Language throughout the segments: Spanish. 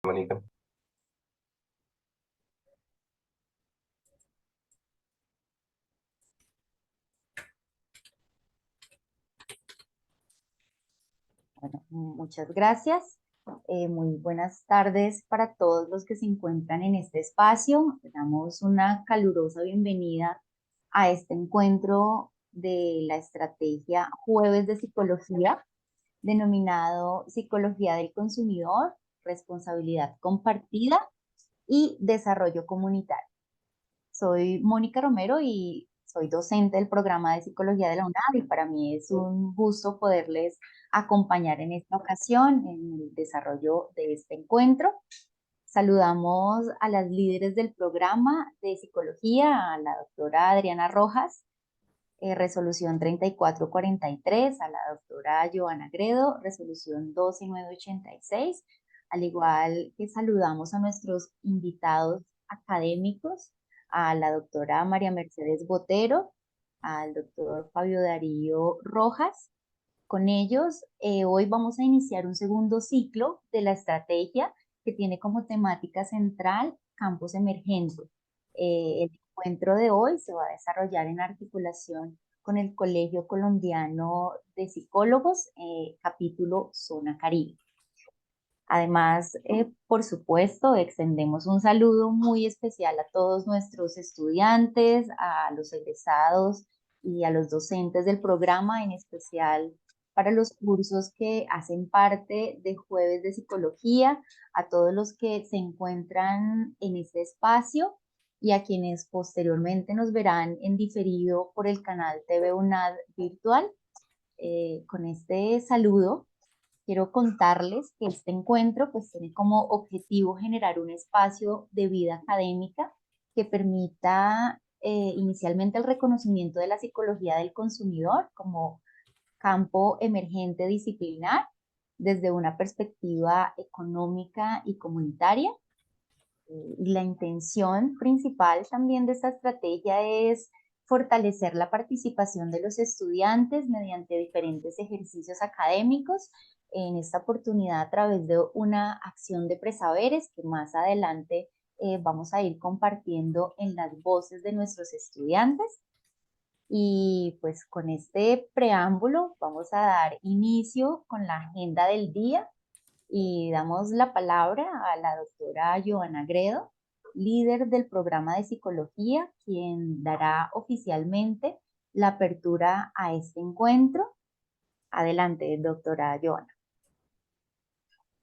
Mónica. Bueno, muchas gracias. Muy buenas tardes para todos los que se encuentran en este espacio. Le damos una calurosa bienvenida a este encuentro de la estrategia Jueves de Psicología, denominado Psicología del Consumidor, Responsabilidad Compartida y Desarrollo Comunitario. Soy Mónica Romero y soy docente del programa de psicología de la UNAV y para mí es un gusto poderles acompañar en esta ocasión en el desarrollo de este encuentro. Saludamos a las líderes del programa de psicología, a la doctora Adriana Rojas, resolución 3443, a la doctora Joana Gredo, resolución 12986, al igual que saludamos a nuestros invitados académicos, a la doctora María Mercedes Botero, al doctor Fabio Darío Rojas. Con ellos, hoy vamos a iniciar un segundo ciclo de la estrategia que tiene como temática central campos emergentes. El encuentro de hoy se va a desarrollar en articulación con el Colegio Colombiano de Psicólogos, capítulo Zona Caribe. Además, por supuesto, extendemos un saludo muy especial a todos nuestros estudiantes, a los egresados y a los docentes del programa, en especial para los cursos que hacen parte de Jueves de Psicología, a todos los que se encuentran en este espacio y a quienes posteriormente nos verán en diferido por el canal TV UNAD virtual. Con este saludo quiero contarles que este encuentro pues tiene como objetivo generar un espacio de vida académica que permita inicialmente el reconocimiento de la psicología del consumidor como campo emergente disciplinar desde una perspectiva económica y comunitaria. Y la intención principal también de esta estrategia es fortalecer la participación de los estudiantes mediante diferentes ejercicios académicos, en esta oportunidad a través de una acción de presaberes que más adelante vamos a ir compartiendo en las voces de nuestros estudiantes. Y pues con este preámbulo vamos a dar inicio con la agenda del día y damos la palabra a la doctora Joana Gredo, líder del programa de psicología, quien dará oficialmente la apertura a este encuentro. Adelante, doctora Joana.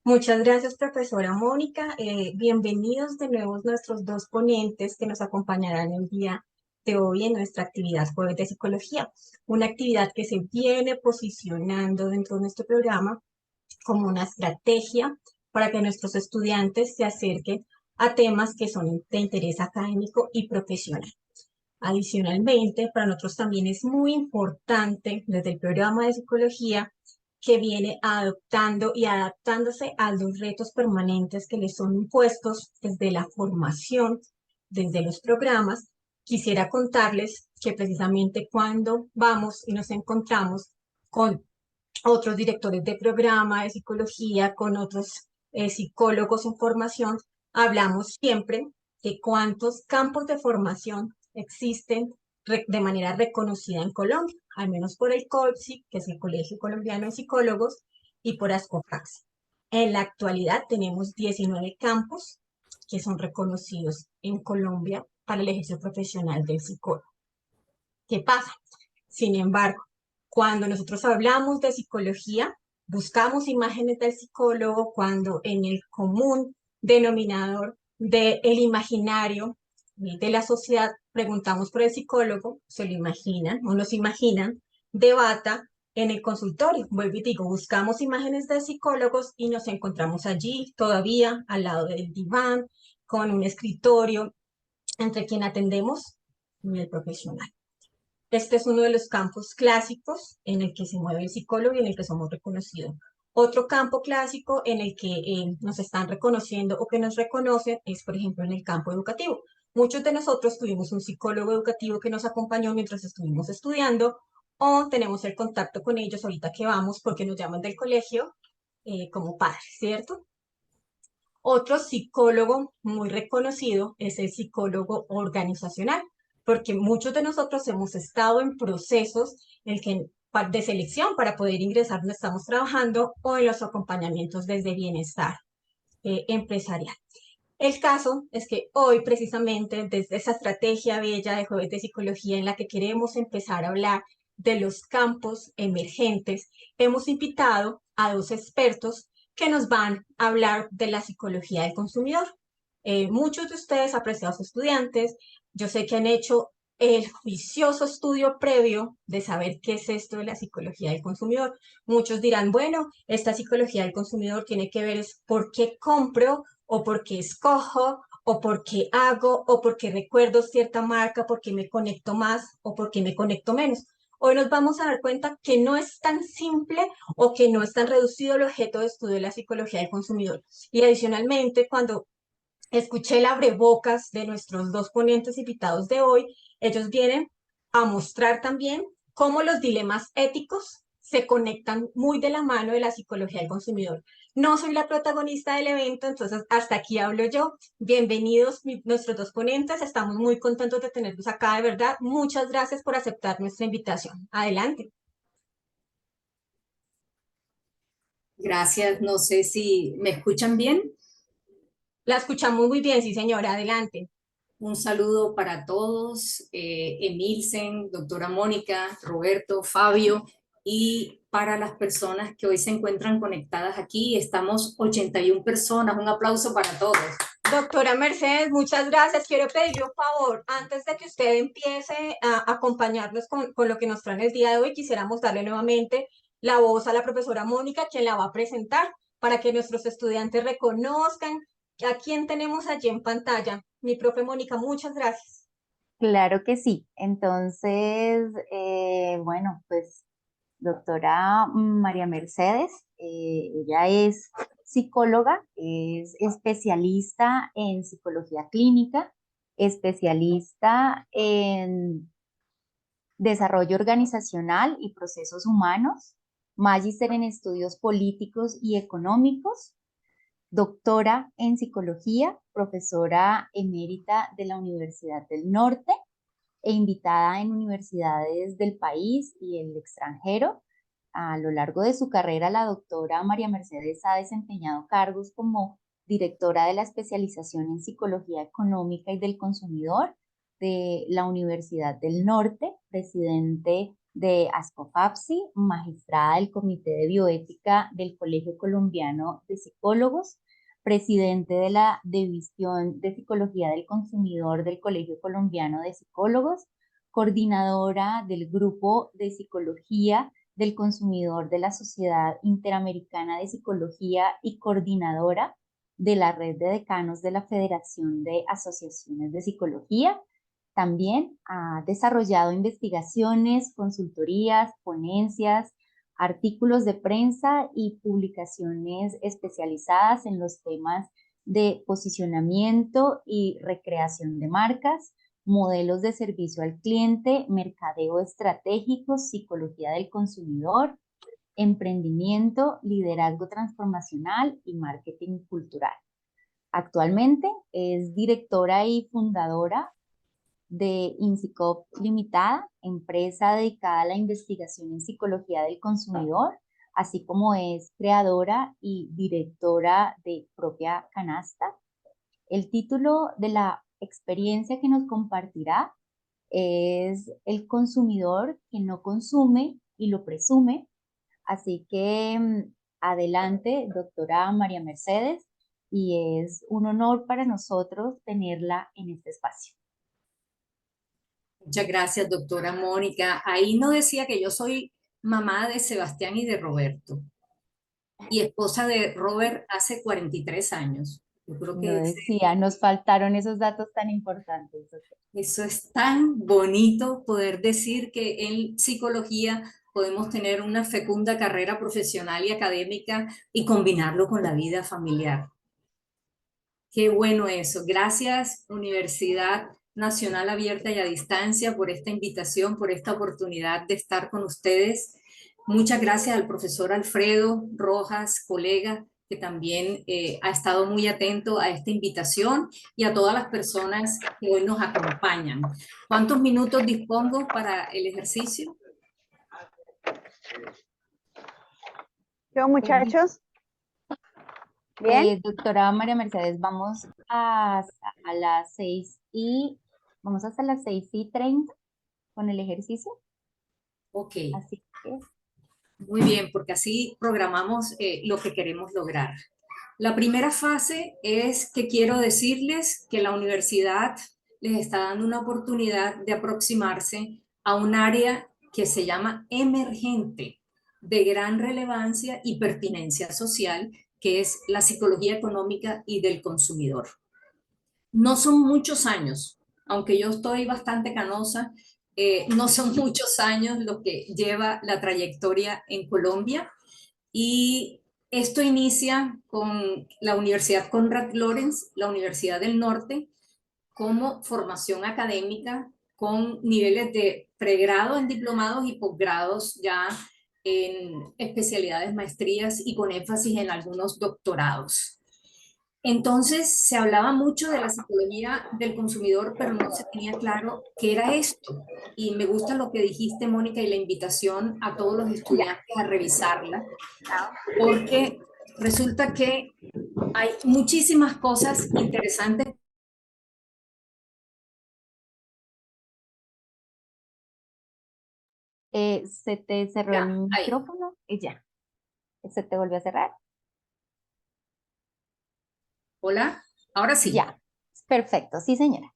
Muchas gracias, profesora Mónica. Bienvenidos de nuevo nuestros dos ponentes que nos acompañarán el día de hoy en nuestra actividad Jueves de Psicología, una actividad que se viene posicionando dentro de nuestro programa como una estrategia para que nuestros estudiantes se acerquen a temas que son de interés académico y profesional. Adicionalmente, para nosotros también es muy importante desde el programa de psicología que viene adoptando y adaptándose a los retos permanentes que les son impuestos desde la formación, desde los programas. Quisiera contarles que precisamente cuando vamos y nos encontramos con otros directores de programa de psicología, con otros psicólogos en formación, hablamos siempre de cuántos campos de formación existen de manera reconocida en Colombia, al menos por el COPSI, que es el Colegio Colombiano de Psicólogos, y por ASCOFAXI. En la actualidad tenemos 19 campos que son reconocidos en Colombia para el ejercicio profesional del psicólogo. ¿Qué pasa? Sin embargo, cuando nosotros hablamos de psicología, buscamos imágenes del psicólogo cuando en el común denominador del imaginario de la sociedad preguntamos por el psicólogo, se lo imaginan o nos imaginan de bata en el consultorio. Vuelvo y digo, buscamos imágenes de psicólogos y nos encontramos allí todavía al lado del diván, con un escritorio entre quien atendemos y el profesional. Este es uno de los campos clásicos en el que se mueve el psicólogo y en el que somos reconocidos. Otro campo clásico en el que nos están reconociendo o que nos reconocen es, por ejemplo, en el campo educativo. Muchos de nosotros tuvimos un psicólogo educativo que nos acompañó mientras estuvimos estudiando o tenemos el contacto con ellos ahorita que vamos porque nos llaman del colegio como padres, ¿cierto? Otro psicólogo muy reconocido es el psicólogo organizacional, porque muchos de nosotros hemos estado en procesos de selección para poder ingresar donde estamos trabajando o en los acompañamientos desde bienestar empresarial. El caso es que hoy precisamente desde esa estrategia bella de Jueves de Psicología en la que queremos empezar a hablar de los campos emergentes, hemos invitado a dos expertos que nos van a hablar de la psicología del consumidor. Muchos de ustedes, apreciados estudiantes, yo sé que han hecho el juicioso estudio previo de saber qué es esto de la psicología del consumidor. Muchos dirán, bueno, esta psicología del consumidor tiene que ver es por qué compro o porque escojo, o porque hago, o porque recuerdo cierta marca, porque me conecto más o porque me conecto menos. Hoy nos vamos a dar cuenta que no es tan simple o que no es tan reducido el objeto de estudio de la psicología del consumidor. Y adicionalmente, cuando escuché el abrebocas de nuestros dos ponentes invitados de hoy, ellos vienen a mostrar también cómo los dilemas éticos se conectan muy de la mano de la psicología del consumidor. No soy la protagonista del evento, entonces hasta aquí hablo yo. Bienvenidos nuestros dos ponentes, estamos muy contentos de tenerlos acá, de verdad. Muchas gracias por aceptar nuestra invitación. Adelante. Gracias, no sé si me escuchan bien. La escuchamos muy bien, sí señora, adelante. Un saludo para todos, Emilsen, doctora Mónica, Roberto, Fabio, y para las personas que hoy se encuentran conectadas aquí, estamos 81 personas, un aplauso para todos. Doctora Mercedes, muchas gracias. Quiero pedirle un favor, antes de que usted empiece a acompañarnos con lo que nos trae el día de hoy, quisiéramos darle nuevamente la voz a la profesora Mónica, quien la va a presentar, para que nuestros estudiantes reconozcan a quién tenemos allí en pantalla. Mi profe Mónica, muchas gracias. Claro que sí. Entonces, bueno, pues doctora María Mercedes, ella es psicóloga, es especialista en psicología clínica, especialista en desarrollo organizacional y procesos humanos, magíster en estudios políticos y económicos, doctora en psicología, profesora emérita de la Universidad del Norte e invitada en universidades del país y el extranjero. A lo largo de su carrera, la doctora María Mercedes ha desempeñado cargos como directora de la especialización en psicología económica y del consumidor de la Universidad del Norte, presidente de ASCOFAPSI, magistrada del Comité de Bioética del Colegio Colombiano de Psicólogos, presidente de la División de Psicología del Consumidor del Colegio Colombiano de Psicólogos, coordinadora del Grupo de Psicología del Consumidor de la Sociedad Interamericana de Psicología y coordinadora de la Red de Decanos de la Federación de Asociaciones de Psicología. También ha desarrollado investigaciones, consultorías, ponencias, artículos de prensa y publicaciones especializadas en los temas de posicionamiento y recreación de marcas, modelos de servicio al cliente, mercadeo estratégico, psicología del consumidor, emprendimiento, liderazgo transformacional y marketing cultural. Actualmente es directora y fundadora de INSICOP Limitada, empresa dedicada a la investigación en psicología del consumidor, así como es creadora y directora de Propia Canasta. El título de la experiencia que nos compartirá es El consumidor que no consume y lo presume. Así que adelante, doctora María Mercedes, y es un honor para nosotros tenerla en este espacio. Muchas gracias, doctora Mónica. Ahí no decía que yo soy mamá de Sebastián y de Roberto y esposa de Robert hace 43 años. Yo creo No que decía, nos faltaron esos datos tan importantes. eso es tan bonito poder decir que en psicología podemos tener una fecunda carrera profesional y académica y combinarlo con la vida familiar. Qué bueno eso. Gracias, Universidad Nacional Abierta y a Distancia, por esta invitación, por esta oportunidad de estar con ustedes. Muchas gracias al profesor Alfredo Rojas, colega, que también ha estado muy atento a esta invitación, y a todas las personas que hoy nos acompañan. ¿Cuántos minutos dispongo para el ejercicio? ¿Qué muchachos? Bien. Doctora María Mercedes, vamos a las 6 y vamos hasta las 6:30 con el ejercicio. Ok. Así que Muy bien, porque así programamos lo que queremos lograr. La primera fase es que quiero decirles que la universidad les está dando una oportunidad de aproximarse a un área que se llama emergente, de gran relevancia y pertinencia social, que es la psicología económica y del consumidor. No son muchos años, aunque yo estoy bastante canosa, no son muchos años lo que lleva la trayectoria en Colombia, y esto inicia con la Universidad Konrad Lorenz, la Universidad del Norte, como formación académica con niveles de pregrado en diplomados y posgrados ya en especialidades, maestrías y con énfasis en algunos doctorados. Entonces se hablaba mucho de la psicología del consumidor, pero no se tenía claro qué era esto. Y me gusta lo que dijiste, Mónica, y la invitación a todos los estudiantes a revisarla, porque resulta que hay muchísimas cosas interesantes. se te cerró Ya, el ahí. micrófono y ya. ¿Se te volvió a cerrar? Hola, ahora sí. Ya. Perfecto, sí, señora.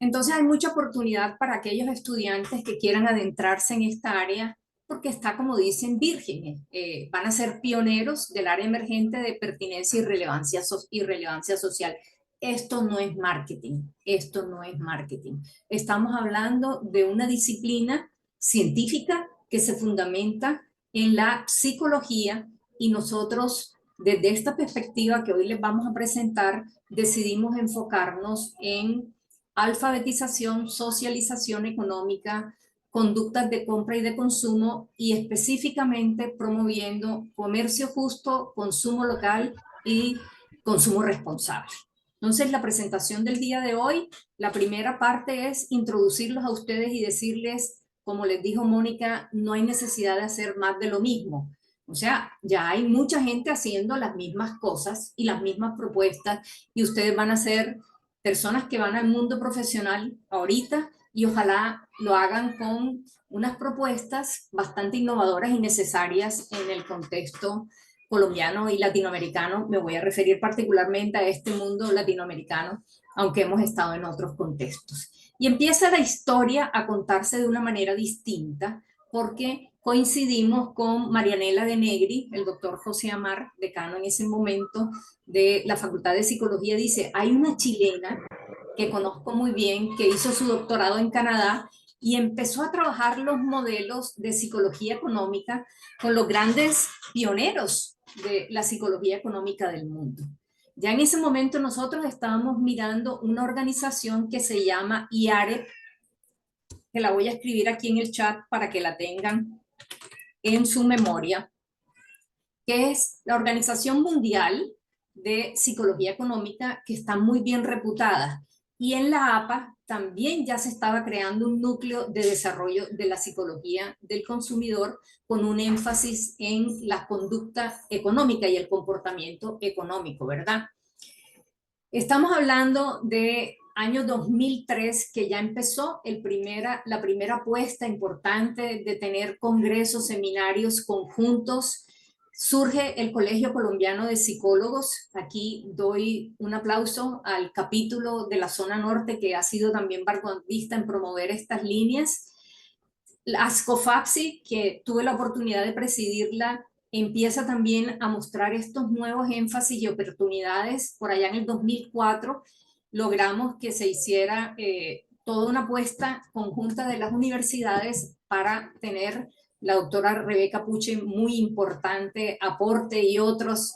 Entonces hay mucha oportunidad para aquellos estudiantes que quieran adentrarse en esta área, porque está, como dicen, virgen. Van a ser pioneros del área emergente de pertinencia y relevancia social. Esto no es marketing, esto no es marketing. Estamos hablando de una disciplina científica que se fundamenta en la psicología, y nosotros, desde esta perspectiva que hoy les vamos a presentar, decidimos enfocarnos en alfabetización, socialización económica, conductas de compra y de consumo, y específicamente promoviendo comercio justo, consumo local y consumo responsable. Entonces, la presentación del día de hoy, la primera parte es introducirlos a ustedes y decirles, como les dijo Mónica, no hay necesidad de hacer más de lo mismo. O sea, ya hay mucha gente haciendo las mismas cosas y las mismas propuestas, y ustedes van a ser personas que van al mundo profesional ahorita, y ojalá lo hagan con unas propuestas bastante innovadoras y necesarias en el contexto colombiano y latinoamericano. Me voy a referir particularmente a este mundo latinoamericano, aunque hemos estado en otros contextos. Y empieza la historia a contarse de una manera distinta, porque coincidimos con Marianela de Negri, el doctor José Amar, decano en ese momento de la Facultad de Psicología. Dice, hay una chilena que conozco muy bien, que hizo su doctorado en Canadá y empezó a trabajar los modelos de psicología económica con los grandes pioneros de la psicología económica del mundo. Ya en ese momento nosotros estábamos mirando una organización que se llama IAREP, que la voy a escribir aquí en el chat para que la tengan en su memoria, que es la Organización Mundial de Psicología Económica, que está muy bien reputada. Y en la APA también ya se estaba creando un núcleo de desarrollo de la psicología del consumidor, con un énfasis en la conducta económica y el comportamiento económico, ¿verdad? Estamos hablando de año 2003, que ya empezó la primera apuesta importante de tener congresos, seminarios conjuntos. Surge el Colegio Colombiano de Psicólogos. Aquí doy un aplauso al capítulo de la zona norte, que ha sido también vanguardista en promover estas líneas. La ASCOFAPSI, que tuve la oportunidad de presidirla, empieza también a mostrar estos nuevos énfasis y oportunidades. Por allá en el 2004 logramos que se hiciera toda una apuesta conjunta de las universidades para tener la doctora Rebeca Puche, muy importante aporte, y otros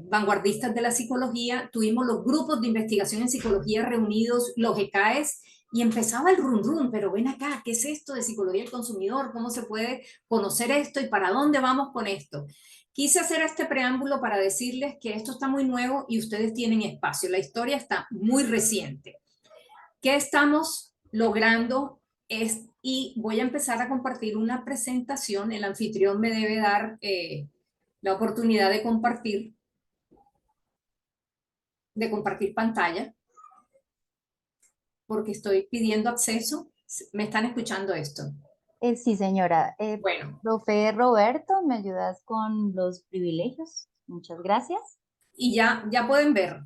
vanguardistas de la psicología. Tuvimos los grupos de investigación en psicología reunidos, los ECAES, y empezaba el run run, pero ven acá, ¿qué es esto de psicología del consumidor? ¿Cómo se puede conocer esto y para dónde vamos con esto? Quise hacer este preámbulo para decirles que esto está muy nuevo y ustedes tienen espacio. La historia está muy reciente. ¿Qué estamos logrando? Y voy a empezar a compartir una presentación. El anfitrión me debe dar la oportunidad de compartir pantalla, porque estoy pidiendo acceso. ¿Me están escuchando esto? Sí, señora. Bueno, Profe Roberto, ¿me ayudas con los privilegios? Muchas gracias. y ya pueden ver.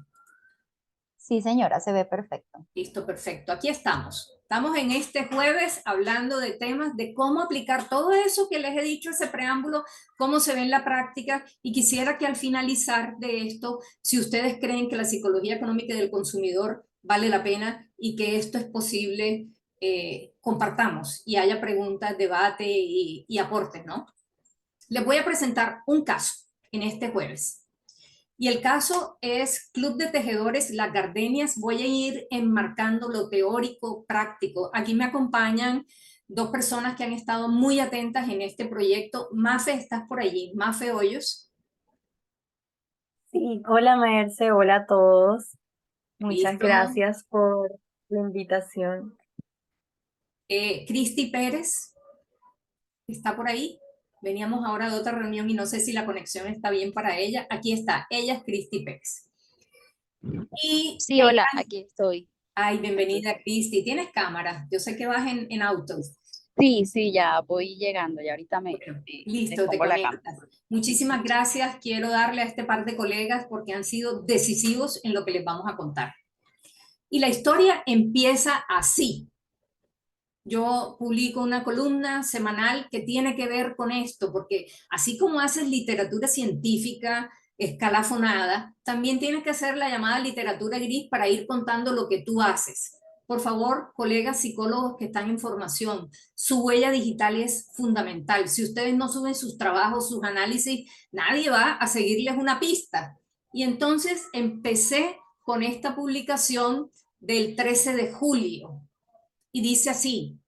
Sí, señora, se ve perfecto. Listo, perfecto. Aquí estamos. Estamos en este jueves hablando de temas de cómo aplicar todo eso que les he dicho, ese preámbulo, cómo se ve en la práctica. Y quisiera que al finalizar de esto, si ustedes creen que la psicología económica del consumidor vale la pena y que esto es posible, compartamos y haya preguntas, debate y aportes, ¿no? Les voy a presentar un caso en este jueves. Y el caso es Club de Tejedores Las Gardenias. Voy a ir enmarcando lo teórico, práctico. Aquí me acompañan dos personas que han estado muy atentas en este proyecto. Mafe, ¿estás por allí? Mafe Hoyos. Sí, hola Merce, hola a todos. Muchas Listo. gracias por la invitación. Cristi Pérez, ¿está por ahí? Veníamos ahora de otra reunión y no sé si la conexión está bien para ella. Aquí está, ella es Cristi Pérez. Y Sí, hola, aquí estoy. ay, bienvenida Cristi. ¿Tienes cámara? Yo sé que vas en autos. Sí, ya voy llegando, ya ahorita Bueno, me listo, te pongo la cámara. conectas. Muchísimas gracias. Quiero darle a este par de colegas porque han sido decisivos en lo que les vamos a contar. Y la historia empieza así. Yo publico una columna semanal que tiene que ver con esto, porque así como haces literatura científica escalafonada, también tienes que hacer la llamada literatura gris para ir contando lo que tú haces. Por favor, colegas psicólogos que están en formación, su huella digital es fundamental. Si ustedes no suben sus trabajos, sus análisis, nadie va a seguirles una pista. Y entonces empecé con esta publicación del 13 de julio y dice así,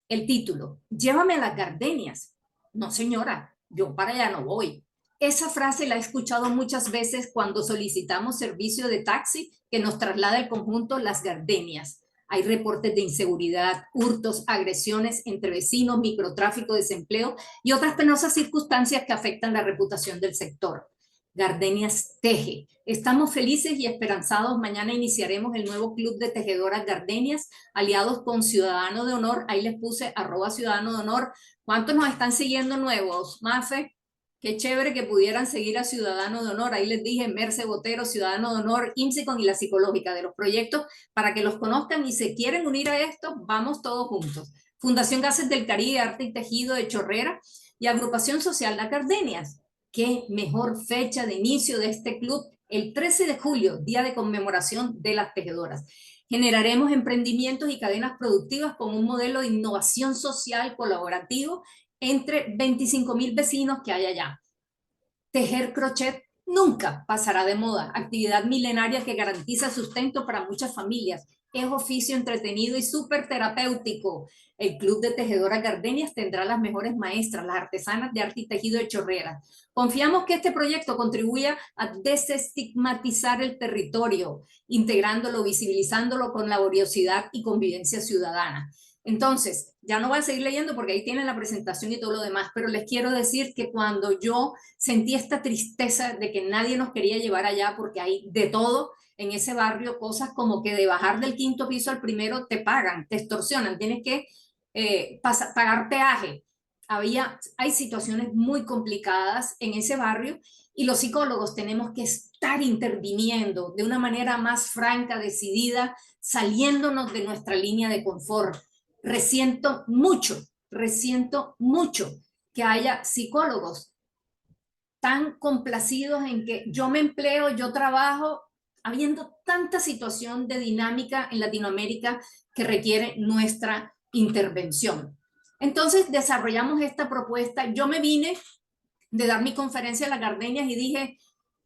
el título, llévame a las gardenias. No, señora, yo para allá no voy. Esa frase la he escuchado muchas veces cuando solicitamos servicio de taxi que nos traslada el conjunto Las Gardenias. Hay reportes de inseguridad, hurtos, agresiones entre vecinos, microtráfico, desempleo y otras penosas circunstancias que afectan la reputación del sector. Gardenias teje. Estamos felices y esperanzados. Mañana iniciaremos el nuevo club de tejedoras Gardenias, aliados con Ciudadano de Honor. Ahí les puse @Ciudadano de Honor. ¿Cuántos nos están siguiendo nuevos? Mafe, qué chévere que pudieran seguir a Ciudadano de Honor. Ahí les dije Merce Botero, Ciudadano de Honor, IMSICON y la psicológica de los proyectos para que los conozcan y se quieren unir a esto, vamos todos juntos. Fundación Gases del Caribe, Arte y Tejido de Chorrera y Agrupación Social Las Gardenias. Qué mejor fecha de inicio de este club, el 13 de julio, día de conmemoración de las tejedoras. Generaremos emprendimientos y cadenas productivas con un modelo de innovación social colaborativo entre 25,000 vecinos que hay allá. Tejer crochet nunca pasará de moda, actividad milenaria que garantiza sustento para muchas familias. Es oficio entretenido y súper terapéutico. El Club de Tejedoras Gardenias tendrá las mejores maestras, las artesanas de arte y tejido de Chorrera. Confiamos que este proyecto contribuya a desestigmatizar el territorio, integrándolo, visibilizándolo con laboriosidad y convivencia ciudadana. Entonces, ya no voy a seguir leyendo porque ahí tienen la presentación y todo lo demás, pero les quiero decir que cuando yo sentí esta tristeza de que nadie nos quería llevar allá porque hay de todo en ese barrio, cosas como que de bajar del 5º piso al primero te pagan, te extorsionan, tienes que pagar peaje. Hay situaciones muy complicadas en ese barrio y los psicólogos tenemos que estar interviniendo de una manera más franca, decidida, saliéndonos de nuestra línea de confort. Resiento mucho que haya psicólogos tan complacidos en que yo me empleo, yo trabajo, habiendo tanta situación de dinámica en Latinoamérica que requiere nuestra intervención. Entonces desarrollamos esta propuesta. Yo me vine de dar mi conferencia a las Gardenias y dije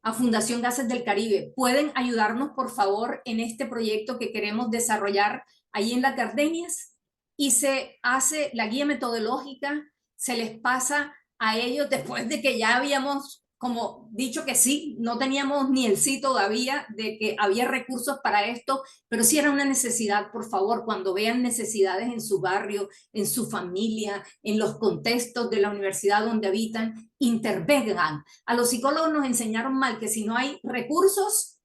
a Fundación Gases del Caribe, ¿pueden ayudarnos por favor en este proyecto que queremos desarrollar ahí en las Gardenias? Y se hace la guía metodológica, se les pasa a ellos después de que ya habíamos como dicho que sí, no teníamos ni el sí todavía de que había recursos para esto, pero sí era una necesidad. Por favor, cuando vean necesidades en su barrio, en su familia, en los contextos de la universidad donde habitan, intervengan. A los psicólogos nos enseñaron mal que si no hay recursos,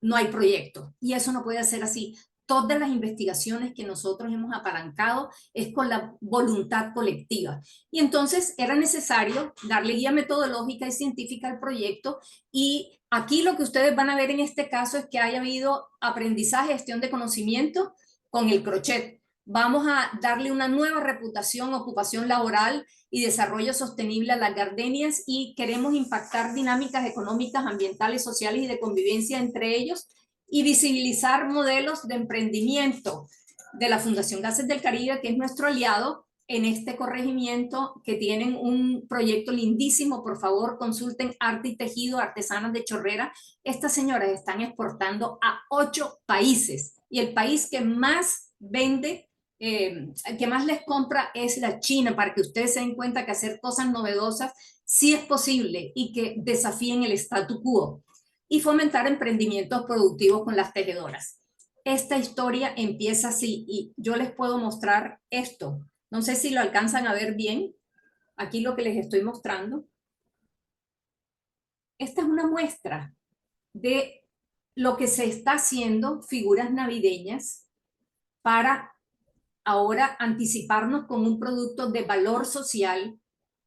no hay proyecto. Y eso no puede ser así. Todas las investigaciones que nosotros hemos apalancado es con la voluntad colectiva. Y entonces era necesario darle guía metodológica y científica al proyecto. Y aquí lo que ustedes van a ver en este caso es que haya habido aprendizaje, gestión de conocimiento con el crochet. Vamos a darle una nueva reputación, ocupación laboral y desarrollo sostenible a las gardenias, y queremos impactar dinámicas económicas, ambientales, sociales y de convivencia entre ellos, y visibilizar modelos de emprendimiento de la Fundación Gases del Caribe, que es nuestro aliado en este corregimiento, que tienen un proyecto lindísimo. Por favor, consulten Arte y Tejido, artesanas de Chorrera. Estas señoras están exportando a 8 países, y el país que más vende, que más les compra, es la China, para que ustedes se den cuenta que hacer cosas novedosas sí es posible y que desafíen el statu quo. Y fomentar emprendimientos productivos con las tejedoras. Esta historia empieza así, y yo les puedo mostrar esto. No sé si lo alcanzan a ver bien. Aquí lo que les estoy mostrando. Esta es una muestra de lo que se está haciendo, figuras navideñas, para ahora anticiparnos con un producto de valor social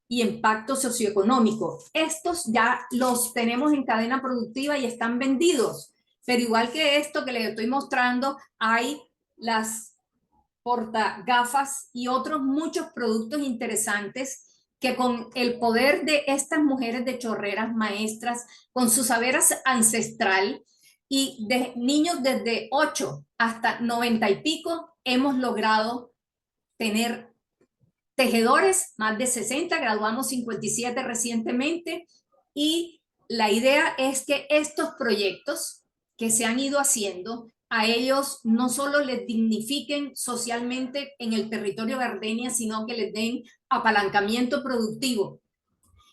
y impacto socioeconómico. Estos ya los tenemos en cadena productiva y están vendidos, pero igual que esto que les estoy mostrando, hay las portagafas y otros muchos productos interesantes que, con el poder de estas mujeres de chorreras maestras, con su saber ancestral, y de niños desde 8 hasta 90 y pico, hemos logrado tener tejedores, más de 60, graduamos 57 recientemente, y la idea es que estos proyectos que se han ido haciendo, a ellos no solo les dignifiquen socialmente en el territorio Gardenia, sino que les den apalancamiento productivo.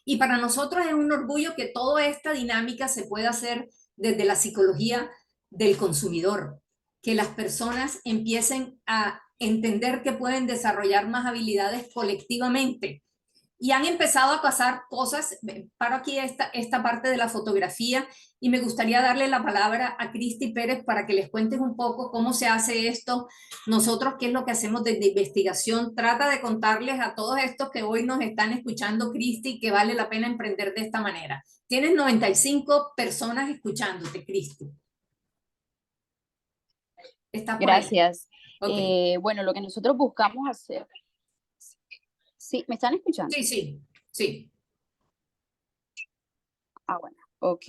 Y para nosotros es un orgullo que toda esta dinámica se pueda hacer desde la psicología del consumidor, que las personas empiecen a entender que pueden desarrollar más habilidades colectivamente. Y han empezado a pasar cosas. Paro aquí esta parte de la fotografía, y me gustaría darle la palabra a Cristi Pérez para que les cuentes un poco cómo se hace esto. Nosotros, qué es lo que hacemos desde investigación. Trata de contarles a todos estos que hoy nos están escuchando, Cristi, que vale la pena emprender de esta manera. Tienes 95 personas escuchándote, Cristi. ¿Estás por ahí? Gracias. Okay. Bueno, lo que nosotros buscamos hacer... Sí, ¿me están escuchando? Sí, sí, sí. Ah, bueno, ok.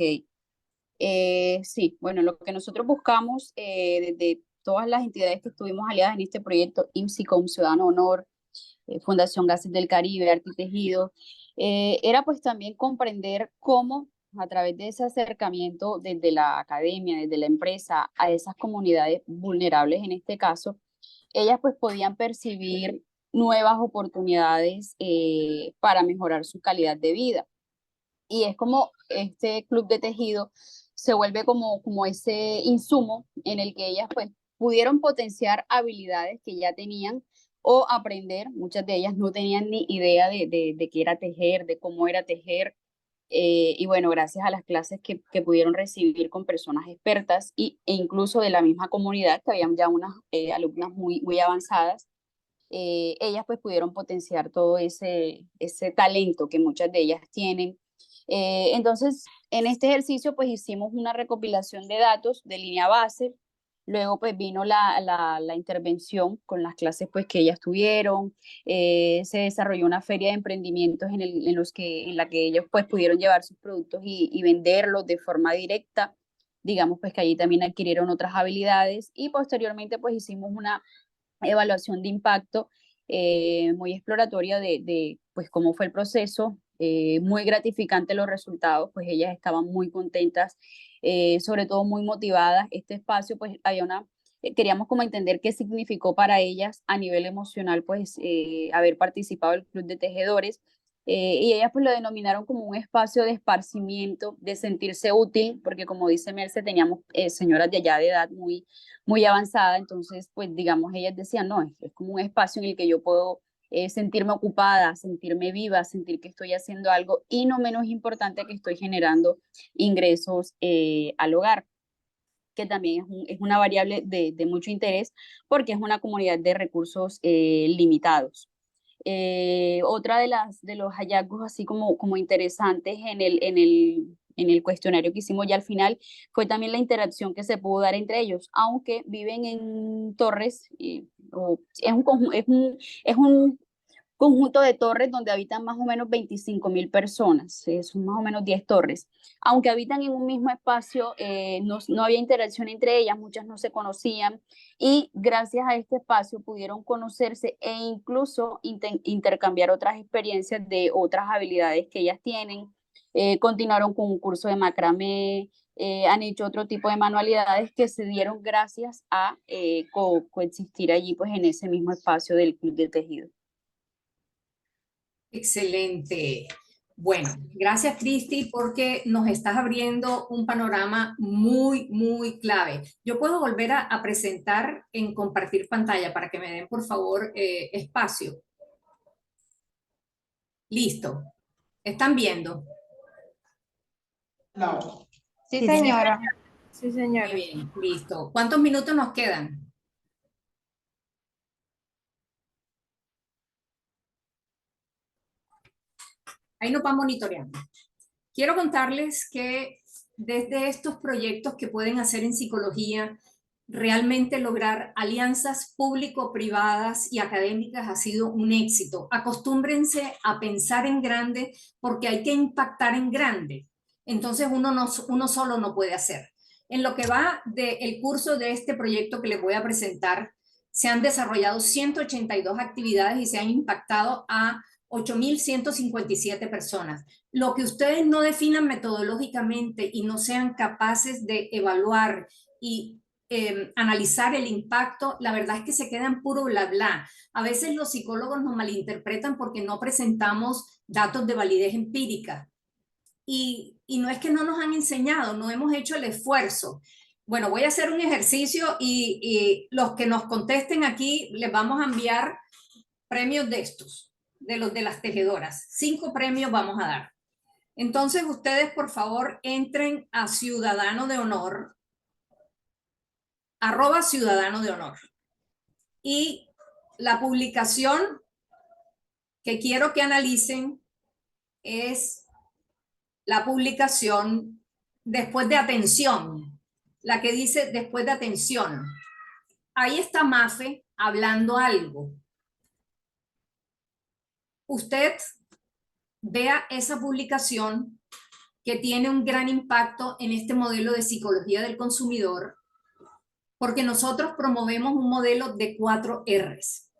Sí, bueno, lo que nosotros buscamos desde todas las entidades que estuvimos aliadas en este proyecto, IMSICOM, Ciudadano Honor, Fundación Gases del Caribe, Arte y Tejido, era pues también comprender cómo, a través de ese acercamiento desde la academia, desde la empresa, a esas comunidades vulnerables en este caso, ellas pues podían percibir nuevas oportunidades para mejorar su calidad de vida. Y es como este club de tejido se vuelve como ese insumo en el que ellas pues pudieron potenciar habilidades que ya tenían o aprender. Muchas de ellas no tenían ni idea de qué era tejer, de cómo era tejer. Y bueno, gracias a las clases que pudieron recibir con personas expertas e incluso de la misma comunidad, que habían ya unas alumnas muy avanzadas, ellas pues pudieron potenciar todo ese talento que muchas de ellas tienen. Entonces, en este ejercicio pues hicimos una recopilación de datos de línea base, luego pues vino la intervención con las clases pues que ellas tuvieron, se desarrolló una feria de emprendimientos en la que ellos pues pudieron llevar sus productos y venderlos de forma directa, digamos pues que allí también adquirieron otras habilidades, y posteriormente pues hicimos una evaluación de impacto muy exploratoria de pues cómo fue el proceso, muy gratificante los resultados, pues ellas estaban muy contentas, sobre todo muy motivadas. Este espacio pues había queríamos como entender qué significó para ellas a nivel emocional pues haber participado del Club de Tejedores. y ellas pues lo denominaron como un espacio de esparcimiento, de sentirse útil, porque como dice Merce, teníamos señoras de allá de edad muy avanzada, entonces pues digamos, ellas decían, no, es como un espacio en el que yo puedo sentirme ocupada, sentirme viva, sentir que estoy haciendo algo y no menos importante que estoy generando ingresos al hogar, que también es una variable de mucho interés porque es una comunidad de recursos limitados. Otra de los hallazgos así como interesantes en el cuestionario que hicimos ya al final fue también la interacción que se pudo dar entre ellos, aunque viven en torres, es un conjunto de torres donde habitan más o menos 25.000 personas, son más o menos 10 torres. Aunque habitan en un mismo espacio, no había interacción entre ellas, muchas no se conocían y gracias a este espacio pudieron conocerse e incluso intercambiar otras experiencias de otras habilidades que ellas tienen. Continuaron con un curso de macramé, han hecho otro tipo de manualidades que se dieron gracias a coexistir allí pues en ese mismo espacio del club de tejido. Excelente. Bueno, gracias Cristi porque nos estás abriendo un panorama muy clave. Yo puedo volver a presentar en compartir pantalla para que me den por favor espacio. Listo. ¿Están viendo? No. Sí, Sí, señora. Sí, Muy señora. bien, listo. ¿Cuántos minutos nos quedan? Ahí nos va monitoreando. Quiero contarles que desde estos proyectos que pueden hacer en psicología, realmente lograr alianzas público-privadas y académicas ha sido un éxito. Acostúmbrense a pensar en grande porque hay que impactar en grande. Entonces uno solo no puede hacer. En lo que va del curso de este proyecto que les voy a presentar, se han desarrollado 182 actividades y se han impactado a 8.157 personas. Lo que ustedes no definan metodológicamente y no sean capaces de evaluar y analizar el impacto, la verdad es que se queda en puro bla bla. A veces los psicólogos nos malinterpretan porque no presentamos datos de validez empírica. Y no es que no nos han enseñado, no hemos hecho el esfuerzo. Bueno, voy a hacer un ejercicio y los que nos contesten aquí les vamos a enviar premios de estos, de los de las tejedoras. 5 premios vamos a dar. Entonces ustedes por favor entren a Ciudadano de Honor, @Ciudadano de Honor. Y la publicación que quiero que analicen es la publicación después de atención, la que dice después de atención. Ahí está Mafe hablando algo. Usted vea esa publicación que tiene un gran impacto en este modelo de psicología del consumidor, porque nosotros promovemos un modelo de 4 Rs.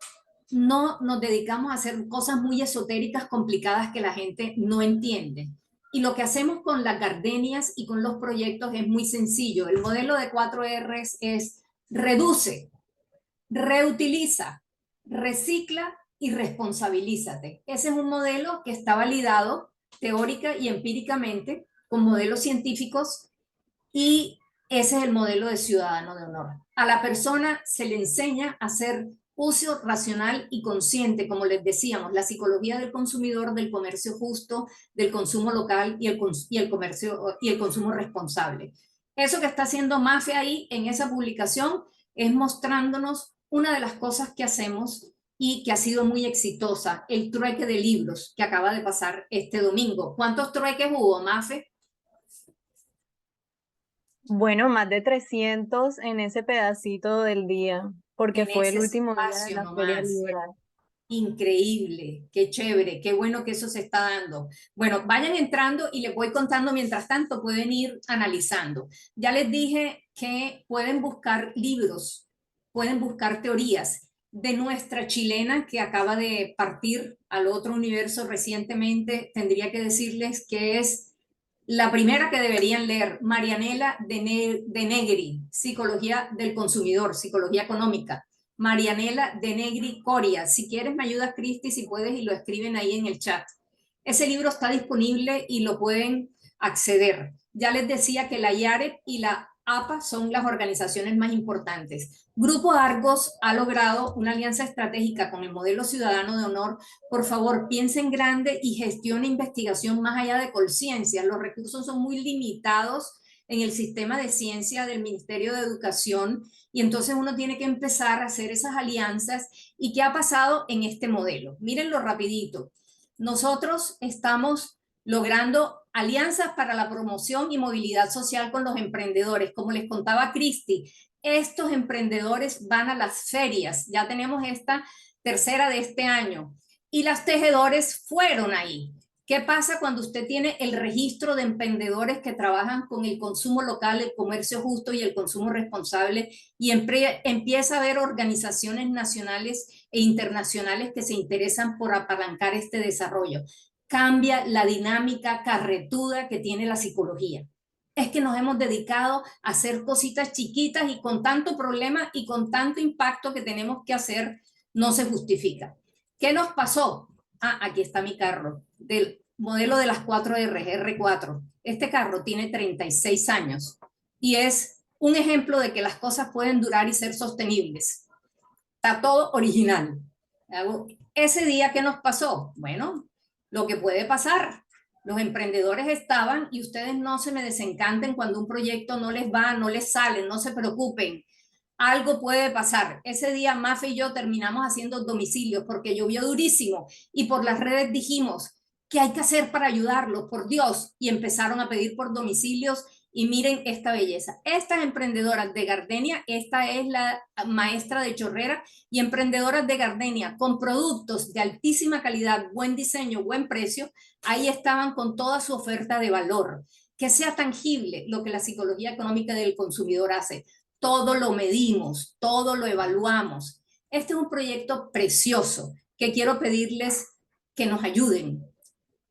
No nos dedicamos a hacer cosas muy esotéricas, complicadas que la gente no entiende. Y lo que hacemos con las gardenias y con los proyectos es muy sencillo. El modelo de 4 Rs es reduce, reutiliza, recicla y responsabilízate. Ese es un modelo que está validado teórica y empíricamente con modelos científicos y ese es el modelo de ciudadano de honor. A la persona se le enseña a hacer uso racional y consciente, como les decíamos, la psicología del consumidor, del comercio justo, del consumo local y el comercio y el consumo responsable. Eso que está haciendo Mafe ahí en esa publicación es mostrándonos una de las cosas que hacemos y que ha sido muy exitosa, el trueque de libros que acaba de pasar este domingo. ¿Cuántos trueques hubo, Mafe? Bueno, más de 300 en ese pedacito del día, porque En fue el ese último día de espacio la feria nomás. liberal. Increíble, qué chévere, qué bueno que eso se está dando. Bueno, vayan entrando y les voy contando mientras tanto, pueden ir analizando. Ya les dije que pueden buscar libros, pueden buscar teorías de nuestra chilena que acaba de partir al otro universo recientemente. Tendría que decirles que es la primera que deberían leer, Marianela de Negri, Psicología del Consumidor, Psicología Económica. Marianela de Negri Coria. Si quieres me ayudas, Cristi, si puedes, y lo escriben ahí en el chat. Ese libro está disponible y lo pueden acceder. Ya les decía que la IAREP y la APA son las organizaciones más importantes. Grupo Argos ha logrado una alianza estratégica con el modelo ciudadano de honor. Por favor, piensen grande y gestione investigación más allá de Colciencia. Los recursos son muy limitados en el sistema de ciencia del Ministerio de Educación y entonces uno tiene que empezar a hacer esas alianzas. ¿Y qué ha pasado en este modelo? Mírenlo rapidito. Nosotros estamos logrando alianzas para la promoción y movilidad social con los emprendedores. Como les contaba Cristi, estos emprendedores van a las ferias. Ya tenemos esta tercera de este año. Y las tejedores fueron ahí. ¿Qué pasa cuando usted tiene el registro de emprendedores que trabajan con el consumo local, el comercio justo y el consumo responsable y empieza a haber organizaciones nacionales e internacionales que se interesan por apalancar este desarrollo? Cambia la dinámica carretuda que tiene la psicología. Es que nos hemos dedicado a hacer cositas chiquitas y con tanto problema y con tanto impacto que tenemos que hacer, no se justifica. ¿Qué nos pasó? Ah, aquí está mi carro, del modelo de las 4R, R4. Este carro tiene 36 años y es un ejemplo de que las cosas pueden durar y ser sostenibles. Está todo original. Ese día, ¿qué nos pasó? Bueno, lo que puede pasar. Los emprendedores estaban, y ustedes no se me desencanten cuando un proyecto no les va, no les sale, no se preocupen. Algo puede pasar. Ese día Mafe y yo terminamos haciendo domicilios porque llovió durísimo y por las redes dijimos, ¿qué hay que hacer para ayudarlos? Por Dios. Y empezaron a pedir por domicilios y miren esta belleza. Estas emprendedoras de Gardenia, esta es la maestra de Chorrera, y emprendedoras de Gardenia con productos de altísima calidad, buen diseño, buen precio, ahí estaban con toda su oferta de valor. Que sea tangible lo que la psicología económica del consumidor hace. Todo lo medimos, todo lo evaluamos. Este es un proyecto precioso que quiero pedirles que nos ayuden.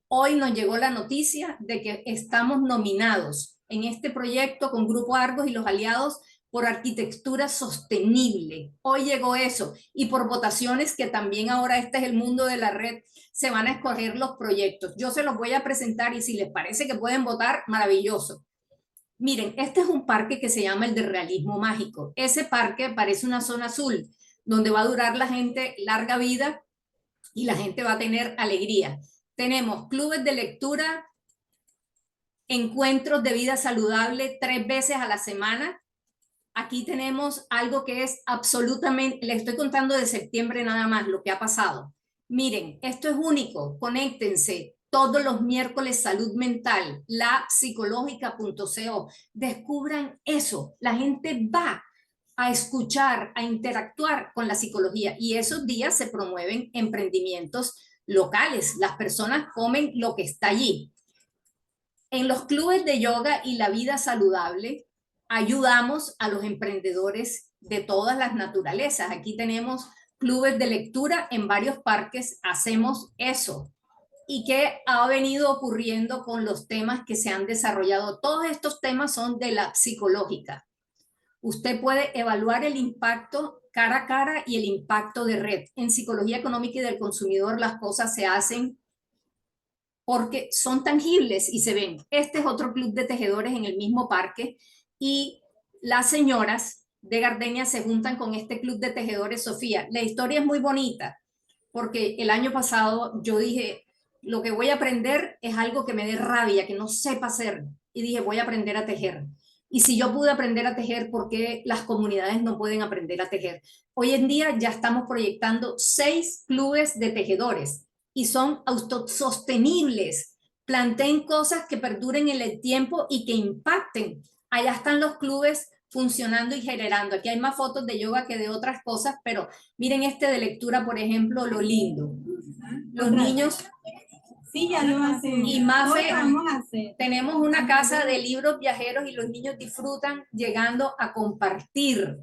Hoy nos llegó la noticia de que estamos nominados en este proyecto con Grupo Argos y los aliados por arquitectura sostenible. Hoy llegó eso y por votaciones que también ahora este es el mundo de la red, se van a escoger los proyectos. Yo se los voy a presentar y si les parece que pueden votar, maravilloso. Miren, este es un parque que se llama el de Realismo Mágico. Ese parque parece una zona azul donde va a durar la gente larga vida y la gente va a tener alegría. Tenemos clubes de lectura, encuentros de vida saludable 3 veces a la semana. Aquí tenemos algo que es absolutamente, les estoy contando de septiembre nada más lo que ha pasado. Miren, esto es único, conéctense todos los miércoles salud mental, lapsicológica.co. Descubran eso, la gente va a escuchar, a interactuar con la psicología y esos días se promueven emprendimientos locales. Las personas comen lo que está allí. En los clubes de yoga y la vida saludable ayudamos a los emprendedores de todas las naturalezas. Aquí tenemos clubes de lectura en varios parques, hacemos eso. ¿Y qué ha venido ocurriendo con los temas que se han desarrollado? Todos estos temas son de la psicológica. Usted puede evaluar el impacto cara a cara y el impacto de red. En psicología económica y del consumidor las cosas se hacen porque son tangibles y se ven. Este es otro club de tejedores en el mismo parque y las señoras de Gardenia se juntan con este club de tejedores Sofía. La historia es muy bonita porque el año pasado yo dije, lo que voy a aprender es algo que me dé rabia, que no sepa hacer. Y dije, voy a aprender a tejer. Y si yo pude aprender a tejer, ¿por qué las comunidades no pueden aprender a tejer? Hoy en día ya estamos proyectando 6 clubes de tejedores y son autosostenibles. Planteen cosas que perduren en el tiempo y que impacten. Allá están los clubes funcionando y generando. Aquí hay más fotos de yoga que de otras cosas, pero miren este de lectura, por ejemplo, lo lindo. Los niños... Sí, ya lo hacen. Y Mafe, tenemos una casa de libros viajeros y los niños disfrutan llegando a compartir,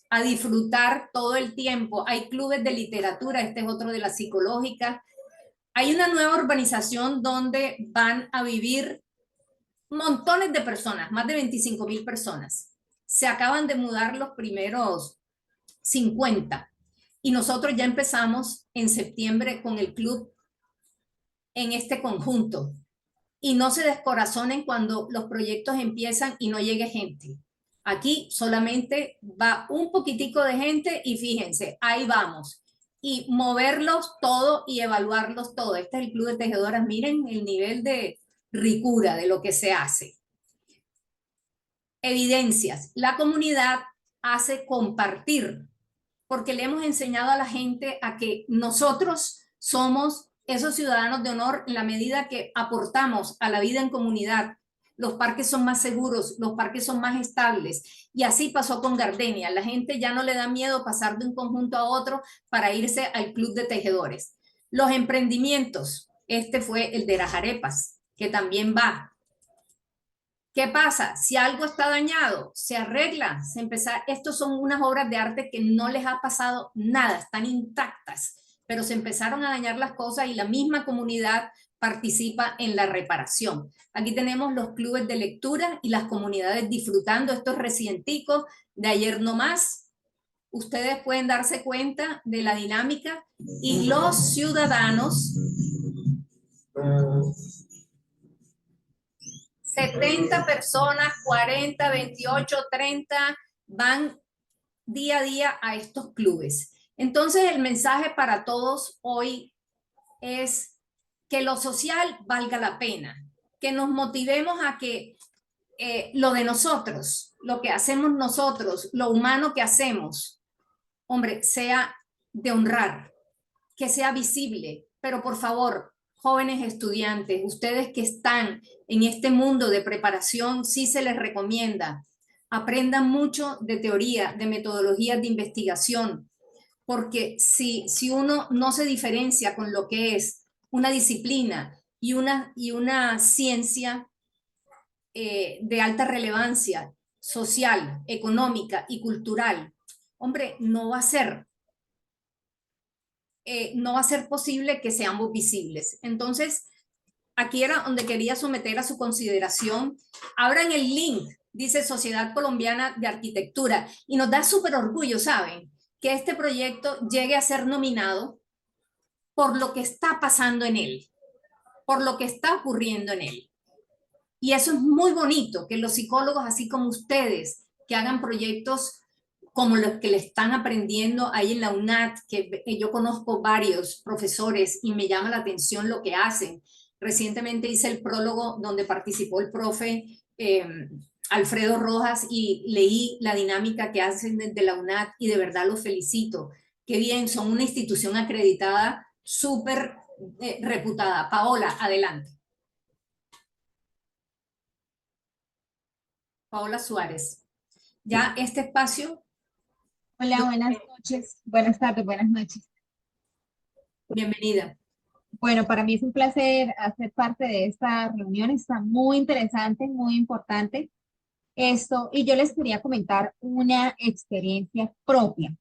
a disfrutar todo el tiempo. Hay clubes de literatura, este es otro de la psicológica. Hay una nueva urbanización donde van a vivir montones de personas, más de 25,000 personas. Se acaban de mudar los primeros 50 y nosotros ya empezamos en septiembre con el club en este conjunto y no se descorazonen cuando los proyectos empiezan y no llegue gente. Aquí solamente va un poquitico de gente y fíjense, ahí vamos. Y moverlos todo y evaluarlos todo. Este es el Club de Tejedoras. Miren el nivel de ricura de lo que se hace. Evidencias. La comunidad hace compartir, porque le hemos enseñado a la gente a que nosotros somos esos ciudadanos de honor en la medida que aportamos a la vida en comunidad. Los parques son más seguros, los parques son más estables. Y así pasó con Gardenia. La gente ya no le da miedo pasar de un conjunto a otro para irse al Club de Tejedores. Los emprendimientos, este fue el de las arepas, que también va. ¿Qué pasa? Si algo está dañado, se arregla, se empieza. Estos son unas obras de arte que no les ha pasado nada, están intactas, pero se empezaron a dañar las cosas y la misma comunidad participa en la reparación. Aquí tenemos los clubes de lectura y las comunidades disfrutando estos recienticos de ayer no más. Ustedes pueden darse cuenta de la dinámica y los ciudadanos 70 personas, 40, 28, 30 van día a día a estos clubes. Entonces el mensaje para todos hoy es que lo social valga la pena, que nos motivemos a que lo de nosotros, lo que hacemos nosotros, lo humano que hacemos, hombre, sea de honrar, que sea visible, pero por favor, jóvenes estudiantes, ustedes que están en este mundo de preparación, sí se les recomienda, aprendan mucho de teoría, de metodologías de investigación, porque si uno no se diferencia con lo que es una disciplina y una ciencia de alta relevancia social, económica y cultural, hombre, no va a ser posible que seamos visibles. Entonces, aquí era donde quería someter a su consideración. Abran el link, dice Sociedad Colombiana de Arquitectura, y nos da súper orgullo, ¿saben? Que este proyecto llegue a ser nominado por lo que está pasando en él, por lo que está ocurriendo en él. Y eso es muy bonito, que los psicólogos, así como ustedes, que hagan proyectos como los que le están aprendiendo ahí en la UNAT, que yo conozco varios profesores y me llama la atención lo que hacen. Recientemente hice el prólogo donde participó el profe Alfredo Rojas y leí la dinámica que hacen desde la UNAT y de verdad los felicito. Qué bien, son una institución acreditada súper reputada. Paola, adelante. Paola Suárez. Ya este espacio. Hola, buenas noches. Buenas tardes, buenas noches. Bienvenida. Bueno, para mí es un placer hacer parte de esta reunión. Está muy interesante, muy importante esto. Y yo les quería comentar una experiencia propia.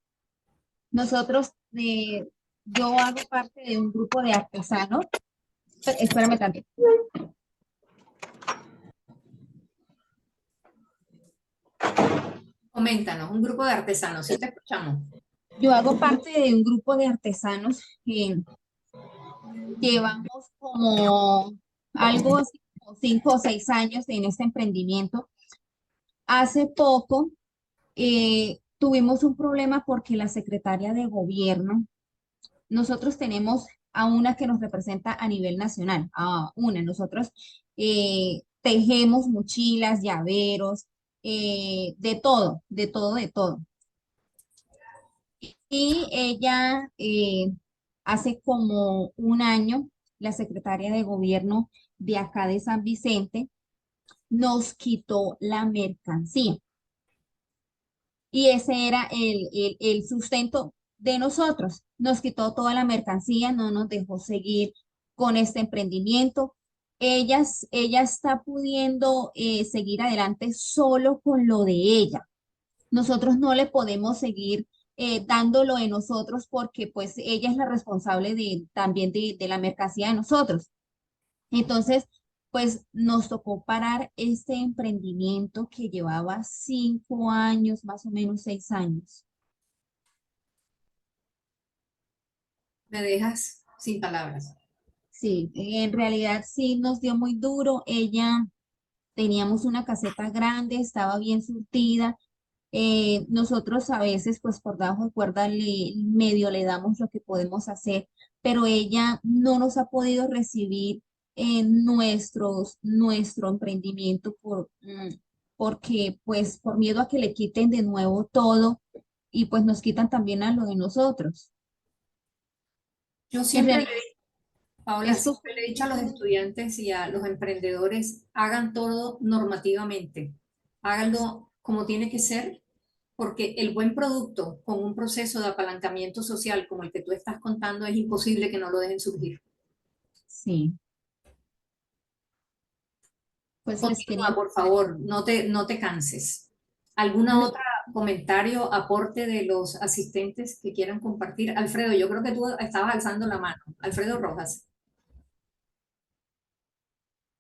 Nosotros, yo hago parte de un grupo de artesanos. Espérame tanto. Coméntanos, un grupo de artesanos, ¿sí te escuchamos? Yo hago parte de un grupo de artesanos que llevamos como algo así como 5 o 6 años en este emprendimiento. Hace poco tuvimos un problema porque la secretaria de gobierno, nosotros tenemos a una que nos representa a nivel nacional, nosotros tejemos mochilas, llaveros, de todo, de todo, de todo. Y ella, hace como un año, la secretaria de gobierno de acá de San Vicente nos quitó la mercancía. Y ese era el sustento de nosotros. Nos quitó toda la mercancía, no nos dejó seguir con este emprendimiento. Ella está pudiendo seguir adelante solo con lo de ella. Nosotros no le podemos seguir dándolo de nosotros porque pues ella es la responsable también de la mercancía de nosotros. Entonces, pues nos tocó parar este emprendimiento que llevaba 5 años, más o menos 6 años. Me dejas sin palabras. Sí, en realidad sí nos dio muy duro. Ella, teníamos una caseta grande, estaba bien surtida. Nosotros a veces, pues por debajo de cuerda, medio le damos lo que podemos hacer, pero ella no nos ha podido recibir en nuestro emprendimiento porque, pues, por miedo a que le quiten de nuevo todo y pues nos quitan también a lo de nosotros. Yo En siempre realidad, Paola, esto fue siempre le he dicho a los estudiantes y a los emprendedores, hagan todo normativamente, háganlo como tiene que ser, porque el buen producto con un proceso de apalancamiento social como el que tú estás contando es imposible que no lo dejen surgir. sí, pues les Continúa, quería. por favor, no te canses. ¿Alguna No, otra comentario, aporte de los asistentes que quieran compartir? Alfredo, yo creo que tú estabas alzando la mano. Alfredo Rojas,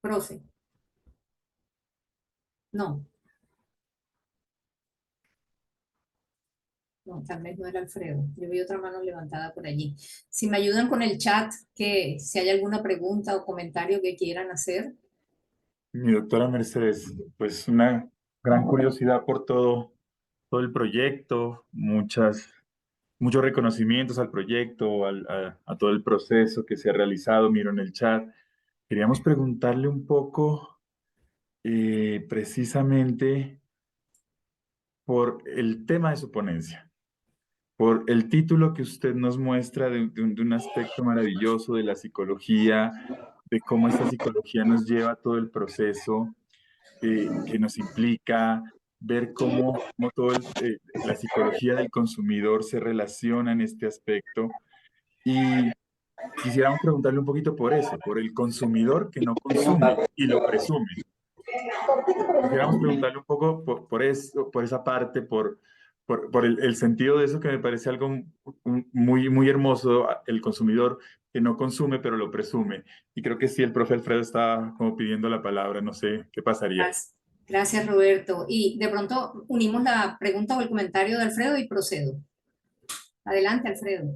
profe. No. No, tal vez no era Alfredo. Yo vi otra mano levantada por allí. Si me ayudan con el chat, que si hay alguna pregunta o comentario que quieran hacer. Mi doctora Mercedes, pues una gran curiosidad por todo el proyecto, muchos reconocimientos al proyecto, a todo el proceso que se ha realizado, miro en el chat. Queríamos preguntarle un poco precisamente por el tema de su ponencia, por el título que usted nos muestra de un aspecto maravilloso de la psicología, de cómo esta psicología nos lleva a todo el proceso que nos implica ver cómo la psicología del consumidor se relaciona en este aspecto. Y quisiéramos preguntarle un poquito por eso, por el consumidor que no consume y lo presume. Quisiéramos preguntarle un poco por eso, por esa parte, por el sentido de eso que me parece algo muy hermoso, el consumidor que no consume pero lo presume. Y creo que sí, el profe Alfredo está como pidiendo la palabra, no sé qué pasaría. Gracias, gracias, Roberto. Y de pronto unimos la pregunta o el comentario de Alfredo y procedo. Adelante, Alfredo.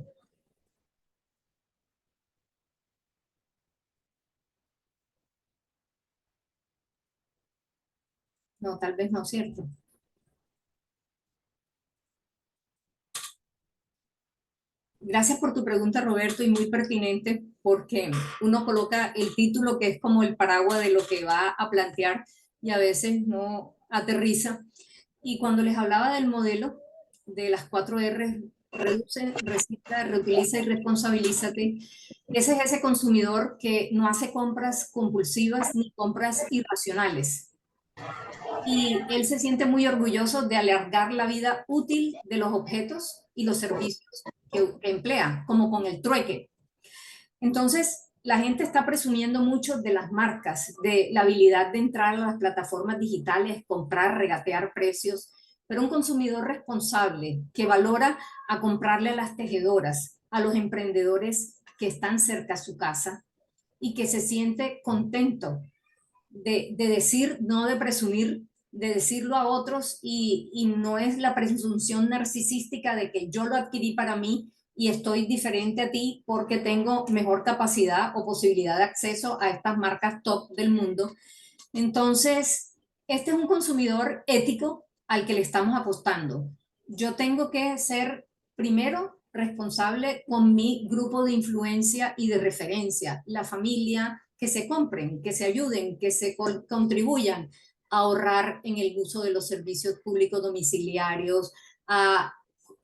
No, tal vez no, ¿cierto? Gracias por tu pregunta, Roberto, y muy pertinente porque uno coloca el título que es como el paraguas de lo que va a plantear y a veces no aterriza. Y cuando les hablaba del modelo de las 4R, reduce, recicla, reutiliza y responsabilízate, ese es ese consumidor que no hace compras compulsivas ni compras irracionales. Y él se siente muy orgulloso de alargar la vida útil de los objetos y los servicios que emplea, como con el trueque. Entonces, la gente está presumiendo mucho de las marcas, de la habilidad de entrar a las plataformas digitales, comprar, regatear precios, pero un consumidor responsable que valora a comprarle a las tejedoras, a los emprendedores que están cerca a su casa y que se siente contento de decir, no de presumir, de decirlo a otros y no es la presunción narcisística de que yo lo adquirí para mí y estoy diferente a ti porque tengo mejor capacidad o posibilidad de acceso a estas marcas top del mundo. Entonces, este es un consumidor ético al que le estamos apostando. Yo tengo que ser primero responsable con mi grupo de influencia y de referencia, la familia, que se compren, que se ayuden, que se contribuyan a ahorrar en el uso de los servicios públicos domiciliarios, a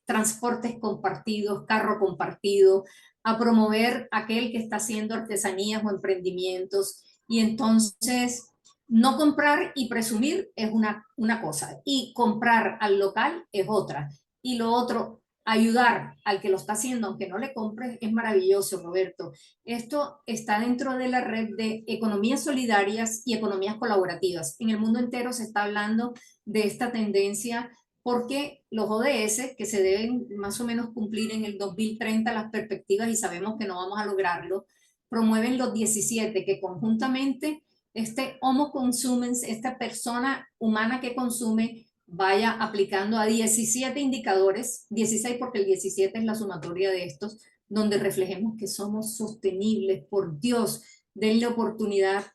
transportes compartidos, carro compartido, a promover aquel que está haciendo artesanías o emprendimientos. Y entonces, no comprar y presumir es una cosa, y comprar al local es otra. Y lo otro, ayudar al que lo está haciendo, aunque no le compres, es maravilloso, Roberto. Esto está dentro de la red de economías solidarias y economías colaborativas. En el mundo entero se está hablando de esta tendencia porque los ODS, que se deben más o menos cumplir en el 2030 las perspectivas y sabemos que no vamos a lograrlo, promueven los 17, que conjuntamente este homo consumens, esta persona humana que consume, vaya aplicando a 17 indicadores, 16 porque el 17 es la sumatoria de estos, donde reflejemos que somos sostenibles. Por Dios, denle oportunidad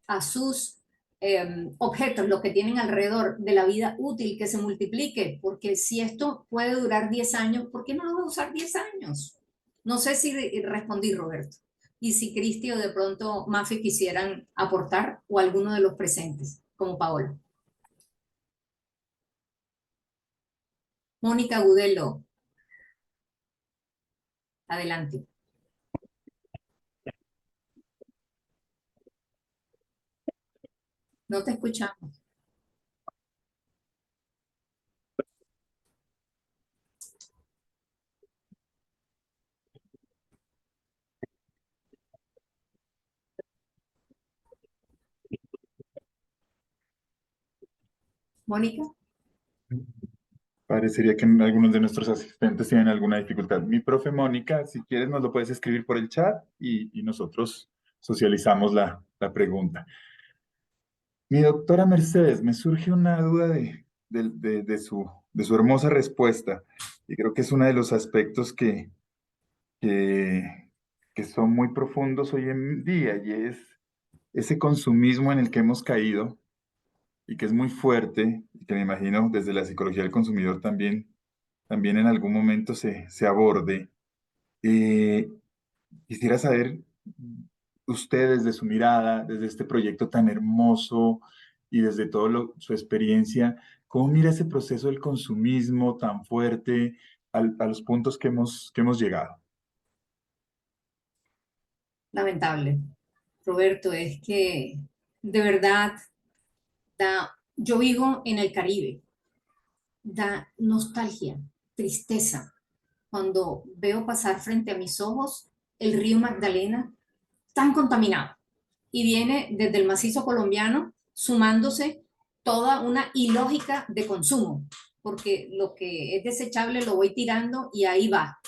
a sus objetos, los que tienen alrededor de la vida útil, que se multiplique, porque si esto puede durar 10 años, ¿por qué no lo va a usar 10 años? No sé si respondí, Roberto, y si Cristi o de pronto Mafe quisieran aportar, o alguno de los presentes, como Paola. Mónica Gudelo, adelante. No te escuchamos. Mónica. Parecería que algunos de nuestros asistentes tienen alguna dificultad. Mi profe Mónica, si quieres nos lo puedes escribir por el chat y nosotros socializamos la pregunta. Mi doctora Mercedes, me surge una duda de su hermosa respuesta y creo que es uno de los aspectos que, que son muy profundos hoy en día y es ese consumismo en el que hemos caído y que es muy fuerte y que me imagino desde la psicología del consumidor también en algún momento se aborde. Eh, Quisiera saber usted desde su mirada, desde este proyecto tan hermoso y desde toda su experiencia, ¿cómo mira ese proceso del consumismo tan fuerte a los puntos que hemos llegado? Lamentable, Roberto, es que de verdad yo vivo en el Caribe, da nostalgia, tristeza, cuando veo pasar frente a mis ojos el río Magdalena tan contaminado y viene desde el macizo colombiano sumándose toda una ilógica de consumo, porque lo que es desechable lo voy tirando y ahí va.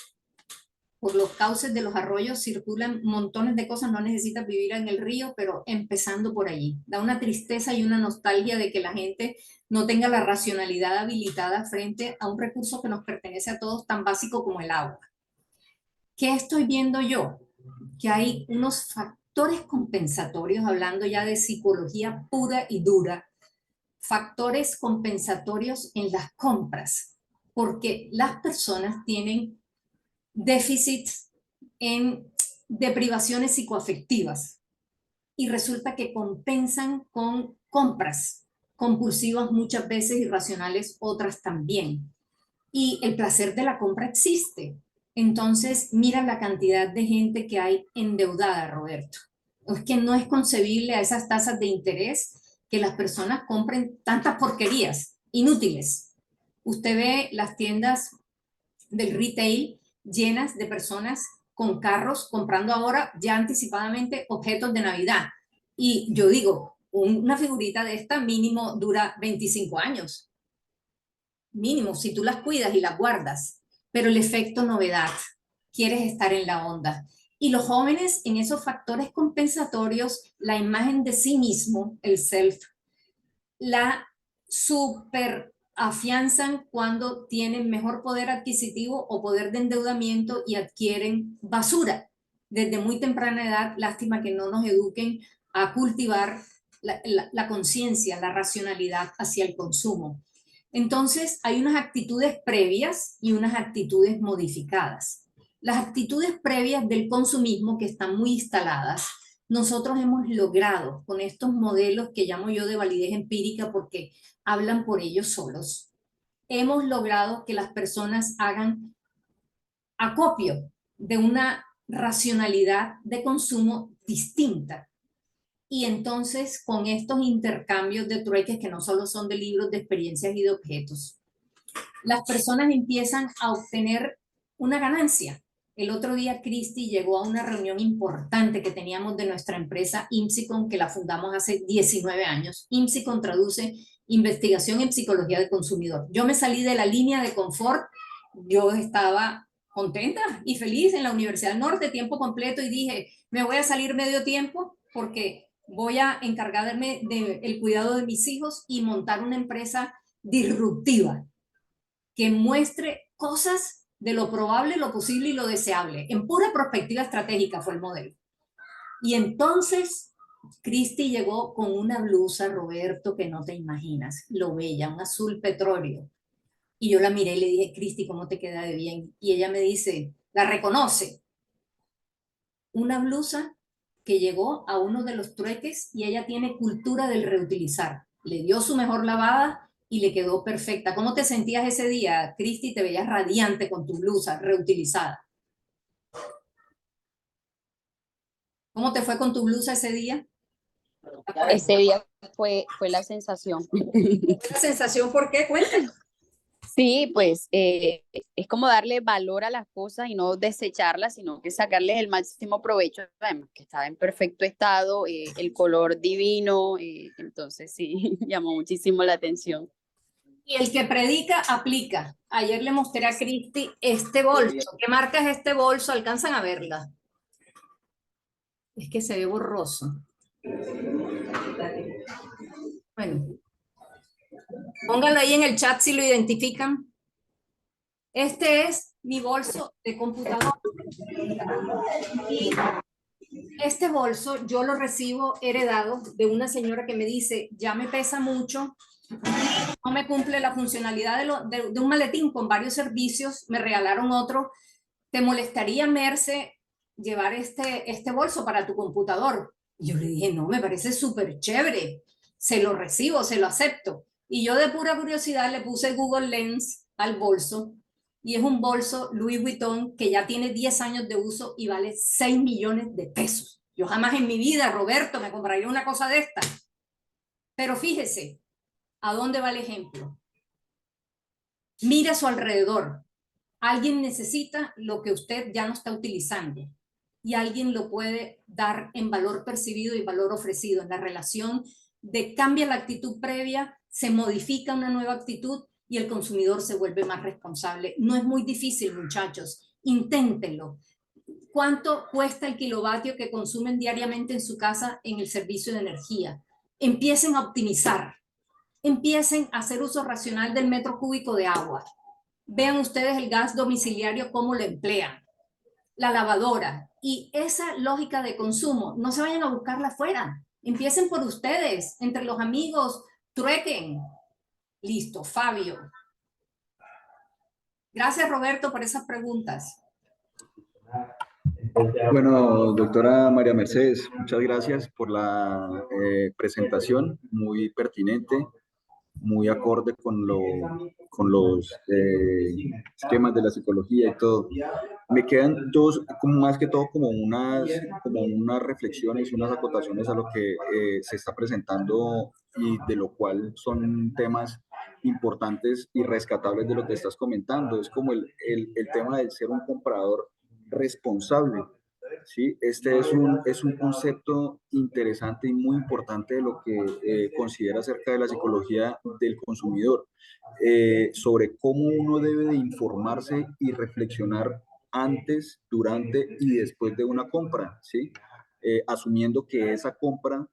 Por los cauces de los arroyos circulan montones de cosas, no necesitas vivir en el río, pero empezando por allí. Da una tristeza y una nostalgia de que la gente no tenga la racionalidad habilitada frente a un recurso que nos pertenece a todos, tan básico como el agua. ¿Qué estoy viendo yo? Que hay unos factores compensatorios, hablando ya de psicología pura y dura, factores compensatorios en las compras, porque las personas tienen déficits en deprivaciones psicoafectivas y resulta que compensan con compras compulsivas muchas veces, irracionales otras también. Y el placer de la compra existe. Entonces, mira la cantidad de gente que hay endeudada, Roberto. Es que no es concebible a esas tasas de interés que las personas compren tantas porquerías inútiles. Usted ve las tiendas del retail llenas de personas con carros comprando ahora ya anticipadamente objetos de Navidad. Y yo digo, una figurita de esta mínimo dura 25 años. Mínimo, si tú las cuidas y las guardas. Pero el efecto novedad, quieres estar en la onda. Y los jóvenes en esos factores compensatorios, la imagen de sí mismo, el self, la super afianzan cuando tienen mejor poder adquisitivo o poder de endeudamiento y adquieren basura. Desde muy temprana edad, lástima que no nos eduquen a cultivar la conciencia, la racionalidad hacia el consumo. Entonces, hay unas actitudes previas y unas actitudes modificadas. Las actitudes previas del consumismo, que están muy instaladas, nosotros hemos logrado con estos modelos que llamo yo de validez empírica porque hablan por ellos solos, hemos logrado que las personas hagan acopio de una racionalidad de consumo distinta. Y entonces con estos intercambios de trueques que no solo son de libros, de experiencias y de objetos, las personas empiezan a obtener una ganancia. El otro día Cristi llegó a una reunión importante que teníamos de nuestra empresa IMSICON, que la fundamos hace 19 años. IMSICON traduce Investigación en Psicología del Consumidor. Yo me salí de la línea de confort, yo estaba contenta y feliz en la Universidad del Norte, tiempo completo, y dije, me voy a salir medio tiempo porque voy a encargarme del cuidado de mis hijos y montar una empresa disruptiva que muestre cosas de lo probable, lo posible y lo deseable. En pura perspectiva estratégica fue el modelo. Y entonces Cristi llegó con una blusa, Roberto, que no te imaginas, lo bella, un azul petróleo. Y yo la miré y le dije, Cristi, ¿cómo te queda de bien? Y ella me dice, la reconoce. Una blusa que llegó a uno de los trueques y ella tiene cultura del reutilizar. Le dio su mejor lavada y le quedó perfecta. ¿Cómo te sentías ese día, Cristi? Te veías radiante con tu blusa reutilizada. ¿Cómo te fue con tu blusa ese día? Ese día fue la sensación. ¿La sensación por qué? Cuéntame. Sí, pues es como darle valor a las cosas y no desecharlas, sino que sacarles el máximo provecho, además que estaba en perfecto estado, el color divino, entonces sí, llamó muchísimo la atención. Y el que predica, aplica. Ayer le mostré a Cristi este bolso. ¿Qué marca es este bolso? ¿Alcanzan a verla? Es que se ve borroso. Bueno, pónganlo ahí en el chat si lo identifican. Este es mi bolso de computador. Y este bolso yo lo recibo heredado de una señora que me dice, ya me pesa mucho, no me cumple la funcionalidad de un maletín con varios servicios, me regalaron otro. ¿Te molestaría, Merce, llevar este bolso para tu computador? Y yo le dije, no, me parece súper chévere, se lo recibo, se lo acepto. Y yo de pura curiosidad le puse Google Lens al bolso y es un bolso Louis Vuitton que ya tiene 10 años de uso y vale 6 millones de pesos. Yo jamás en mi vida, Roberto, me compraría una cosa de esta. Pero fíjese, ¿a dónde va el ejemplo? Mire a su alrededor. Alguien necesita lo que usted ya no está utilizando y alguien lo puede dar en valor percibido y valor ofrecido. En la relación de cambia la actitud previa, se modifica una nueva actitud y el consumidor se vuelve más responsable. No es muy difícil, muchachos. Inténtenlo. ¿Cuánto cuesta el kilovatio que consumen diariamente en su casa en el servicio de energía? Empiecen a optimizar. Empiecen a hacer uso racional del metro cúbico de agua. Vean ustedes el gas domiciliario, cómo lo emplean, la lavadora. Y esa lógica de consumo, no se vayan a buscarla afuera. Empiecen por ustedes, entre los amigos, truequen. Listo, Fabio. Gracias, Roberto, por esas preguntas. Bueno, doctora María Mercedes, muchas gracias por la presentación, muy pertinente, muy acorde con los esquemas de la psicología y todo. Me quedan dos, como más que todo, como unas reflexiones y unas acotaciones a lo que se está presentando y de lo cual son temas importantes y rescatables de lo que estás comentando. Es como el tema de ser un comprador responsable. Sí, este es un concepto interesante y muy importante de lo que considera acerca de la psicología del consumidor, sobre cómo uno debe de informarse y reflexionar antes, durante y después de una compra, ¿sí? Asumiendo que esa compra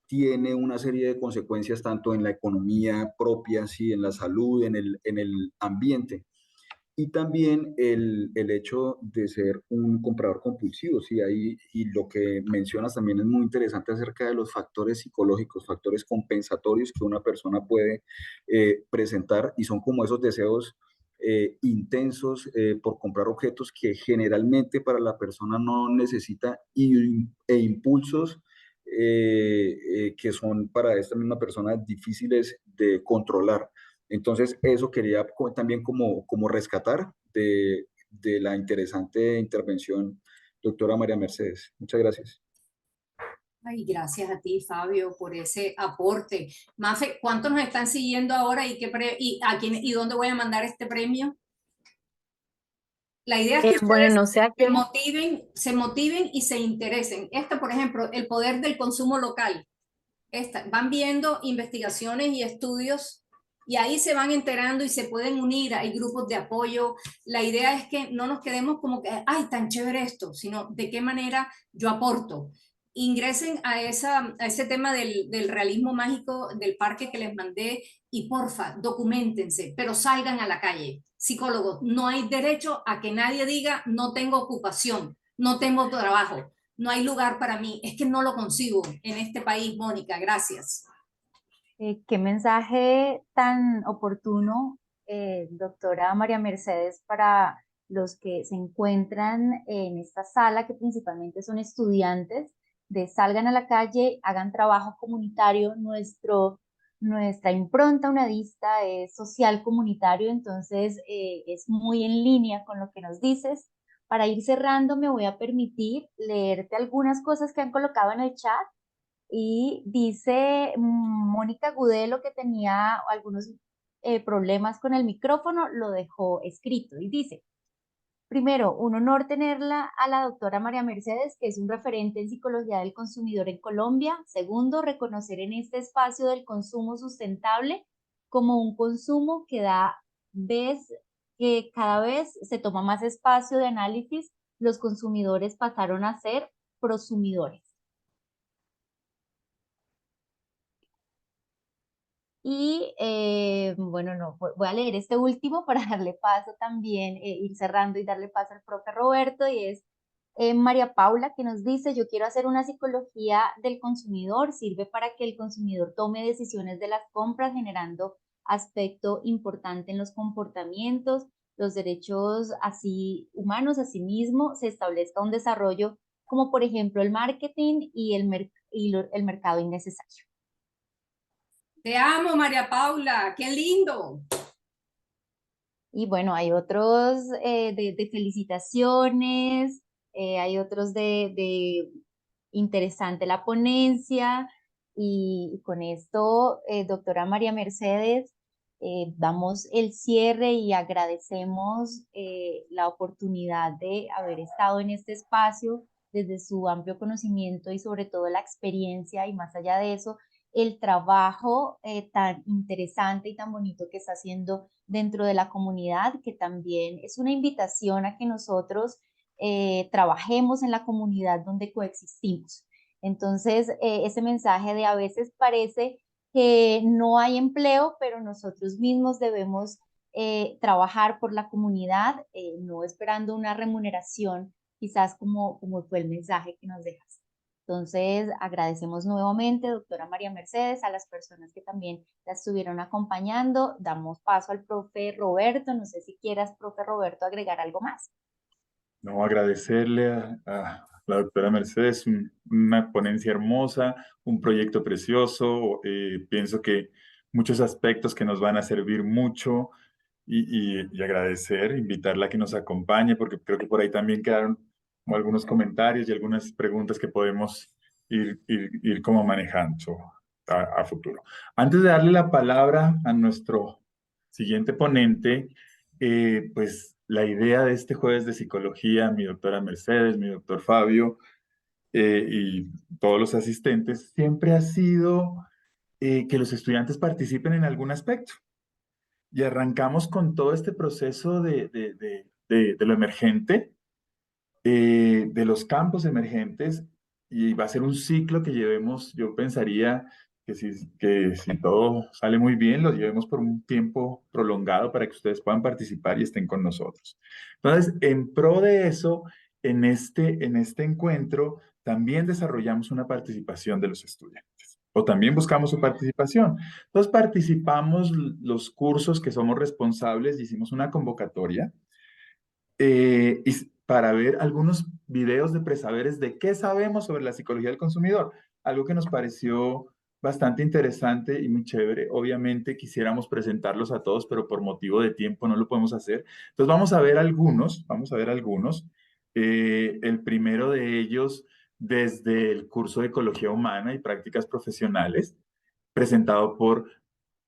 tiene una serie de consecuencias tanto en la economía propia, ¿sí? En la salud, en el ambiente. Y también el hecho de ser un comprador compulsivo, ¿sí? Ahí, y lo que mencionas también es muy interesante acerca de los factores psicológicos, factores compensatorios que una persona puede presentar y son como esos deseos intensos por comprar objetos que generalmente para la persona no necesita e impulsos que son para esta misma persona difíciles de controlar. Entonces, eso quería también como rescatar de la interesante intervención, doctora María Mercedes. Muchas gracias. Ay, gracias a ti, Fabio, por ese aporte. Mafe, ¿cuántos nos están siguiendo ahora y dónde voy a mandar este premio? La idea es que Bueno, ustedes no sé a qué. se motiven y se interesen. Por ejemplo, el poder del consumo local. Van viendo investigaciones y estudios y ahí se van enterando y se pueden unir, hay grupos de apoyo. La idea es que no nos quedemos como que, ay, tan chévere esto, sino de qué manera yo aporto. ingresen a ese tema del realismo mágico del parque que les mandé y porfa, documentense, pero salgan a la calle. Psicólogos, no hay derecho a que nadie diga no tengo ocupación, no tengo trabajo, no hay lugar para mí. Es que no lo consigo en este país, Mónica. Gracias. Qué mensaje tan oportuno, doctora María Mercedes, para los que se encuentran en esta sala, que principalmente son estudiantes, de salgan a la calle, hagan trabajo comunitario. Nuestra impronta unadista es social comunitario, entonces es muy en línea con lo que nos dices. Para ir cerrando, me voy a permitir leerte algunas cosas que han colocado en el chat. Y dice Mónica Gudelo que tenía algunos problemas con el micrófono, lo dejó escrito y dice: primero, un honor tenerla a la doctora María Mercedes, que es un referente en psicología del consumidor en Colombia. Segundo, reconocer en este espacio del consumo sustentable como un consumo que cada vez se toma más espacio de análisis. Los consumidores pasaron a ser prosumidores. Y bueno, no, voy a leer este último para darle paso también, ir cerrando y darle paso al profe Roberto, y es María Paula, que nos dice: yo quiero hacer una psicología del consumidor, sirve para que el consumidor tome decisiones de las compras, generando aspecto importante en los comportamientos, los derechos así humanos, asimismo, se establezca un desarrollo como por ejemplo el marketing y el mercado innecesario. Te amo, María Paula. Qué lindo. Y bueno, hay otros de felicitaciones, hay otros de interesante la ponencia, y con esto, doctora María Mercedes, damos el cierre y agradecemos la oportunidad de haber estado en este espacio desde su amplio conocimiento y sobre todo la experiencia, y más allá de eso, el trabajo tan interesante y tan bonito que está haciendo dentro de la comunidad, que también es una invitación a que nosotros trabajemos en la comunidad donde coexistimos. Entonces, ese mensaje de a veces parece que no hay empleo, pero nosotros mismos debemos trabajar por la comunidad, no esperando una remuneración, quizás como fue el mensaje que nos dejas. Entonces, agradecemos nuevamente, doctora María Mercedes, a las personas que también la estuvieron acompañando. Damos paso al profe Roberto. No sé si quieras, profe Roberto, agregar algo más. No, agradecerle a la doctora Mercedes, una ponencia hermosa, un proyecto precioso. Pienso que muchos aspectos que nos van a servir mucho, y agradecer, invitarla a que nos acompañe, porque creo que por ahí también quedaron como algunos comentarios y algunas preguntas que podemos ir como manejando a futuro. Antes de darle la palabra a nuestro siguiente ponente, pues la idea de este jueves de psicología, mi doctora Mercedes, mi doctor Fabio, y todos los asistentes, siempre ha sido que los estudiantes participen en algún aspecto. Y arrancamos con todo este proceso de lo emergente, de los campos emergentes, y va a ser un ciclo que llevemos. Yo pensaría que si todo sale muy bien, lo llevemos por un tiempo prolongado para que ustedes puedan participar y estén con nosotros. Entonces, en pro de eso, en este encuentro, también desarrollamos una participación de los estudiantes, o también buscamos su participación. Entonces, participamos los cursos que somos responsables, hicimos una convocatoria para ver algunos videos de presaberes de qué sabemos sobre la psicología del consumidor, algo que nos pareció bastante interesante y muy chévere. Obviamente quisiéramos presentarlos a todos, pero por motivo de tiempo no lo podemos hacer. Entonces vamos a ver algunos. El primero de ellos desde el curso de Ecología Humana y Prácticas Profesionales, presentado por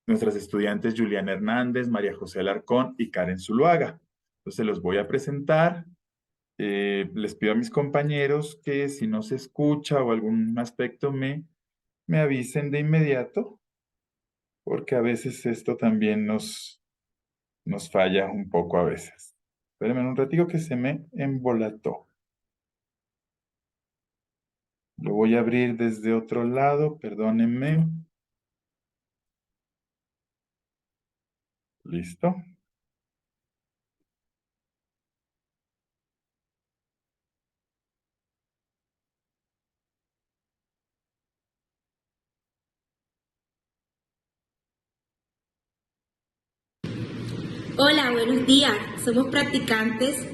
nuestras estudiantes Juliana Hernández, María José Alarcón y Karen Zuluaga. Entonces los voy a presentar. Les pido a mis compañeros que si no se escucha o algún aspecto me avisen de inmediato, porque a veces esto también nos falla un poco a veces. Espérenme un ratito que se me embolató. Lo voy a abrir desde otro lado, perdónenme. Listo. Hola, buenos días. Somos practicantes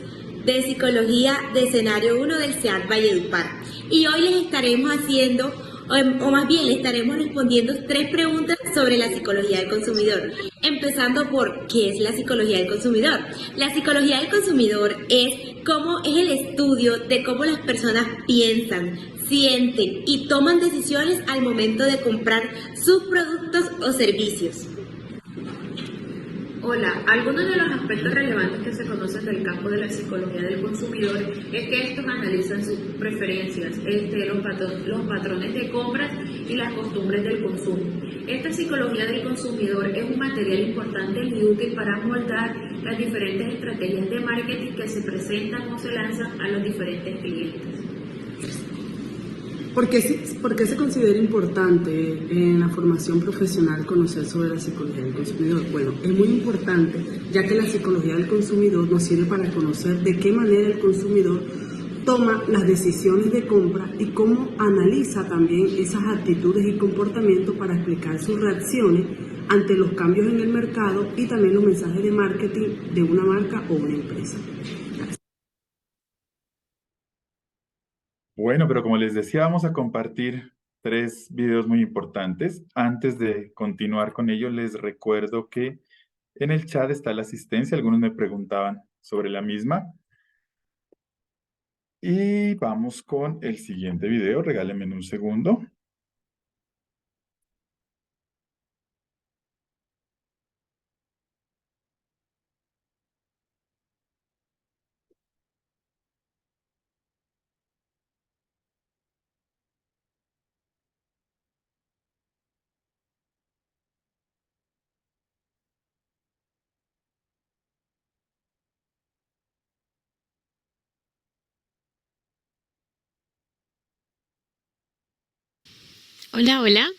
de Psicología de Escenario 1 del SEAD Valledupar. Y hoy les estaremos haciendo, o más bien les estaremos respondiendo 3 preguntas sobre la psicología del consumidor. Empezando por, ¿qué es la psicología del consumidor? La psicología del consumidor es el estudio de cómo las personas piensan, sienten y toman decisiones al momento de comprar sus productos o servicios. Hola, algunos de los aspectos relevantes que se conocen del campo de la psicología del consumidor es que estos analizan sus preferencias, los patrones de compras y las costumbres del consumo. Esta psicología del consumidor es un material importante y útil para moldar las diferentes estrategias de marketing que se presentan o se lanzan a los diferentes clientes. ¿Por qué se considera importante en la formación profesional conocer sobre la psicología del consumidor? Bueno, es muy importante, ya que la psicología del consumidor nos sirve para conocer de qué manera el consumidor toma las decisiones de compra y cómo analiza también esas actitudes y comportamientos para explicar sus reacciones ante los cambios en el mercado y también los mensajes de marketing de una marca o una empresa. Bueno, pero como les decía, vamos a compartir 3 videos muy importantes. Antes de continuar con ello, les recuerdo que en el chat está la asistencia. Algunos me preguntaban sobre la misma. Y vamos con el siguiente video. Regálenme un segundo. Hola, hola.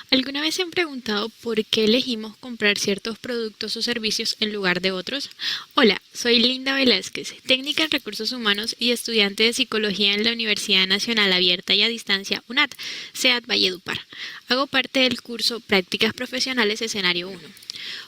¿Alguna vez se han preguntado por qué elegimos comprar ciertos productos o servicios en lugar de otros? Hola, soy Linda Velázquez, técnica en recursos humanos y estudiante de psicología en la Universidad Nacional Abierta y a Distancia UNAD, SEAD Valledupar. Hago parte del curso Prácticas Profesionales Escenario 1.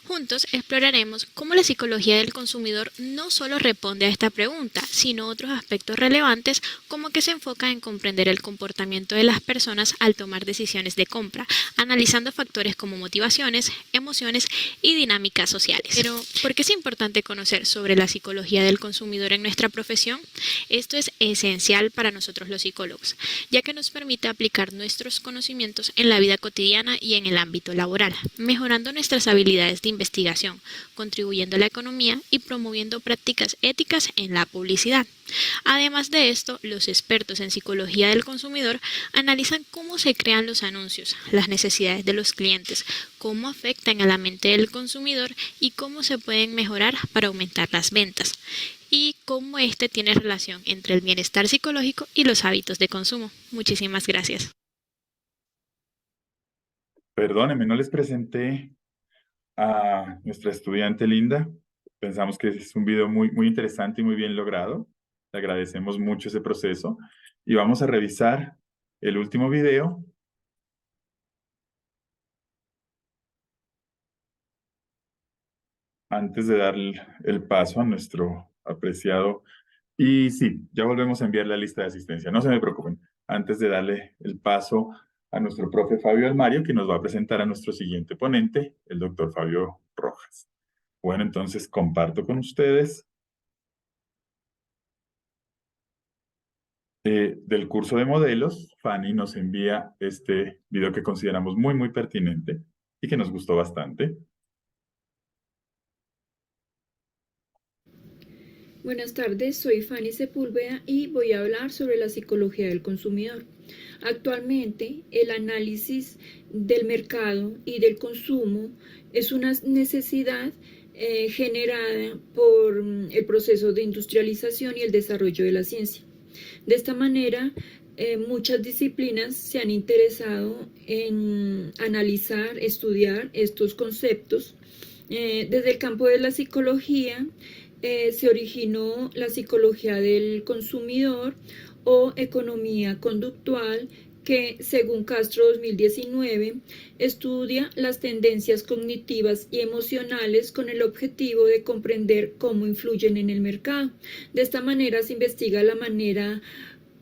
Juntos exploraremos cómo la psicología del consumidor no solo responde a esta pregunta, sino otros aspectos relevantes como que se enfoca en comprender el comportamiento de las personas al tomar decisiones de compra, analizando factores como motivaciones, emociones y dinámicas sociales. Pero, ¿por qué es importante conocer sobre la psicología del consumidor en nuestra profesión? Esto es esencial para nosotros los psicólogos, ya que nos permite aplicar nuestros conocimientos en la vida cotidiana y en el ámbito laboral, mejorando nuestras habilidades de investigación, contribuyendo a la economía y promoviendo prácticas éticas en la publicidad. Además de esto, los expertos en psicología del consumidor analizan cómo se crean los anuncios, las necesidades de los clientes, cómo afectan a la mente del consumidor y cómo se pueden mejorar para aumentar las ventas, y cómo este tiene relación entre el bienestar psicológico y los hábitos de consumo. Muchísimas gracias. Perdónenme, no les presenté a nuestra estudiante Linda. Pensamos que es un video muy, muy interesante y muy bien logrado. Le agradecemos mucho ese proceso. Y vamos a revisar el último video. Antes de dar el paso a nuestro apreciado. Y sí, ya volvemos a enviar la lista de asistencia. No se me preocupen. Antes de darle el paso a nuestro profe Fabio Almario, que nos va a presentar a nuestro siguiente ponente, el doctor Fabio Rojas. Bueno, entonces comparto con ustedes del curso de modelos. Fanny nos envía este video que consideramos muy, muy pertinente y que nos gustó bastante. Buenas tardes, soy Fanny Sepúlveda y voy a hablar sobre la psicología del consumidor. Actualmente, el análisis del mercado y del consumo es una necesidad generada por el proceso de industrialización y el desarrollo de la ciencia. De esta manera, muchas disciplinas se han interesado en analizar, estudiar estos conceptos. Desde el campo de la psicología se originó la psicología del consumidor o economía conductual, que según Castro 2019 estudia las tendencias cognitivas y emocionales con el objetivo de comprender cómo influyen en el mercado. De esta manera se investiga la manera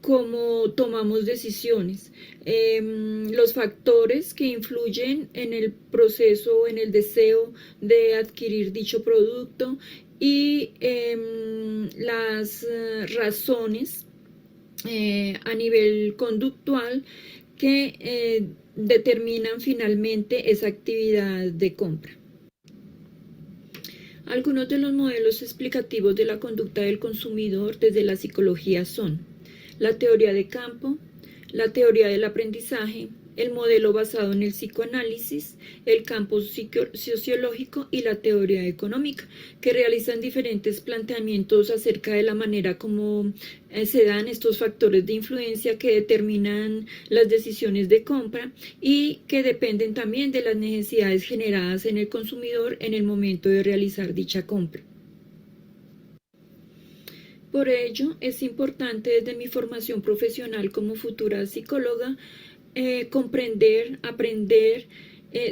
como tomamos decisiones, los factores que influyen en el proceso, en el deseo de adquirir dicho producto y las razones a nivel conductual que determinan finalmente esa actividad de compra. Algunos de los modelos explicativos de la conducta del consumidor desde la psicología son la teoría de campo, la teoría del aprendizaje, el modelo basado en el psicoanálisis, el campo sociológico y la teoría económica, que realizan diferentes planteamientos acerca de la manera como se dan estos factores de influencia que determinan las decisiones de compra y que dependen también de las necesidades generadas en el consumidor en el momento de realizar dicha compra. Por ello, es importante desde mi formación profesional como futura psicóloga comprender, aprender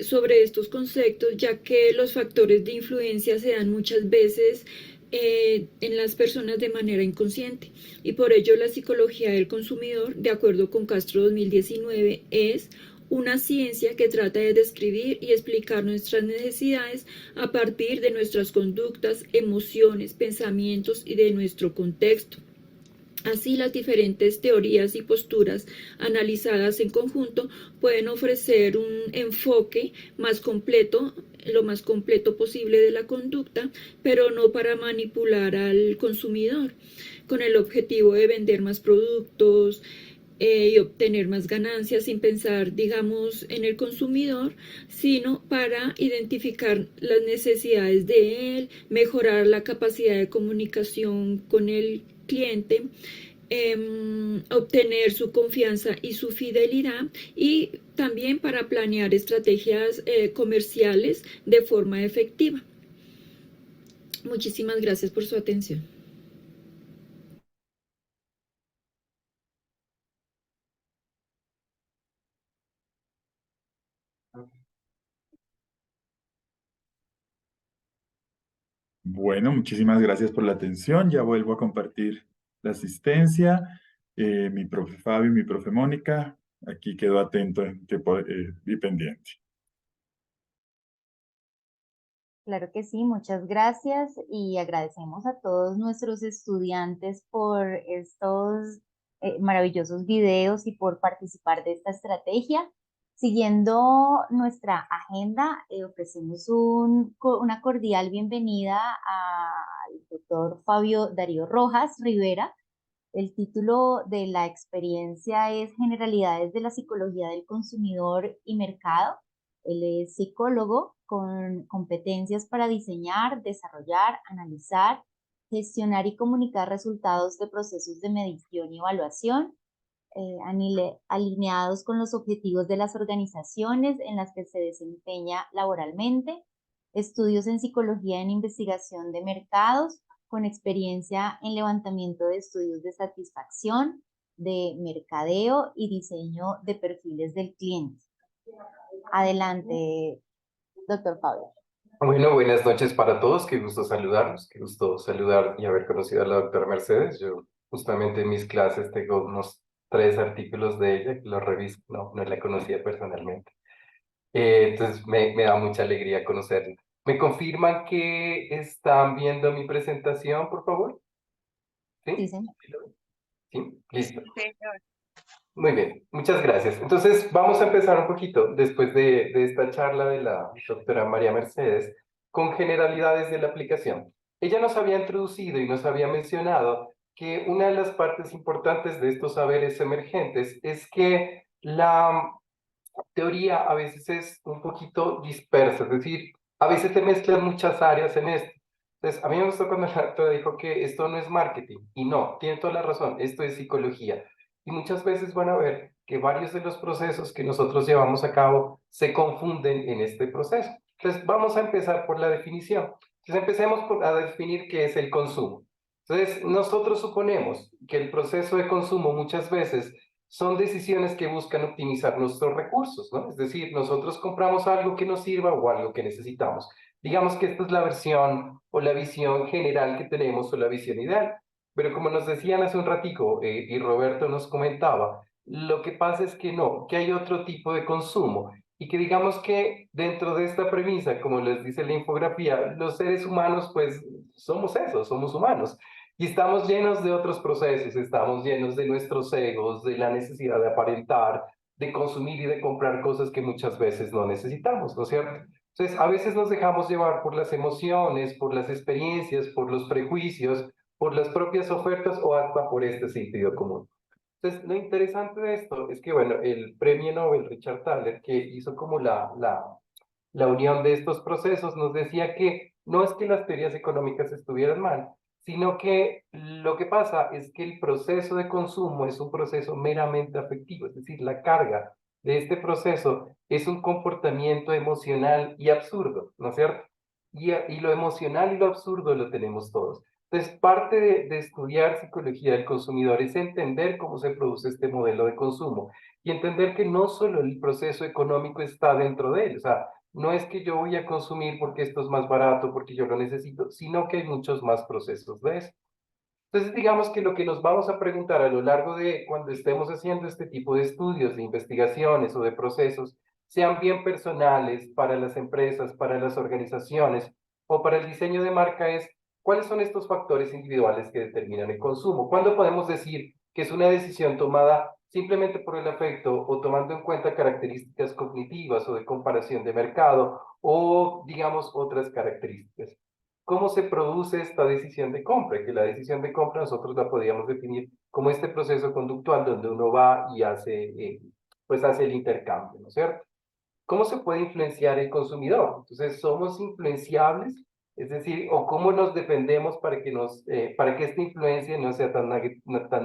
sobre estos conceptos, ya que los factores de influencia se dan muchas veces en las personas de manera inconsciente. Y por ello la psicología del consumidor, de acuerdo con Castro 2019, es una ciencia que trata de describir y explicar nuestras necesidades a partir de nuestras conductas, emociones, pensamientos y de nuestro contexto. Así, las diferentes teorías y posturas analizadas en conjunto pueden ofrecer un enfoque más completo, lo más completo posible de la conducta, pero no para manipular al consumidor, con el objetivo de vender más productos, y obtener más ganancias sin pensar, digamos, en el consumidor, sino para identificar las necesidades de él, mejorar la capacidad de comunicación con el cliente, obtener su confianza y su fidelidad, y también para planear estrategias comerciales de forma efectiva. Muchísimas gracias por su atención. Bueno, muchísimas gracias por la atención. Ya vuelvo a compartir la asistencia. Mi profe Fabio y mi profe Mónica, aquí quedo atento y pendiente. Claro que sí, muchas gracias y agradecemos a todos nuestros estudiantes por estos maravillosos videos y por participar de esta estrategia. Siguiendo nuestra agenda, ofrecemos una cordial bienvenida al doctor Fabio Darío Rojas Rivera. El título de la experiencia es Generalidades de la Psicología del Consumidor y Mercado. Él es psicólogo con competencias para diseñar, desarrollar, analizar, gestionar y comunicar resultados de procesos de medición y evaluación, alineados con los objetivos de las organizaciones en las que se desempeña laboralmente, estudios en psicología en investigación de mercados, con experiencia en levantamiento de estudios de satisfacción, de mercadeo y diseño de perfiles del cliente. Adelante, doctor Fabio. Bueno, buenas noches para todos, qué gusto saludarlos, qué gusto saludar y haber conocido a la doctora Mercedes. Yo justamente en mis clases tengo unos 3 artículos de ella que los reviso, no la conocía personalmente. Entonces me da mucha alegría conocerla. ¿Me confirman que están viendo mi presentación, por favor? ¿Sí? Sí, señor. ¿Sí? Listo. Muy bien, muchas gracias. Entonces, vamos a empezar un poquito, después de esta charla de la doctora María Mercedes, con generalidades de la aplicación. Ella nos había introducido y nos había mencionado que una de las partes importantes de estos saberes emergentes es que la teoría a veces es un poquito dispersa, es decir, a veces se mezclan muchas áreas en esto. Entonces, a mí me gustó cuando la doctora dijo que esto no es marketing, y no, tiene toda la razón, esto es psicología. y muchas veces van a ver que varios de los procesos que nosotros llevamos a cabo se confunden en este proceso. Entonces, vamos a empezar por la definición. Entonces, empecemos a definir qué es el consumo. Entonces, nosotros suponemos que el proceso de consumo muchas veces son decisiones que buscan optimizar nuestros recursos, ¿no? Es decir, nosotros compramos algo que nos sirva o algo que necesitamos. Digamos que esta es la versión o la visión general que tenemos o la visión ideal. Pero como nos decían hace un ratico y Roberto nos comentaba, lo que pasa es que no, que hay otro tipo de consumo y que digamos que dentro de esta premisa, como les dice la infografía, los seres humanos pues somos eso, somos humanos. Y estamos llenos de otros procesos, estamos llenos de nuestros egos, de la necesidad de aparentar, de consumir y de comprar cosas que muchas veces no necesitamos, ¿no es cierto? Entonces, a veces nos dejamos llevar por las emociones, por las experiencias, por los prejuicios, por las propias ofertas o hasta por este sentido común. Entonces, lo interesante de esto es que, bueno, el premio Nobel Richard Thaler, que hizo como la unión de estos procesos, nos decía que no es que las teorías económicas estuvieran mal, sino que lo que pasa es que el proceso de consumo es un proceso meramente afectivo, es decir, la carga de este proceso es un comportamiento emocional y absurdo, ¿no es cierto? Y lo emocional y lo absurdo lo tenemos todos. Entonces, parte de estudiar psicología del consumidor es entender cómo se produce este modelo de consumo y entender que no solo el proceso económico está dentro de él, o sea, no es que yo voy a consumir porque esto es más barato, porque yo lo necesito, sino que hay muchos más procesos de eso. Entonces, digamos que lo que nos vamos a preguntar a lo largo de cuando estemos haciendo este tipo de estudios, de investigaciones o de procesos, sean bien personales para las empresas, para las organizaciones o para el diseño de marca, es cuáles son estos factores individuales que determinan el consumo. ¿Cuándo podemos decir que es una decisión tomada simplemente por el afecto o tomando en cuenta características cognitivas o de comparación de mercado o, digamos, otras características? ¿Cómo se produce esta decisión de compra? Que la decisión de compra nosotros la podríamos definir como este proceso conductual donde uno va y hace, pues hace el intercambio, ¿no es cierto? ¿Cómo se puede influenciar el consumidor? Entonces, ¿somos influenciables? Es decir, ¿o cómo nos defendemos para que esta influencia no sea tan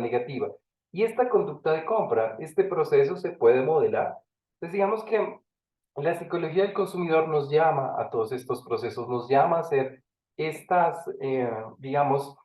negativa? Y esta conducta de compra, este proceso se puede modelar. Entonces, digamos que la psicología del consumidor nos llama a todos estos procesos, nos llama a hacer digamos,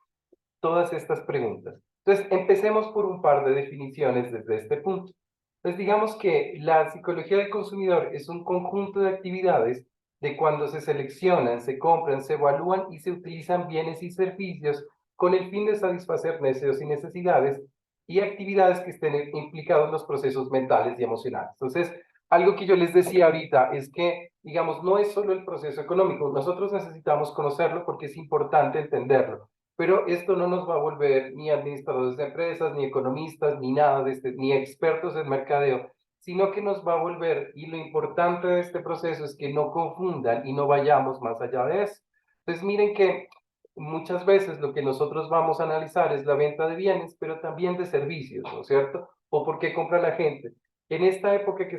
todas estas preguntas. Entonces, empecemos por un par de definiciones desde este punto. Entonces, digamos que la psicología del consumidor es un conjunto de actividades de cuando se seleccionan, se compran, se evalúan y se utilizan bienes y servicios con el fin de satisfacer deseos y necesidades y actividades que estén implicados en los procesos mentales y emocionales. Entonces, algo que yo les decía ahorita es que, digamos, no es solo el proceso económico, nosotros necesitamos conocerlo porque es importante entenderlo, pero esto no nos va a volver ni administradores de empresas, ni economistas, ni nada de ni expertos en mercadeo, sino que nos va a volver, y lo importante de este proceso es que no confundan y no vayamos más allá de eso. Entonces miren que muchas veces lo que nosotros vamos a analizar es la venta de bienes, pero también de servicios, ¿no es cierto? O por qué compra la gente. En esta época que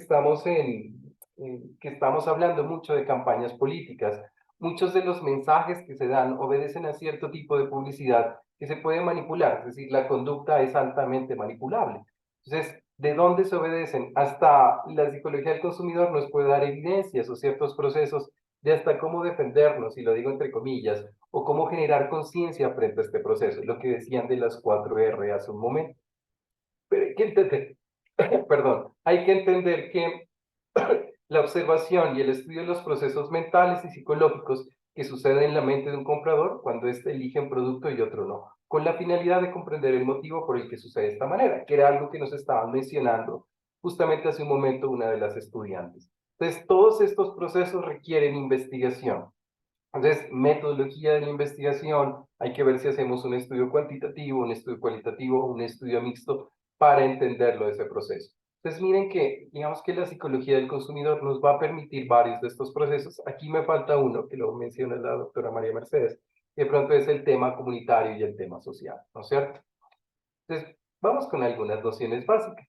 que estamos hablando mucho de campañas políticas, muchos de los mensajes que se dan obedecen a cierto tipo de publicidad que se puede manipular, es decir, la conducta es altamente manipulable. Entonces, ¿de dónde se obedecen? Hasta la psicología del consumidor nos puede dar evidencias o ciertos procesos de hasta cómo defendernos, y lo digo entre comillas, o cómo generar conciencia frente a este proceso, lo que decían de las 4R hace un momento. Pero hay que entender, perdón, hay que entender que la observación y el estudio de los procesos mentales y psicológicos que suceden en la mente de un comprador cuando éste elige un producto y otro no, con la finalidad de comprender el motivo por el que sucede de esta manera, que era algo que nos estaban mencionando justamente hace un momento una de las estudiantes. Entonces, todos estos procesos requieren investigación. Entonces, metodología de la investigación, hay que ver si hacemos un estudio cuantitativo, un estudio cualitativo, un estudio mixto para entenderlo de ese proceso. Entonces, miren que, digamos que la psicología del consumidor nos va a permitir varios de estos procesos. Aquí me falta uno, que lo menciona la doctora María Mercedes, que de pronto es el tema comunitario y el tema social, ¿no es cierto? Entonces, vamos con algunas nociones básicas.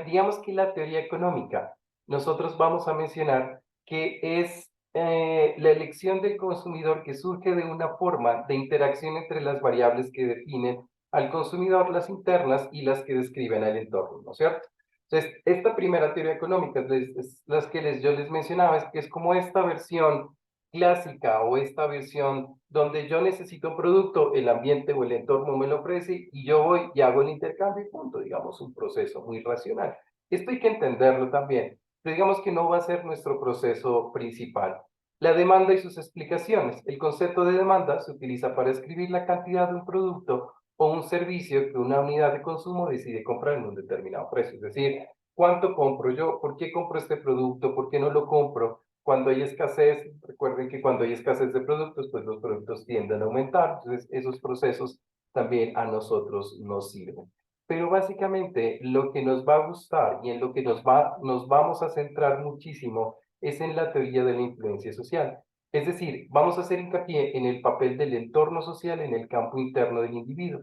Digamos que la teoría económica, nosotros vamos a mencionar que es la elección del consumidor que surge de una forma de interacción entre las variables que definen al consumidor, las internas y las que describen al entorno, ¿no es cierto? Entonces, esta primera teoría económica es las que yo les mencionaba, es que es como esta versión clásica o esta versión donde yo necesito un producto, el ambiente o el entorno me lo ofrece y yo voy y hago el intercambio y punto, digamos, un proceso muy racional. Esto hay que entenderlo también, pero digamos que no va a ser nuestro proceso principal. La demanda y sus explicaciones. El concepto de demanda se utiliza para escribir la cantidad de un producto o un servicio que una unidad de consumo decide comprar en un determinado precio. Es decir, ¿cuánto compro yo? ¿Por qué compro este producto? ¿Por qué no lo compro? Cuando hay escasez, recuerden que cuando hay escasez de productos, pues los productos tienden a aumentar. Entonces, esos procesos también a nosotros nos sirven. Pero básicamente lo que nos va a gustar y en lo que nos vamos a centrar muchísimo es en la teoría de la influencia social. Es decir, vamos a hacer hincapié en el papel del entorno social en el campo interno del individuo.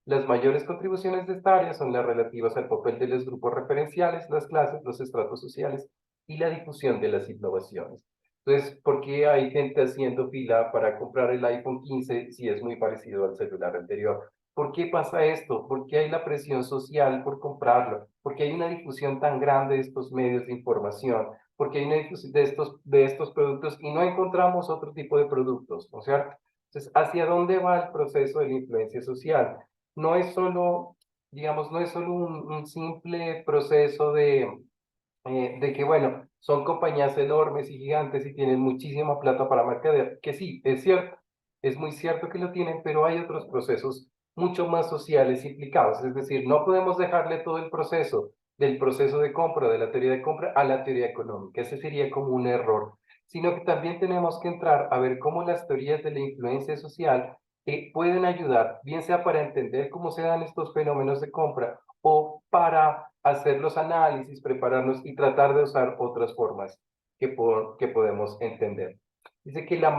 Las mayores contribuciones de esta área son las relativas al papel de los grupos referenciales, las clases, los estratos sociales y la difusión de las innovaciones. Entonces, ¿por qué hay gente haciendo fila para comprar el iPhone 15 si es muy parecido al celular anterior? ¿Por qué pasa esto? ¿Por qué hay la presión social por comprarlo? ¿Por qué hay una difusión tan grande de estos medios de información? ¿Por qué hay una difusión de estos productos y no encontramos otro tipo de productos? ¿No es cierto? Entonces, ¿hacia dónde va el proceso de la influencia social? No es solo, digamos, no es solo un simple proceso de que, bueno, son compañías enormes y gigantes y tienen muchísima plata para mercadear, que sí, es cierto, es muy cierto que lo tienen, pero hay otros procesos mucho más sociales implicados, es decir, no podemos dejarle todo el proceso del proceso de compra, de la teoría de compra, a la teoría económica, ese sería como un error, sino que también tenemos que entrar a ver cómo las teorías de la influencia social pueden ayudar, bien sea para entender cómo se dan estos fenómenos de compra o para hacer los análisis, prepararnos y tratar de usar otras formas que podemos entender. Dice que la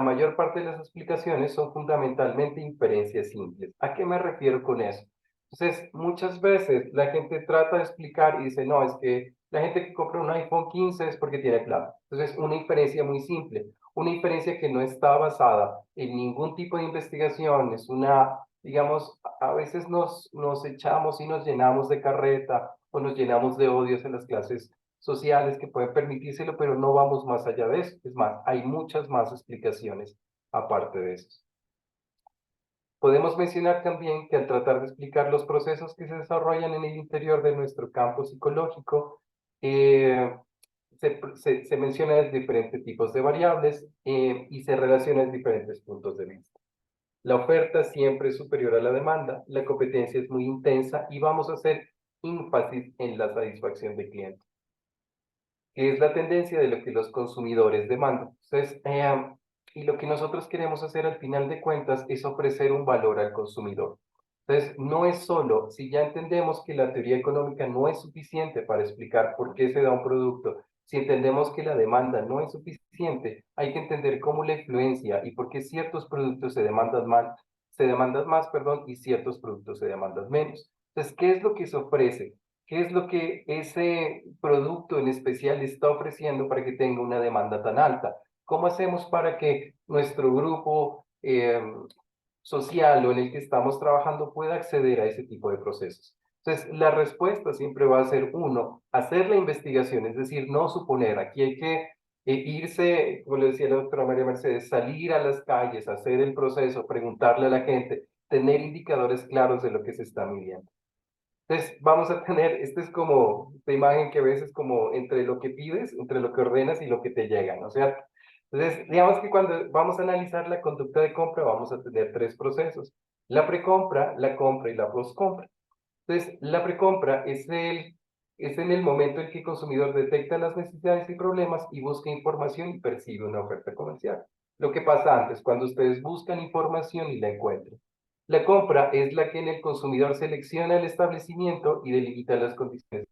mayor parte de las explicaciones son fundamentalmente inferencias simples. ¿A qué me refiero con eso? Entonces, muchas veces la gente trata de explicar y dice, no, es que la gente que compra un iPhone 15 es porque tiene plata. Entonces, una inferencia muy simple, una inferencia que no está basada en ningún tipo de investigación, es una, digamos, a veces nos echamos y nos llenamos de carreta o nos llenamos de odios en las clases sociales que pueden permitírselo, pero no vamos más allá de eso. Es más, hay muchas más explicaciones aparte de eso. Podemos mencionar también que al tratar de explicar los procesos que se desarrollan en el interior de nuestro campo psicológico, se menciona diferentes tipos de variables y se relacionan diferentes puntos de vista. La oferta siempre es superior a la demanda, la competencia es muy intensa y vamos a hacer énfasis en la satisfacción del cliente, que es la tendencia de lo que los consumidores demandan. Entonces, y lo que nosotros queremos hacer al final de cuentas es ofrecer un valor al consumidor. Entonces, no es solo, si ya entendemos que la teoría económica no es suficiente para explicar por qué se da un producto, si entendemos que la demanda no es suficiente, hay que entender cómo la influencia y por qué ciertos productos se demandan más, y ciertos productos se demandan menos. Entonces, ¿qué es lo que se ofrece? ¿Qué es lo que ese producto en especial está ofreciendo para que tenga una demanda tan alta? ¿Cómo hacemos para que nuestro grupo social o en el que estamos trabajando pueda acceder a ese tipo de procesos? Entonces, la respuesta siempre va a ser, uno, hacer la investigación, es decir, no suponer. Aquí hay que irse, como le decía la doctora María Mercedes, salir a las calles, hacer el proceso, preguntarle a la gente, tener indicadores claros de lo que se está midiendo. Entonces, vamos a tener, esta es como, esta imagen que ves es como entre lo que pides, entre lo que ordenas y lo que te llega, ¿no es cierto? Entonces, digamos que cuando vamos a analizar la conducta de compra, vamos a tener tres procesos: la precompra, la compra y la postcompra. Entonces, la precompra es en el momento en que el consumidor detecta las necesidades y problemas y busca información y percibe una oferta comercial. Lo que pasa antes, cuando ustedes buscan información y la encuentran. La compra es la que en el consumidor selecciona el establecimiento y delimita las condiciones.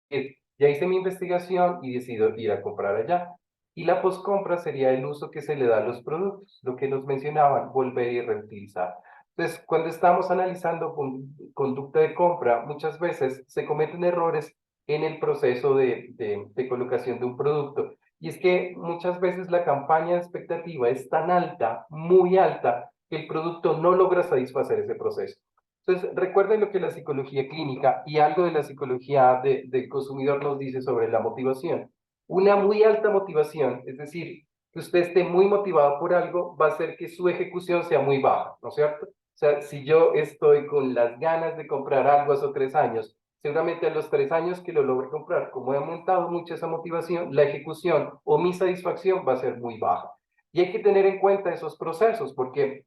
Ya hice mi investigación y decido ir a comprar allá. Y la postcompra sería el uso que se le da a los productos, lo que nos mencionaban, volver y reutilizar. Entonces, cuando estamos analizando conducta de compra, muchas veces se cometen errores en el proceso de colocación de un producto. Y es que muchas veces la campaña de expectativa es tan alta, muy alta, que el producto no logra satisfacer ese proceso. Entonces, recuerden lo que la psicología clínica y algo de la psicología del consumidor nos dice sobre la motivación. Una muy alta motivación, es decir, que usted esté muy motivado por algo, va a hacer que su ejecución sea muy baja, ¿no es cierto? O sea, si yo estoy con las ganas de comprar algo hace 3 años, seguramente a los 3 años que lo logre comprar, como he aumentado mucho esa motivación, la ejecución o mi satisfacción va a ser muy baja. Y hay que tener en cuenta esos procesos, porque,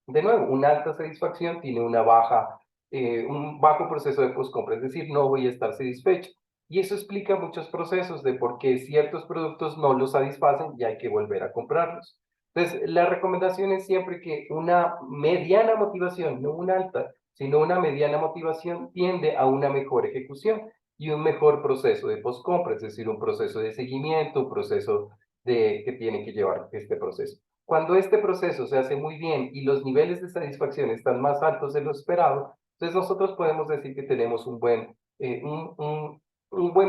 de nuevo, una alta satisfacción tiene un bajo proceso de postcompra, es decir, no voy a estar satisfecho. Y eso explica muchos procesos de por qué ciertos productos no los satisfacen y hay que volver a comprarlos. Entonces, la recomendación es siempre que una mediana motivación, no una alta, sino una mediana motivación tiende a una mejor ejecución y un mejor proceso de postcompra, es decir, un proceso de seguimiento, un proceso que tiene que llevar este proceso. Cuando este proceso se hace muy bien y los niveles de satisfacción están más altos de lo esperado, entonces nosotros podemos decir que tenemos un buen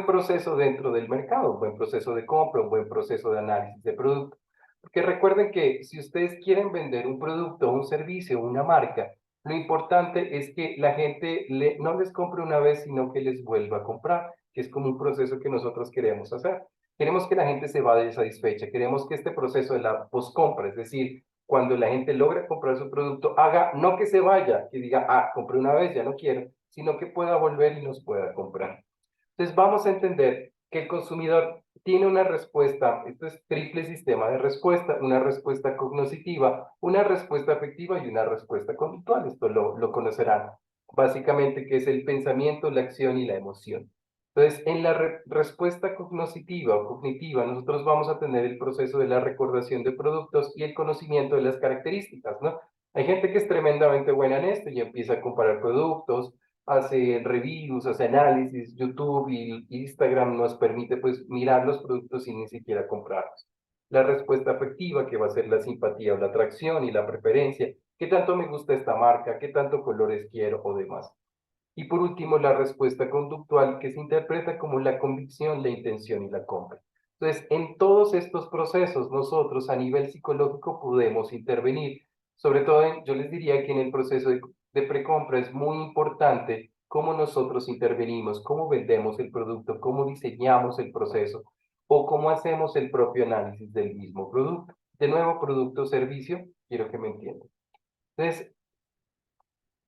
proceso dentro del mercado, un buen proceso de compra, un buen proceso de análisis de producto. Porque recuerden que si ustedes quieren vender un producto, un servicio, una marca, lo importante es que la gente no les compre una vez, sino que les vuelva a comprar, que es como un proceso que nosotros queremos hacer. Queremos que la gente se vaya satisfecha, queremos que este proceso de la postcompra, es decir, cuando la gente logra comprar su producto, haga, no que se vaya, que diga, compré una vez, ya no quiero, sino que pueda volver y nos pueda comprar. Entonces vamos a entender que el consumidor tiene una respuesta, esto es triple sistema de respuesta, una respuesta cognitiva, una respuesta afectiva y una respuesta conductual. Esto lo conocerán básicamente, que es el pensamiento, la acción y la emoción. Entonces, en la respuesta cognitiva o cognitiva, nosotros vamos a tener el proceso de la recordación de productos y el conocimiento de las características, ¿no? Hay gente que es tremendamente buena en esto y empieza a comparar productos, hace reviews, hace análisis. YouTube y Instagram nos permite pues mirar los productos sin ni siquiera comprarlos. La respuesta afectiva, que va a ser la simpatía o la atracción y la preferencia, qué tanto me gusta esta marca, qué tanto colores quiero o demás. Y por último, la respuesta conductual, que se interpreta como la convicción, la intención y la compra. Entonces, en todos estos procesos, nosotros a nivel psicológico podemos intervenir. Sobre todo, yo les diría que en el proceso de precompra es muy importante cómo nosotros intervenimos, cómo vendemos el producto, cómo diseñamos el proceso o cómo hacemos el propio análisis del mismo producto. De nuevo, producto o servicio, quiero que me entiendan. Entonces,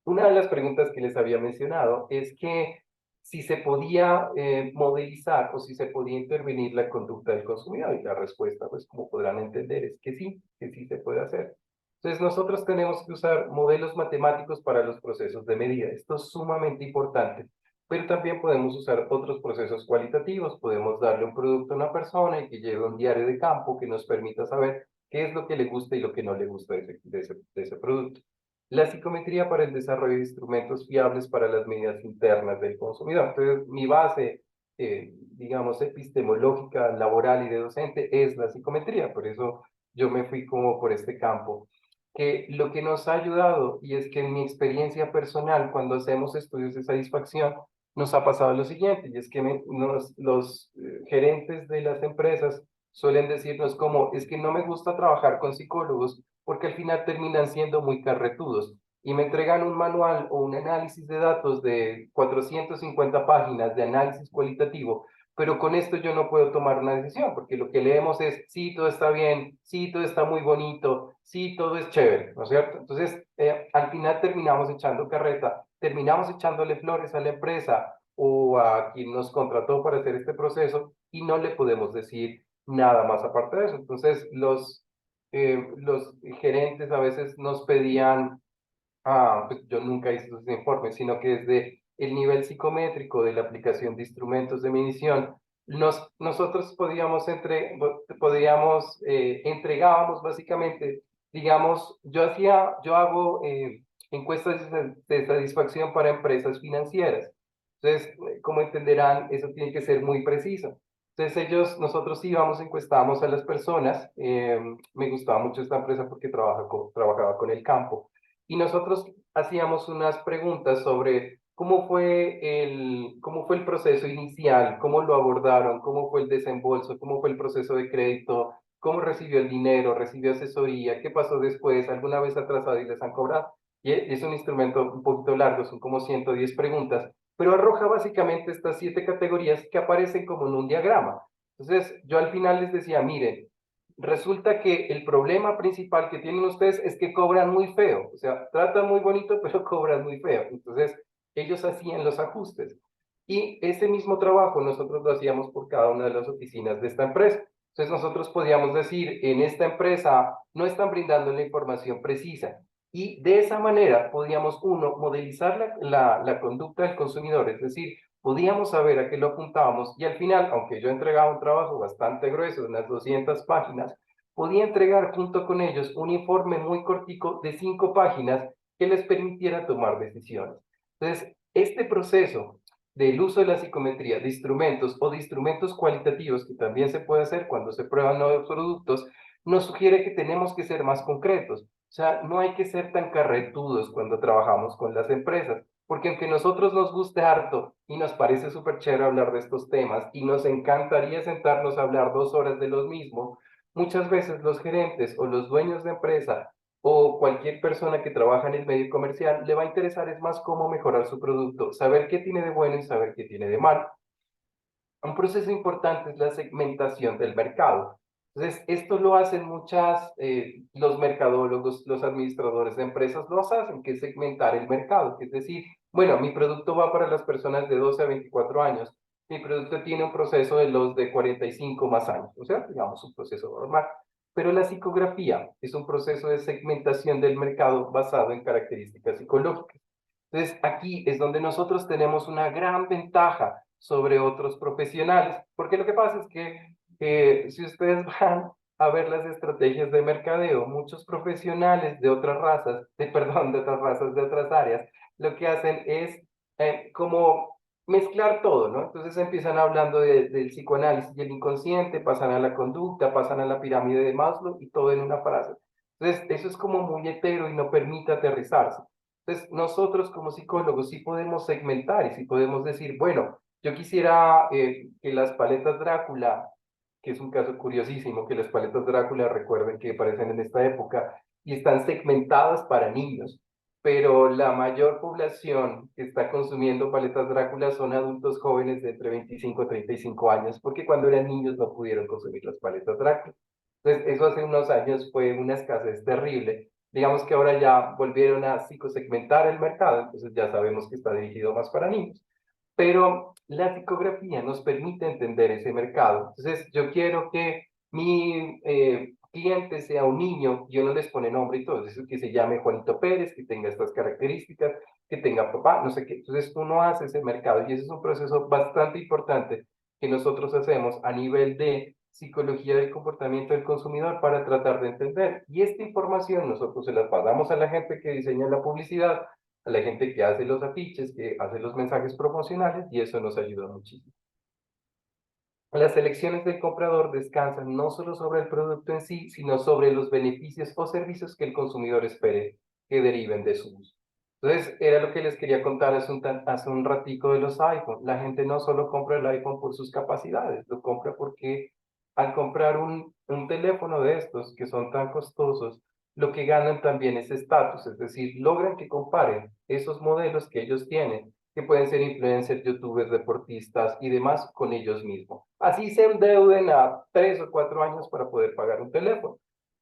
una de las preguntas que les había mencionado es que si se podía modelizar o si se podía intervenir la conducta del consumidor, y la respuesta, pues como podrán entender, es que sí se puede hacer. Entonces nosotros tenemos que usar modelos matemáticos para los procesos de medida. Esto es sumamente importante, pero también podemos usar otros procesos cualitativos. Podemos darle un producto a una persona y que lleve un diario de campo que nos permita saber qué es lo que le gusta y lo que no le gusta de ese producto. La psicometría para el desarrollo de instrumentos fiables para las medidas internas del consumidor. Entonces, mi base, digamos, epistemológica, laboral y de docente es la psicometría. Por eso yo me fui como por este campo. Que lo que nos ha ayudado, y es que en mi experiencia personal, cuando hacemos estudios de satisfacción, nos ha pasado lo siguiente, y es que los gerentes de las empresas suelen decirnos como, es que no me gusta trabajar con psicólogos porque al final terminan siendo muy carretudos y me entregan un manual o un análisis de datos de 450 páginas de análisis cualitativo, pero con esto yo no puedo tomar una decisión, porque lo que leemos es, sí, todo está bien, sí, todo está muy bonito, sí, todo es chévere, ¿no es cierto? Entonces, al final terminamos echando carreta, terminamos echándole flores a la empresa o a quien nos contrató para hacer este proceso y no le podemos decir nada más aparte de eso. Entonces, los gerentes a veces nos pedían, pues yo nunca hice esos informes, sino que desde el nivel psicométrico de la aplicación de instrumentos de medición, nosotros entregábamos básicamente, digamos, yo hago encuestas de satisfacción para empresas financieras. Entonces, como entenderán, eso tiene que ser muy preciso. Entonces nosotros íbamos, encuestábamos a las personas, me gustaba mucho esta empresa porque trabajaba con el campo, y nosotros hacíamos unas preguntas sobre cómo fue el proceso inicial, cómo lo abordaron, cómo fue el desembolso, cómo fue el proceso de crédito cómo recibió el dinero, recibió asesoría, qué pasó después, alguna vez atrasado y les han cobrado. Y es un instrumento un poquito largo, son como 110 preguntas, pero arroja básicamente estas 7 categorías que aparecen como en un diagrama. Entonces, yo al final les decía, miren, resulta que el problema principal que tienen ustedes es que cobran muy feo, o sea, tratan muy bonito, pero cobran muy feo. Entonces, ellos hacían los ajustes. Y ese mismo trabajo nosotros lo hacíamos por cada una de las oficinas de esta empresa. Entonces, nosotros podíamos decir, en esta empresa no están brindando la información precisa. Y de esa manera podíamos, uno, modelizar la conducta del consumidor, es decir, podíamos saber a qué lo apuntábamos y al final, aunque yo entregaba un trabajo bastante grueso, de unas 200 páginas, podía entregar junto con ellos un informe muy cortico de 5 páginas que les permitiera tomar decisiones. Entonces, este proceso del uso de la psicometría de instrumentos o de instrumentos cualitativos, que también se puede hacer cuando se prueban nuevos productos, nos sugiere que tenemos que ser más concretos. O sea, no hay que ser tan carretudos cuando trabajamos con las empresas, porque aunque a nosotros nos guste harto y nos parece súper chévere hablar de estos temas y nos encantaría sentarnos a hablar 2 horas de los mismos, muchas veces los gerentes o los dueños de empresa o cualquier persona que trabaja en el medio comercial le va a interesar es más cómo mejorar su producto, saber qué tiene de bueno y saber qué tiene de malo. Un proceso importante es la segmentación del mercado. Entonces, esto lo hacen los mercadólogos, los administradores de empresas lo hacen, que es segmentar el mercado. Es decir, bueno, mi producto va para las personas de 12 a 24 años. Mi producto tiene un proceso de los de 45 más años. O sea, digamos, un proceso normal. Pero la psicografía es un proceso de segmentación del mercado basado en características psicológicas. Entonces, aquí es donde nosotros tenemos una gran ventaja sobre otros profesionales, porque lo que pasa es que si ustedes van a ver las estrategias de mercadeo, muchos profesionales de otras razas, de otras áreas, lo que hacen es como mezclar todo, ¿no? Entonces empiezan hablando del psicoanálisis y el inconsciente, pasan a la conducta, pasan a la pirámide de Maslow y todo en una frase. Entonces, eso es como muy hetero y no permite aterrizarse. Entonces, nosotros como psicólogos sí podemos segmentar y sí podemos decir, bueno, yo quisiera que las paletas Drácula, que es un caso curiosísimo, que las paletas Drácula, recuerden que aparecen en esta época y están segmentadas para niños, pero la mayor población que está consumiendo paletas Drácula son adultos jóvenes de entre 25 y 35 años, porque cuando eran niños no pudieron consumir las paletas Drácula. Entonces, eso hace unos años fue una escasez terrible. Digamos que ahora ya volvieron a psicosegmentar el mercado, entonces ya sabemos que está dirigido más para niños. Pero la psicografía nos permite entender ese mercado. Entonces, yo quiero que mi cliente sea un niño, yo no les pone nombre y todo, eso que se llame Juanito Pérez, que tenga estas características, que tenga papá, no sé qué. Entonces, uno hace ese mercado y ese es un proceso bastante importante que nosotros hacemos a nivel de psicología del comportamiento del consumidor para tratar de entender. Y esta información nosotros se la pasamos a la gente que diseña la publicidad, a la gente que hace los afiches, que hace los mensajes promocionales, y eso nos ayuda muchísimo. Las elecciones del comprador descansan no solo sobre el producto en sí, sino sobre los beneficios o servicios que el consumidor espere que deriven de su uso. Entonces, era lo que les quería contar hace un ratico de los iPhone. La gente no solo compra el iPhone por sus capacidades, lo compra porque al comprar un teléfono de estos que son tan costosos, lo que ganan también es estatus, es decir, logran que comparen esos modelos que ellos tienen, que pueden ser influencers, youtubers, deportistas y demás con ellos mismos. Así se endeuden a 3 o 4 años para poder pagar un teléfono,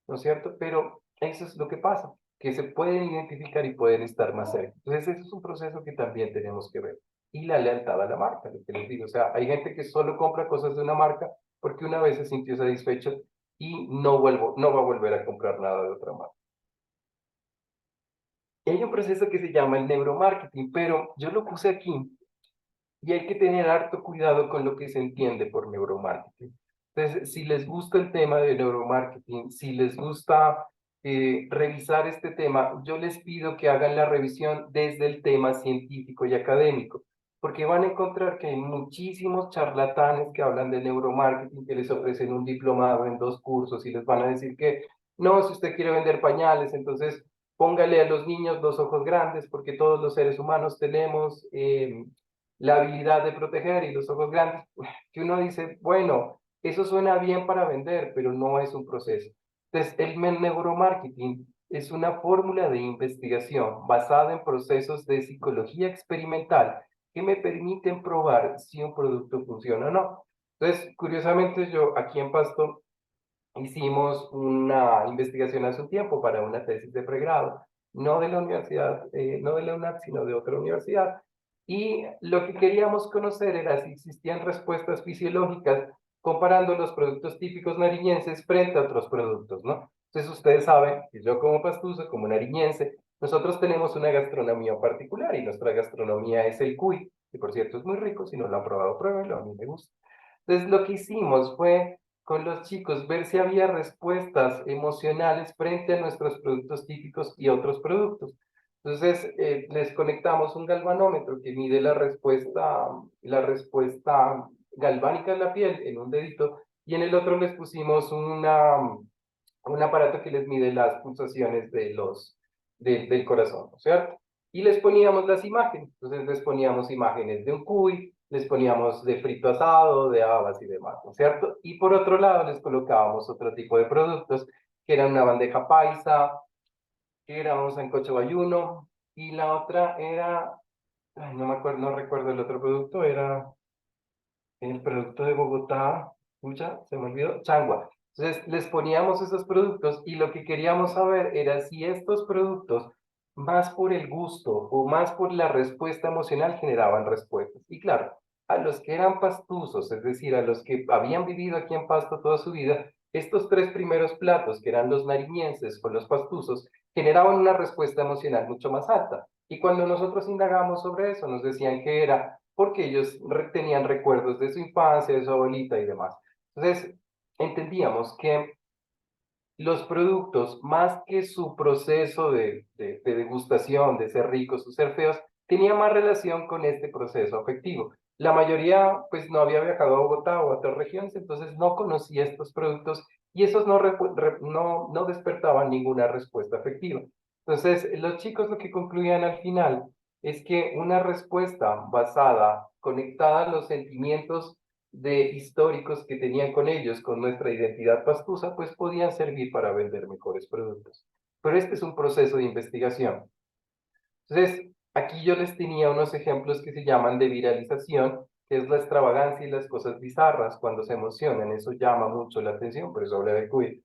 ¿no es cierto? Pero eso es lo que pasa, que se pueden identificar y pueden estar más cerca. Entonces, eso es un proceso que también tenemos que ver. Y la lealtad a la marca, lo que les digo. O sea, hay gente que solo compra cosas de una marca porque una vez se sintió satisfecho y no va a volver a comprar nada de otra marca. Hay un proceso que se llama el neuromarketing, pero yo lo puse aquí y hay que tener harto cuidado con lo que se entiende por neuromarketing. Entonces, si les gusta el tema de neuromarketing, si les gusta revisar este tema, yo les pido que hagan la revisión desde el tema científico y académico, porque van a encontrar que hay muchísimos charlatanes que hablan de neuromarketing, que les ofrecen un diplomado en 2 cursos y les van a decir que no, si usted quiere vender pañales, entonces póngale a los niños 2 ojos grandes, porque todos los seres humanos tenemos la habilidad de proteger y los ojos grandes, que uno dice, bueno, Eso suena bien para vender, pero no es un proceso. Entonces, el neuromarketing es una fórmula de investigación basada en procesos de psicología experimental que me permiten probar si un producto funciona o no. Entonces, curiosamente, yo aquí en Pasto hicimos una investigación hace un tiempo para una tesis de pregrado, no de la universidad, no de la UNAC, sino de otra universidad. Y lo que queríamos conocer era si existían respuestas fisiológicas comparando los productos típicos nariñenses frente a otros productos, ¿no? Entonces ustedes saben que yo como pastuso, como nariñense, nosotros tenemos una gastronomía particular y nuestra gastronomía es el cuy, que por cierto es muy rico, si no lo han probado, pruébenlo, a mí me gusta. Entonces lo que hicimos fue con los chicos ver si había respuestas emocionales frente a nuestros productos típicos y otros productos. Entonces, les conectamos un galvanómetro que mide la respuesta galvánica de la piel en un dedito y en el otro les pusimos un aparato que les mide las pulsaciones del corazón, ¿no es cierto? Y les poníamos las imágenes. Entonces les poníamos imágenes de un cuy, les poníamos de frito asado, de habas y demás, ¿no es cierto? Y por otro lado les colocábamos otro tipo de productos, que eran una bandeja paisa, que era un sancocho bayuno, y la otra era, ay, no me acuerdo, no recuerdo el otro producto, era el producto de Bogotá, escucha, se me olvidó, changua. Entonces les poníamos esos productos y lo que queríamos saber era si estos productos, más por el gusto o más por la respuesta emocional, generaban respuestas. Y claro, a los que eran pastuzos, es decir, a los que habían vivido aquí en Pasto toda su vida, estos tres primeros platos, que eran los nariñenses o los pastuzos, generaban una respuesta emocional mucho más alta. Y cuando nosotros indagamos sobre eso, nos decían que era porque ellos tenían recuerdos de su infancia, de su abuelita y demás. Entonces, entendíamos que los productos, más que su proceso de degustación, de ser ricos o ser feos, tenía más relación con este proceso afectivo. La mayoría, pues, no había viajado a Bogotá o a otras regiones, entonces no conocía estos productos y esos no despertaban ninguna respuesta afectiva. Entonces, los chicos lo que concluían al final es que una respuesta basada, conectada a los sentimientos históricos que tenían con ellos, con nuestra identidad pastusa, pues podían servir para vender mejores productos. Pero este es un proceso de investigación. Entonces, aquí yo les tenía unos ejemplos que se llaman de viralización, que es la extravagancia y las cosas bizarras cuando se emocionan. Eso llama mucho la atención, por eso hablé de cuid.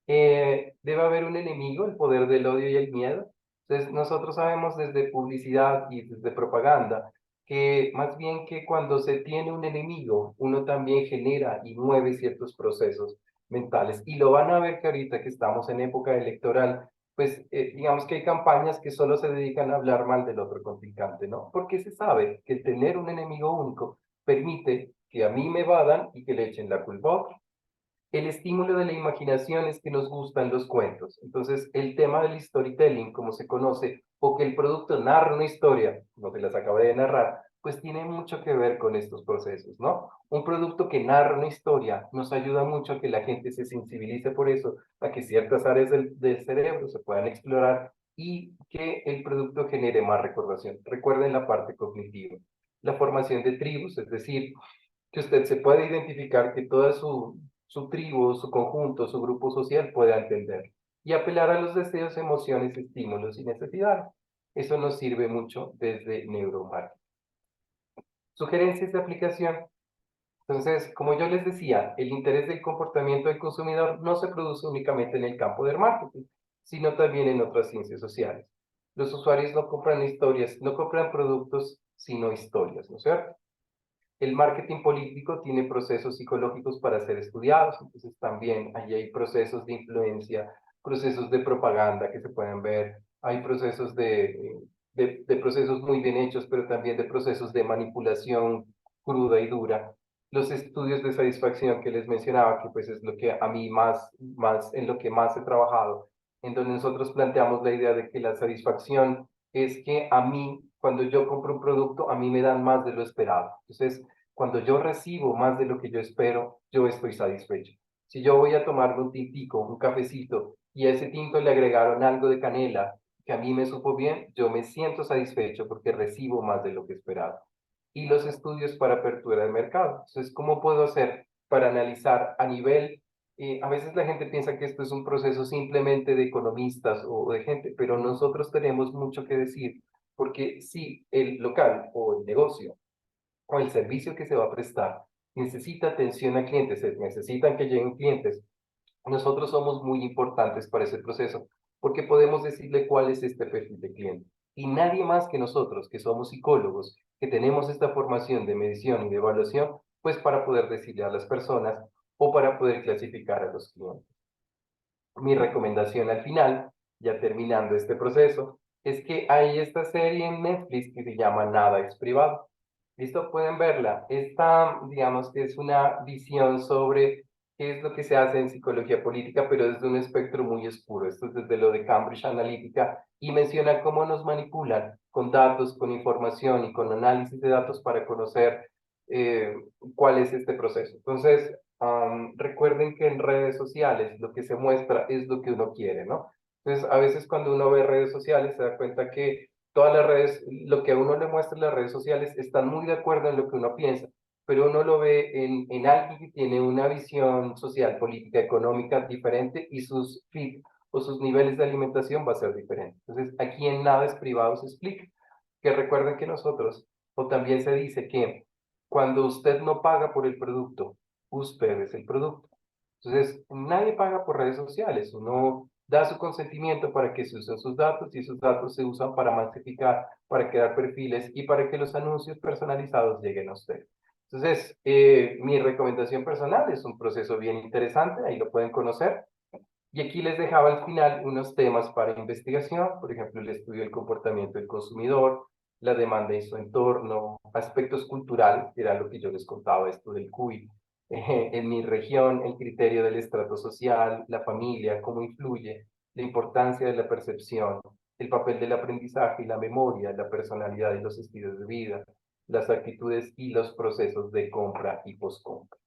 Debe haber un enemigo, el poder del odio y el miedo. Entonces, nosotros sabemos desde publicidad y desde propaganda que más bien que cuando se tiene un enemigo, uno también genera y mueve ciertos procesos mentales. Y lo van a ver que ahorita que estamos en época electoral, pues digamos que hay campañas que solo se dedican a hablar mal del otro contrincante, ¿no? Porque se sabe que el tener un enemigo único permite que a mí me vadan y que le echen la culpa a otro. El estímulo de la imaginación es que nos gustan los cuentos. Entonces, el tema del storytelling, como se conoce, o que el producto narra una historia, como se las acabé de narrar, pues tiene mucho que ver con estos procesos, ¿no? Un producto que narra una historia nos ayuda mucho a que la gente se sensibilice por eso, a que ciertas áreas del cerebro se puedan explorar y que el producto genere más recordación. Recuerden la parte cognitiva. La formación de tribus, es decir, que usted se puede identificar que toda su tribu, su conjunto, su grupo social pueda entender y apelar a los deseos, emociones, estímulos y necesidades. Eso nos sirve mucho desde neuromarketing. Sugerencias de aplicación. Entonces, como yo les decía, el interés del comportamiento del consumidor no se produce únicamente en el campo del marketing, sino también en otras ciencias sociales. Los usuarios no compran historias, no compran productos, sino historias, ¿no es cierto? El marketing político tiene procesos psicológicos para ser estudiados, entonces también ahí hay procesos de influencia, procesos de propaganda que se pueden ver, hay procesos de procesos muy bien hechos, pero también de procesos de manipulación cruda y dura. Los estudios de satisfacción que les mencionaba, que pues es lo que a mí en lo que más he trabajado, en donde nosotros planteamos la idea de que la satisfacción es que a mí, cuando yo compro un producto, a mí me dan más de lo esperado. Entonces, cuando yo recibo más de lo que yo espero, yo estoy satisfecho. Si yo voy a tomarme un tintico, un cafecito, y a ese tinto le agregaron algo de canela, que a mí me supo bien, yo me siento satisfecho porque recibo más de lo que esperaba. Y los estudios para apertura de mercado. Entonces, ¿cómo puedo hacer para analizar a nivel, a veces la gente piensa que esto es un proceso simplemente de economistas o de gente, pero nosotros tenemos mucho que decir, porque si el local o el negocio o el servicio que se va a prestar necesita atención a clientes, necesitan que lleguen clientes, nosotros somos muy importantes para ese proceso, porque podemos decirle cuál es este perfil de cliente. Y nadie más que nosotros, que somos psicólogos, que tenemos esta formación de medición y de evaluación, pues para poder decirle a las personas o para poder clasificar a los clientes. Mi recomendación al final, ya terminando este proceso, es que hay esta serie en Netflix que se llama Nada es privado. ¿Listo? Pueden verla. Esta, digamos que es una visión sobre qué es lo que se hace en psicología política, pero desde un espectro muy oscuro. Esto es desde lo de Cambridge Analytica y menciona cómo nos manipulan con datos, con información y con análisis de datos para conocer cuál es este proceso. Entonces, recuerden que en redes sociales lo que se muestra es lo que uno quiere, ¿no? Entonces, a veces cuando uno ve redes sociales se da cuenta que todas las redes, lo que a uno le muestra en las redes sociales están muy de acuerdo en lo que uno piensa, pero uno lo ve en alguien que tiene una visión social, política, económica diferente y sus feed o sus niveles de alimentación va a ser diferente. Entonces, aquí en Nada es privado se explica que recuerden que nosotros, o también se dice que cuando usted no paga por el producto, usted es el producto. Entonces, nadie paga por redes sociales, uno da su consentimiento para que se usen sus datos y esos datos se usan para masificar, para crear perfiles y para que los anuncios personalizados lleguen a usted. Entonces, mi recomendación personal es un proceso bien interesante, ahí lo pueden conocer. Y aquí les dejaba al final unos temas para investigación, por ejemplo, el estudio del comportamiento del consumidor, la demanda y su entorno, aspectos culturales, que era lo que yo les contaba, esto del CUI, en mi región, el criterio del estrato social, la familia, cómo influye, la importancia de la percepción, el papel del aprendizaje y la memoria, la personalidad y los estilos de vida, las actitudes y los procesos de compra y postcompra.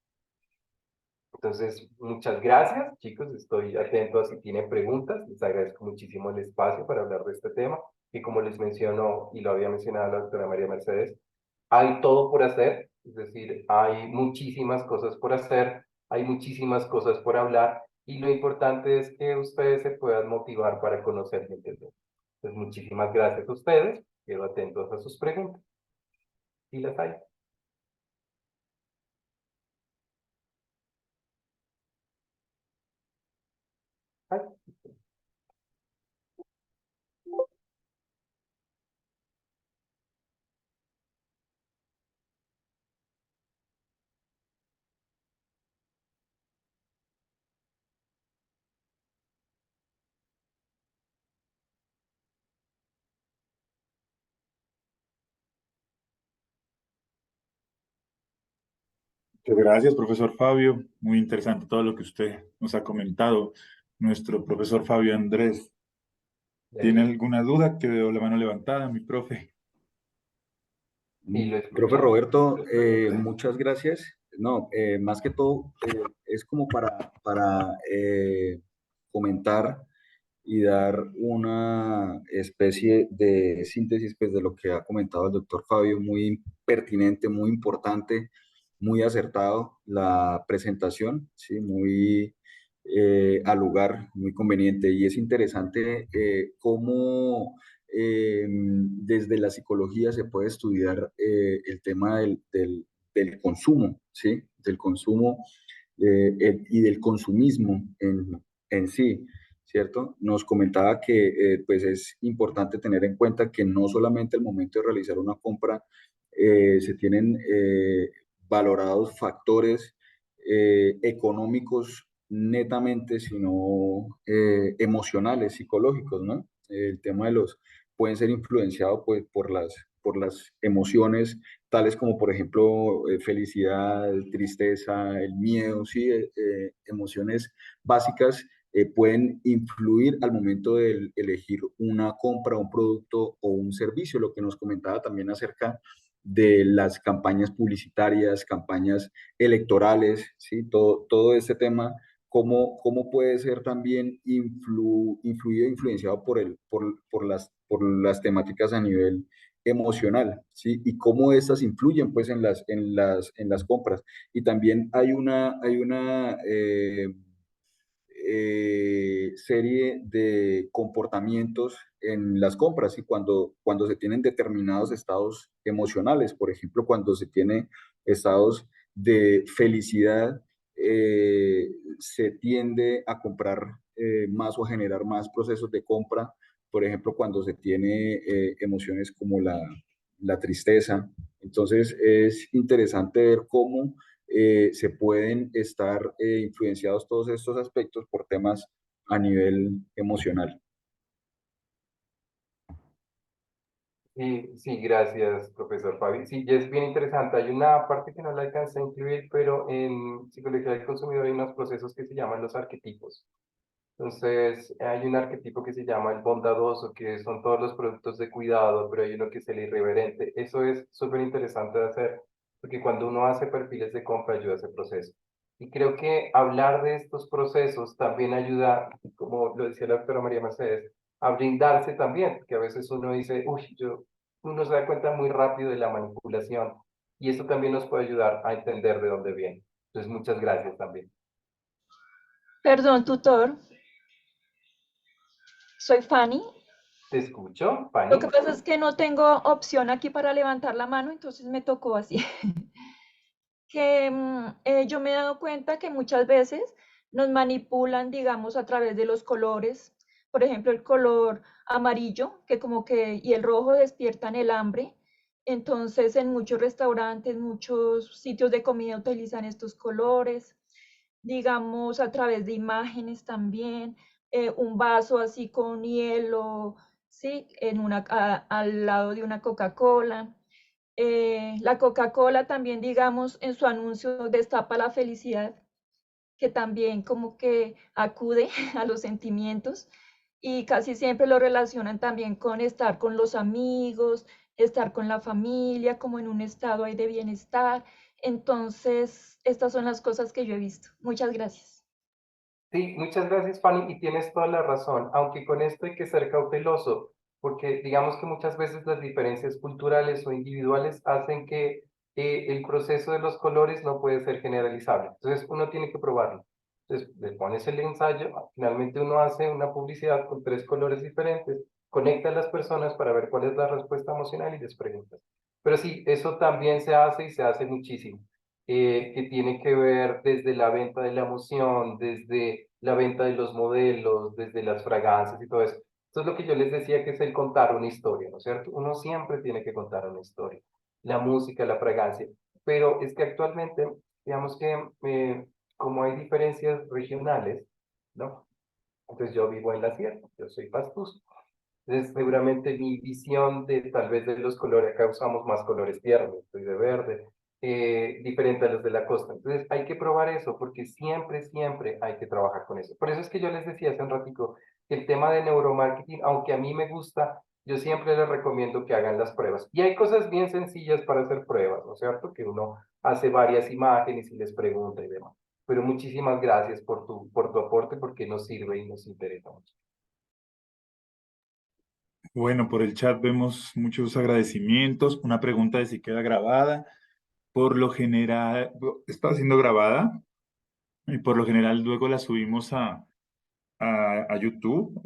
Entonces, muchas gracias, chicos. Estoy atento a si tienen preguntas. Les agradezco muchísimo el espacio para hablar de este tema. Y como les mencionó, y lo había mencionado la doctora María Mercedes, hay todo por hacer. Es decir, hay muchísimas cosas por hacer, hay muchísimas cosas por hablar. Y lo importante es que ustedes se puedan motivar para conocer y entender. Entonces, muchísimas gracias a ustedes. Quedo atentos a sus preguntas. Y las hay. Muchas gracias, profesor Fabio. Muy interesante todo lo que usted nos ha comentado. Nuestro profesor Fabio Andrés, ¿tiene alguna duda? Que veo la mano levantada, mi profe. Profe Roberto, muchas gracias. No, más que todo, es como para comentar y dar una especie de síntesis pues, de lo que ha comentado el doctor Fabio, muy pertinente, muy importante, muy acertado la presentación, ¿sí? Muy al lugar, muy conveniente. Y es interesante cómo desde la psicología se puede estudiar el tema del consumo, ¿sí? Del consumo y del consumismo en sí. ¿Cierto? Nos comentaba que pues es importante tener en cuenta que no solamente al momento de realizar una compra se tienen valorados factores económicos netamente, sino emocionales, psicológicos, ¿no? El tema de los pueden ser influenciados pues, por las emociones tales como por ejemplo felicidad, tristeza, el miedo, sí, emociones básicas pueden influir al momento de elegir una compra, un producto o un servicio, lo que nos comentaba también acerca de las campañas publicitarias, campañas electorales, ¿sí? Todo este tema, cómo puede ser también influido, influenciado por las temáticas a nivel emocional, ¿sí? Y cómo estas influyen pues en las compras. Y también hay una serie de comportamientos en las compras y cuando se tienen determinados estados emocionales, por ejemplo, cuando se tiene estados de felicidad, se tiende a comprar más o a generar más procesos de compra, por ejemplo, cuando se tiene emociones como la tristeza. Entonces es interesante ver cómo se pueden estar influenciados todos estos aspectos por temas a nivel emocional. Sí, gracias, profesor Fabi. Sí, y es bien interesante. Hay una parte que no la alcancé a incluir, pero en psicología del consumidor hay unos procesos que se llaman los arquetipos. Entonces, hay un arquetipo que se llama el bondadoso, que son todos los productos de cuidado, pero hay uno que es el irreverente. Eso es súper interesante de hacer, porque cuando uno hace perfiles de compra, ayuda a ese proceso. Y creo que hablar de estos procesos también ayuda, como lo decía la doctora María Mercedes, a brindarse también, que a veces uno dice, uy, uno se da cuenta muy rápido de la manipulación, y eso también nos puede ayudar a entender de dónde viene. Entonces, muchas gracias también. Perdón, tutor, soy Fanny. Te escucho, Lo que Fanny. pasa es que no tengo opción aquí para levantar la mano, entonces me tocó así. Que yo me he dado cuenta que muchas veces nos manipulan, digamos, a través de los colores. Por ejemplo, el color amarillo, que como que, y el rojo despiertan el hambre. Entonces, en muchos restaurantes, muchos sitios de comida utilizan estos colores. Digamos, a través de imágenes también. Un vaso así con hielo, ¿sí? Al lado de una Coca-Cola. La Coca-Cola también, digamos, en su anuncio destapa la felicidad, que también como que acude a los sentimientos y casi siempre lo relacionan también con estar con los amigos, estar con la familia, como en un estado ahí de bienestar. Entonces, estas son las cosas que yo he visto. Muchas gracias. Sí, muchas gracias, Fanny, y tienes toda la razón, aunque con esto hay que ser cauteloso, porque digamos que muchas veces las diferencias culturales o individuales hacen que el proceso de los colores no puede ser generalizable. Entonces, uno tiene que probarlo. Entonces, le pones el ensayo, finalmente uno hace una publicidad con 3 colores diferentes, conecta a las personas para ver cuál es la respuesta emocional y les preguntas. Pero sí, eso también se hace y se hace muchísimo. Que tiene que ver desde la venta de la emoción, desde la venta de los modelos, desde las fragancias y todo eso. Eso es lo que yo les decía que es el contar una historia, ¿no es cierto? Uno siempre tiene que contar una historia. La música, la fragancia. Pero es que actualmente, digamos que como hay diferencias regionales, ¿no? Entonces yo vivo en la sierra, yo soy pastuso. Entonces, seguramente mi visión de tal vez de los colores, acá usamos más colores tiernos, estoy de verde, diferente a los de la costa. Entonces, hay que probar eso, porque siempre, siempre hay que trabajar con eso. Por eso es que yo les decía hace un ratico que el tema de neuromarketing, aunque a mí me gusta, yo siempre les recomiendo que hagan las pruebas. Y hay cosas bien sencillas para hacer pruebas, ¿no es cierto? Que uno hace varias imágenes y les pregunta y demás. Pero muchísimas gracias por tu aporte, porque nos sirve y nos interesa mucho. Bueno, por el chat vemos muchos agradecimientos. Una pregunta de si queda grabada. Por lo general, está siendo grabada y por lo general luego la subimos a YouTube,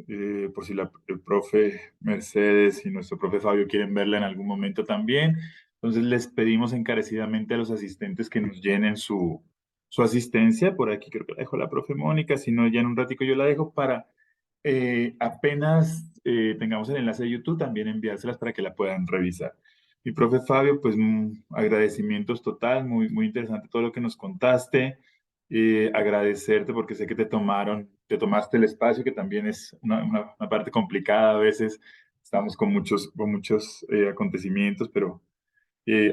por si el profe Mercedes y nuestro profe Fabio quieren verla en algún momento también. Entonces les pedimos encarecidamente a los asistentes que nos llenen su asistencia. Por aquí creo que la dejó la profe Mónica, si no ya en un ratico yo la dejo para apenas tengamos el enlace de YouTube también enviárselas para que la puedan revisar. Mi profe Fabio, pues agradecimientos total, muy, muy interesante todo lo que nos contaste. Agradecerte porque sé que te tomaste el espacio, que también es una parte complicada a veces. Estamos con muchos acontecimientos, pero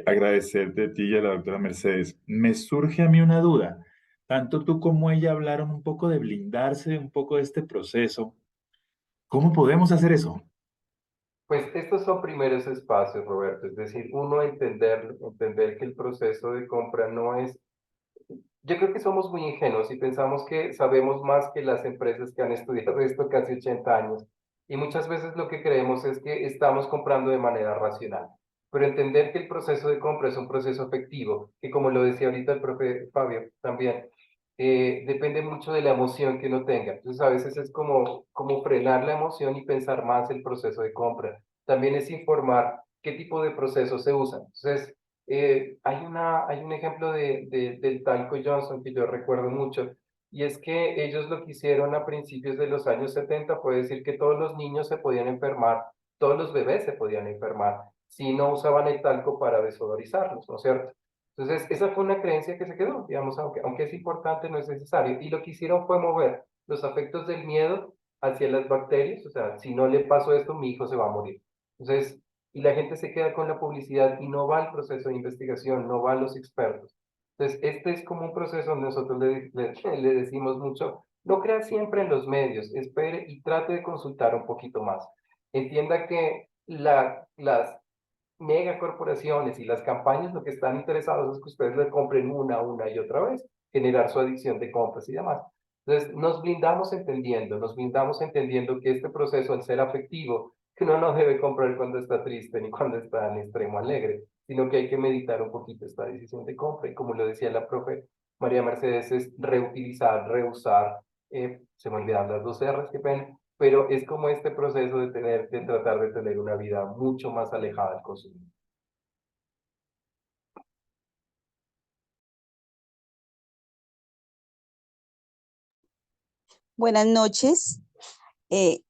agradecerte a ti y a la doctora Mercedes. Me surge a mí una duda. Tanto tú como ella hablaron un poco de blindarse, un poco de este proceso. ¿Cómo podemos hacer eso? Pues estos son primeros espacios, Roberto, es decir, uno entender que el proceso de compra no es, yo creo que somos muy ingenuos y pensamos que sabemos más que las empresas que han estudiado esto casi 80 años, Y muchas veces lo que creemos es que estamos comprando de manera racional. Pero entender que el proceso de compra es un proceso efectivo, que como lo decía ahorita el profe Fabio también, depende mucho de la emoción que uno tenga. Entonces a veces es como frenar la emoción y pensar más el proceso de compra. También es informar qué tipo de procesos se usan. Entonces, hay un ejemplo del Talco Johnson que yo recuerdo mucho, y es que ellos lo que hicieron a principios de los años 70 fue decir que todos los niños se podían enfermar, todos los bebés se podían enfermar si no usaban el talco para desodorizarlos, ¿no es cierto? Entonces, esa fue una creencia que se quedó, digamos, aunque es importante, no es necesario. Y lo que hicieron fue mover los afectos del miedo hacia las bacterias, o sea, si no le pasó esto, mi hijo se va a morir. Entonces, y la gente se queda con la publicidad y no va al proceso de investigación, no va a los expertos. Entonces, este es como un proceso donde nosotros le decimos mucho, no crea siempre en los medios, espere y trate de consultar un poquito más. Entienda que las megacorporaciones y las campañas lo que están interesados es que ustedes le compren una y otra vez, generar su adicción de compras y demás. Entonces, nos blindamos entendiendo que este proceso, al ser afectivo, que uno no debe comprar cuando está triste ni cuando está en extremo alegre, sino que hay que meditar un poquito esta decisión de compra. Y como lo decía la profe María Mercedes, es reutilizar, reusar, se me olvidan las dos R's, qué pena, pero es como este proceso de tratar de tener una vida mucho más alejada del consumo. Buenas noches. Eh,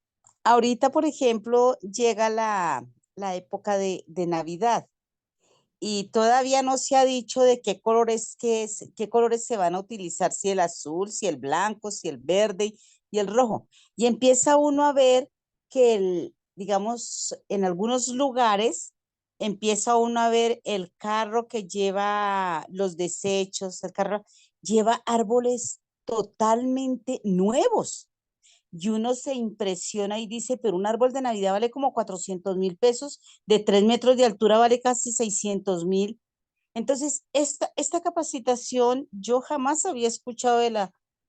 Ahorita, por ejemplo, llega la época de Navidad y todavía no se ha dicho de qué colores se van a utilizar, si el azul, si el blanco, si el verde y el rojo. Y empieza uno a ver que, digamos, en algunos lugares empieza uno a ver el carro que lleva los desechos, el carro lleva árboles totalmente nuevos. Y uno se impresiona y dice, pero un árbol de Navidad vale como 400.000 pesos, de 3 metros de altura vale casi 600.000. Entonces, esta capacitación yo jamás había escuchado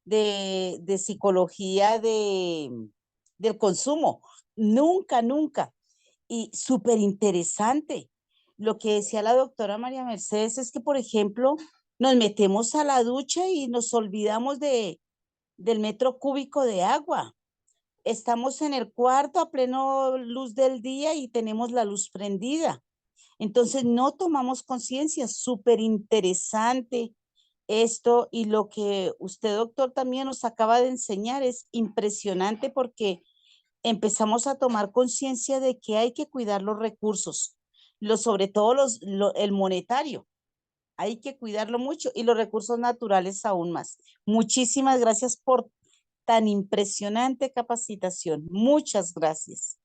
de psicología del consumo. Nunca, nunca. Y súper interesante. Lo que decía la doctora María Mercedes es que, por ejemplo, nos metemos a la ducha y nos olvidamos del metro cúbico de agua. Estamos en el cuarto a pleno luz del día y tenemos la luz prendida. Entonces no tomamos conciencia. Súper interesante esto, y lo que usted, doctor, también nos acaba de enseñar es impresionante, porque empezamos a tomar conciencia de que hay que cuidar los recursos, sobre todo el monetario. Hay que cuidarlo mucho, y los recursos naturales aún más. Muchísimas gracias por tan impresionante capacitación. Muchas gracias.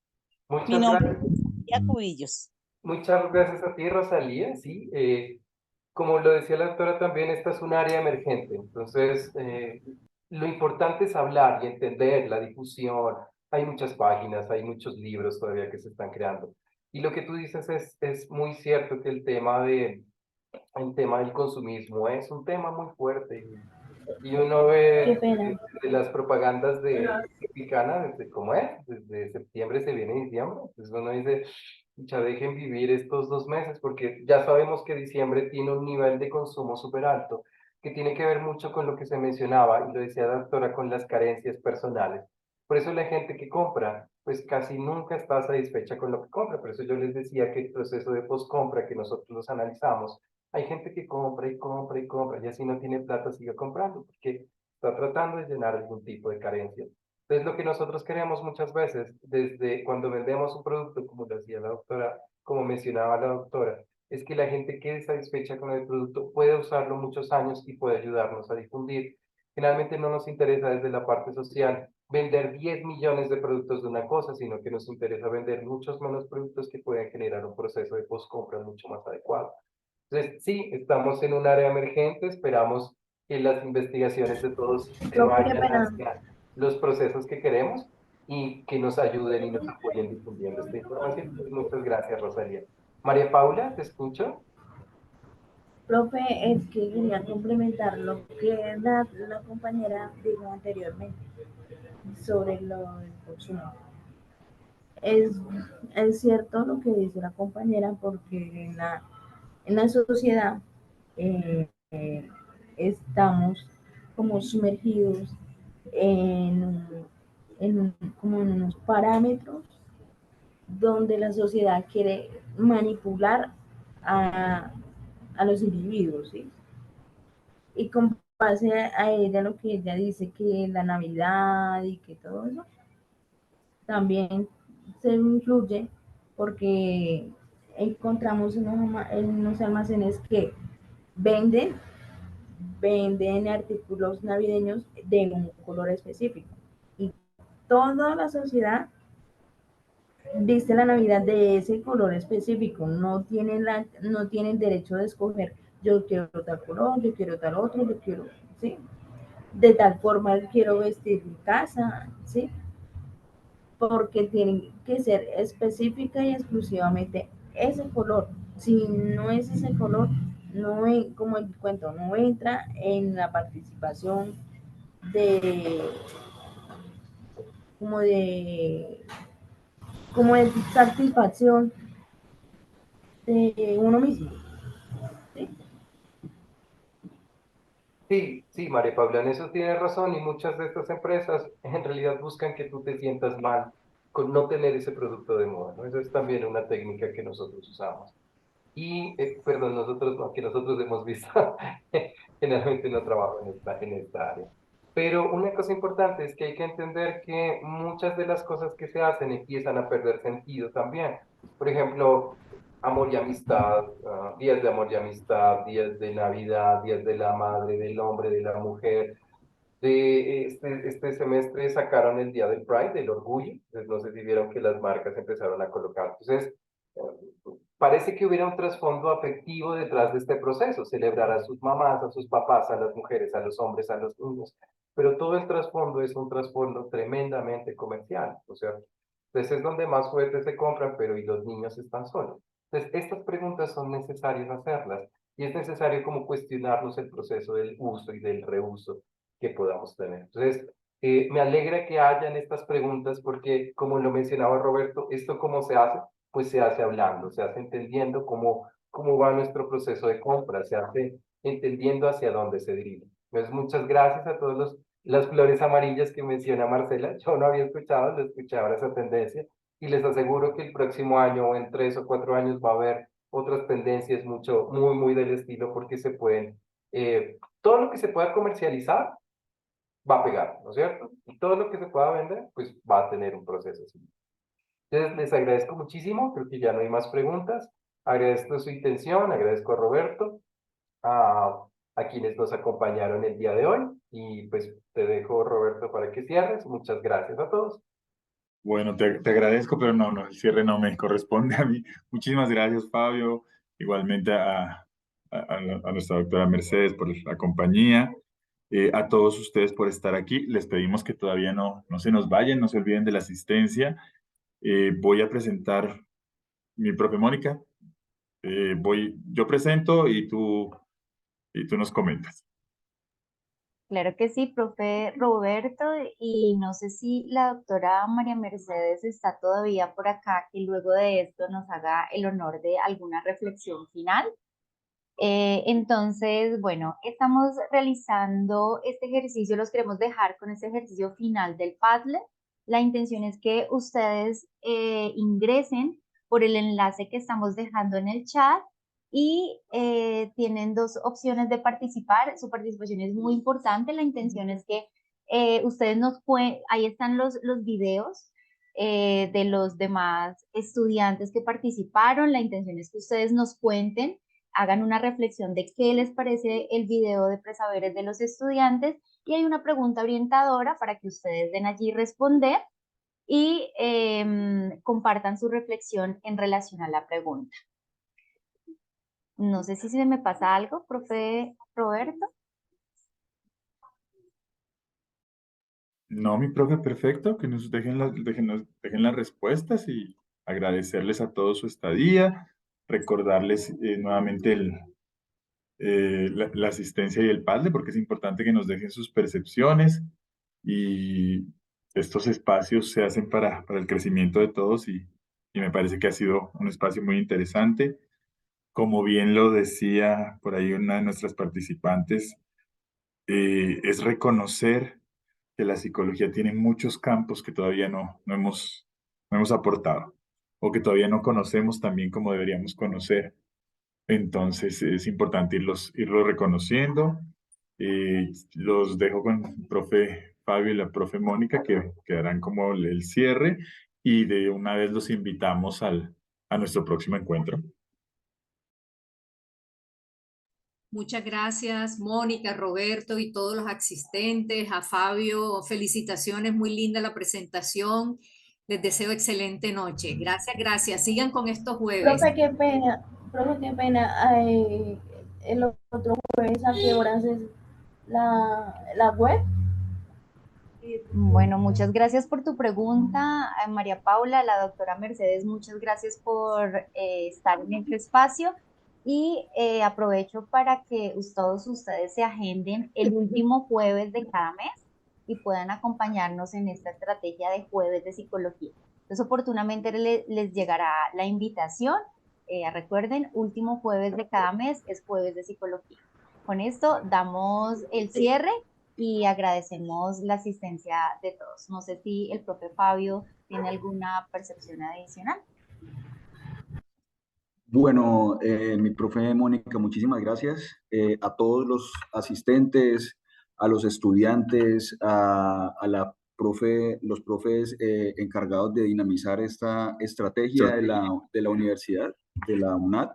Mi Muchas nombre gracias. es María Cubillos. Muchas gracias a ti, Rosalía. Sí, como lo decía la doctora también, esta es un área emergente. Entonces, lo importante es hablar y entender la difusión. Hay muchas páginas, hay muchos libros todavía que se están creando. Y lo que tú dices es muy cierto, que el tema del consumismo es un tema muy fuerte. Y uno Qué ve pena. de las propagandas de Mexicana, desde cómo es, desde septiembre se viene diciembre. Entonces uno dice, ya dejen vivir estos 2 meses, porque ya sabemos que diciembre tiene un nivel de consumo súper alto, que tiene que ver mucho con lo que se mencionaba, y lo decía la doctora, con las carencias personales. Por eso la gente que compra, pues casi nunca está satisfecha con lo que compra. Por eso yo les decía que el proceso de postcompra que nosotros los analizamos, hay gente que compra y compra y compra, y así no tiene plata, sigue comprando, porque está tratando de llenar algún tipo de carencia. Entonces, lo que nosotros queremos muchas veces, desde cuando vendemos un producto, como decía la doctora, como mencionaba la doctora, es que la gente quede satisfecha con el producto, puede usarlo muchos años y puede ayudarnos a difundir. Finalmente, no nos interesa desde la parte social vender 10 millones de productos de una cosa, sino que nos interesa vender muchos menos productos que pueden generar un proceso de postcompra mucho más adecuado. Entonces, sí, estamos en un área emergente, esperamos que las investigaciones de todos se Profe, qué vayan pena. hacia los procesos que queremos y que nos ayuden y nos apoyen difundiendo esta información. Pues muchas gracias, Rosalía. María Paula, ¿te escucho? Profe, es que quería complementar lo que la compañera dijo anteriormente sobre lo del consumo. Es, es cierto lo que dice la compañera, porque en la sociedad eh, estamos como sumergidos en, como en unos parámetros donde la sociedad quiere manipular a, a los individuos, ¿sí? Y con base a ella, lo que ella dice, que la Navidad y que todo eso, también se influye porque encontramos en unos almacenes que venden, venden artículos navideños de un color específico. Y toda la sociedad viste la Navidad de ese color específico, no tienen derecho de escoger, yo quiero tal color, yo quiero tal otro, yo quiero, ¿sí? De tal forma quiero vestir mi casa, ¿sí? Porque tienen que ser específica y exclusivamente ese color. Si no es ese color, no, como el cuento, no entra en la participación de como de como de satisfacción de uno mismo. ¿Sí? Sí, sí, María Paula, en eso tienes razón y muchas de estas empresas en realidad buscan que tú te sientas mal con no tener ese producto de moda, ¿no? Esa es también una técnica que nosotros usamos. Y, perdón, nosotros no, que nosotros hemos visto, generalmente no trabajo en esta área. Pero una cosa importante es que hay que entender que muchas de las cosas que se hacen empiezan a perder sentido también. Por ejemplo, amor y amistad, días de amor y amistad, días de Navidad, días de la madre, del hombre, de la mujer. De este semestre sacaron el día del Pride, del orgullo. Entonces, no sé si vieron que las marcas empezaron a colocar. Entonces, parece que hubiera un trasfondo afectivo detrás de este proceso, celebrar a sus mamás, a sus papás, a las mujeres, a los hombres, a los niños, pero todo el trasfondo es un trasfondo tremendamente comercial, o sea, entonces es donde más juguetes se compran, pero y los niños están solos. Entonces, estas preguntas son necesarias hacerlas y es necesario como cuestionarnos el proceso del uso y del reuso que podamos tener. Entonces, me alegra que hayan estas preguntas porque, como lo mencionaba Roberto, ¿esto cómo se hace? Pues se hace hablando, se hace entendiendo cómo va nuestro proceso de compra, se hace entendiendo hacia dónde se dirige. Entonces, muchas gracias a todos las flores amarillas que menciona Marcela. Yo no había escuchado, lo escuché ahora esa tendencia y les aseguro que el próximo año o en 3 o 4 años va a haber otras tendencias muy del estilo porque se pueden, todo lo que se pueda comercializar va a pegar, ¿no es cierto? Y todo lo que se pueda vender, pues va a tener un proceso así. Entonces, les agradezco muchísimo, creo que ya no hay más preguntas. Agradezco su intención, agradezco a Roberto, a quienes nos acompañaron el día de hoy. Y pues te dejo, Roberto, para que cierres. Muchas gracias a todos. Bueno, te agradezco, pero no, el cierre no me corresponde a mí. Muchísimas gracias, Fabio. Igualmente a nuestra doctora Mercedes por la compañía. A todos ustedes por estar aquí. Les pedimos que todavía no se nos vayan, no se olviden de la asistencia. Voy a presentar mi profe Mónica. Yo presento y tú nos comentas. Claro que sí, profe Roberto, y no sé si la doctora María Mercedes está todavía por acá, que luego de esto nos haga el honor de alguna reflexión final. Entonces, bueno, estamos realizando este ejercicio, los queremos dejar con este ejercicio final del Padlet. La intención es que ustedes ingresen por el enlace que estamos dejando en el chat y tienen dos opciones de participar. Su participación es muy importante. La intención es que ustedes ahí están los videos de los demás estudiantes que participaron. La intención es que ustedes nos cuenten, hagan una reflexión de qué les parece el video de presaberes de los estudiantes y hay una pregunta orientadora para que ustedes den allí responder y compartan su reflexión en relación a la pregunta. No sé si se me pasa algo, profe Roberto. No, mi profe, perfecto, que nos dejen las respuestas y agradecerles a todos su estadía, recordarles nuevamente la asistencia y el Padlet, porque es importante que nos dejen sus percepciones y estos espacios se hacen para el crecimiento de todos y me parece que ha sido un espacio muy interesante. Como bien lo decía por ahí una de nuestras participantes, es reconocer que la psicología tiene muchos campos que todavía no hemos aportado o que todavía no conocemos también como deberíamos conocer. Entonces es importante irlos reconociendo. Los dejo con el profe Fabio y la profe Mónica, que harán como el cierre, y de una vez los invitamos a nuestro próximo encuentro. Muchas gracias, Mónica, Roberto y todos los asistentes. A Fabio, felicitaciones, muy linda la presentación. Les deseo excelente noche. Gracias, gracias. Sigan con estos jueves. Profe, qué pena. Profe, qué pena. El otro jueves, ¿a qué horas es la web? Bueno, muchas gracias por tu pregunta, María Paula. La doctora Mercedes, muchas gracias por estar en este espacio. Y aprovecho para que todos ustedes se agenden el último jueves de cada mes y puedan acompañarnos en esta estrategia de jueves de psicología. Entonces, oportunamente les llegará la invitación. Recuerden, último jueves de cada mes es jueves de psicología. Con esto damos el cierre y agradecemos la asistencia de todos. No sé si el profe Fabio tiene alguna percepción adicional. Bueno, mi profe Mónica, muchísimas gracias. A todos los asistentes, a los estudiantes, a los profes encargados de dinamizar esta estrategia de la universidad, de la UNAD,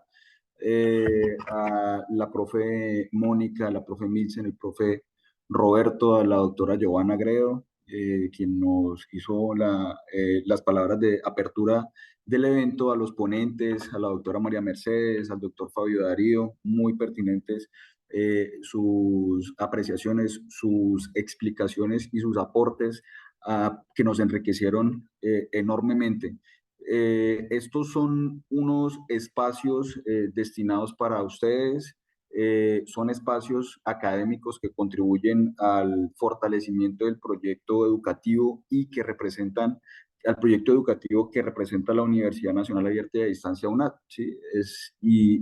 a la profe Mónica, a la profe Milsen, el profe Roberto, a la doctora Giovanna Gredo, quien nos hizo las palabras de apertura del evento, a los ponentes, a la doctora María Mercedes, al doctor Fabio Darío, muy pertinentes sus apreciaciones, sus explicaciones y sus aportes que nos enriquecieron enormemente. Estos son unos espacios destinados para ustedes, son espacios académicos que contribuyen al fortalecimiento del proyecto educativo y que representan al proyecto educativo que representa la Universidad Nacional Abierta y a Distancia UNAD, ¿sí?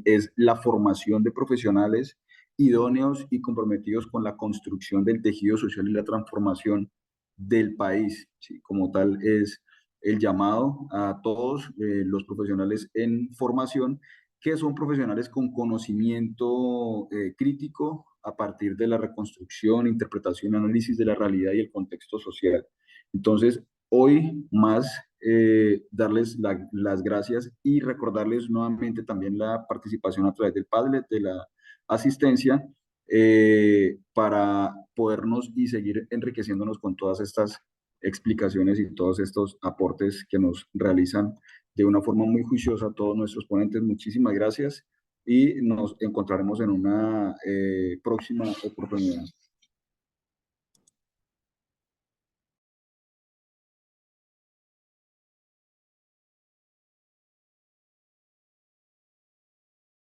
Es la formación de profesionales idóneos y comprometidos con la construcción del tejido social y la transformación del país, ¿sí? Como tal es el llamado a todos los profesionales en formación, que son profesionales con conocimiento crítico a partir de la reconstrucción, interpretación, análisis de la realidad y el contexto social. Entonces, hoy más darles las gracias y recordarles nuevamente también la participación a través del Padlet, de la asistencia, para podernos y seguir enriqueciéndonos con todas estas explicaciones y todos estos aportes que nos realizan de una forma muy juiciosa todos nuestros ponentes. Muchísimas gracias y nos encontraremos en una próxima oportunidad.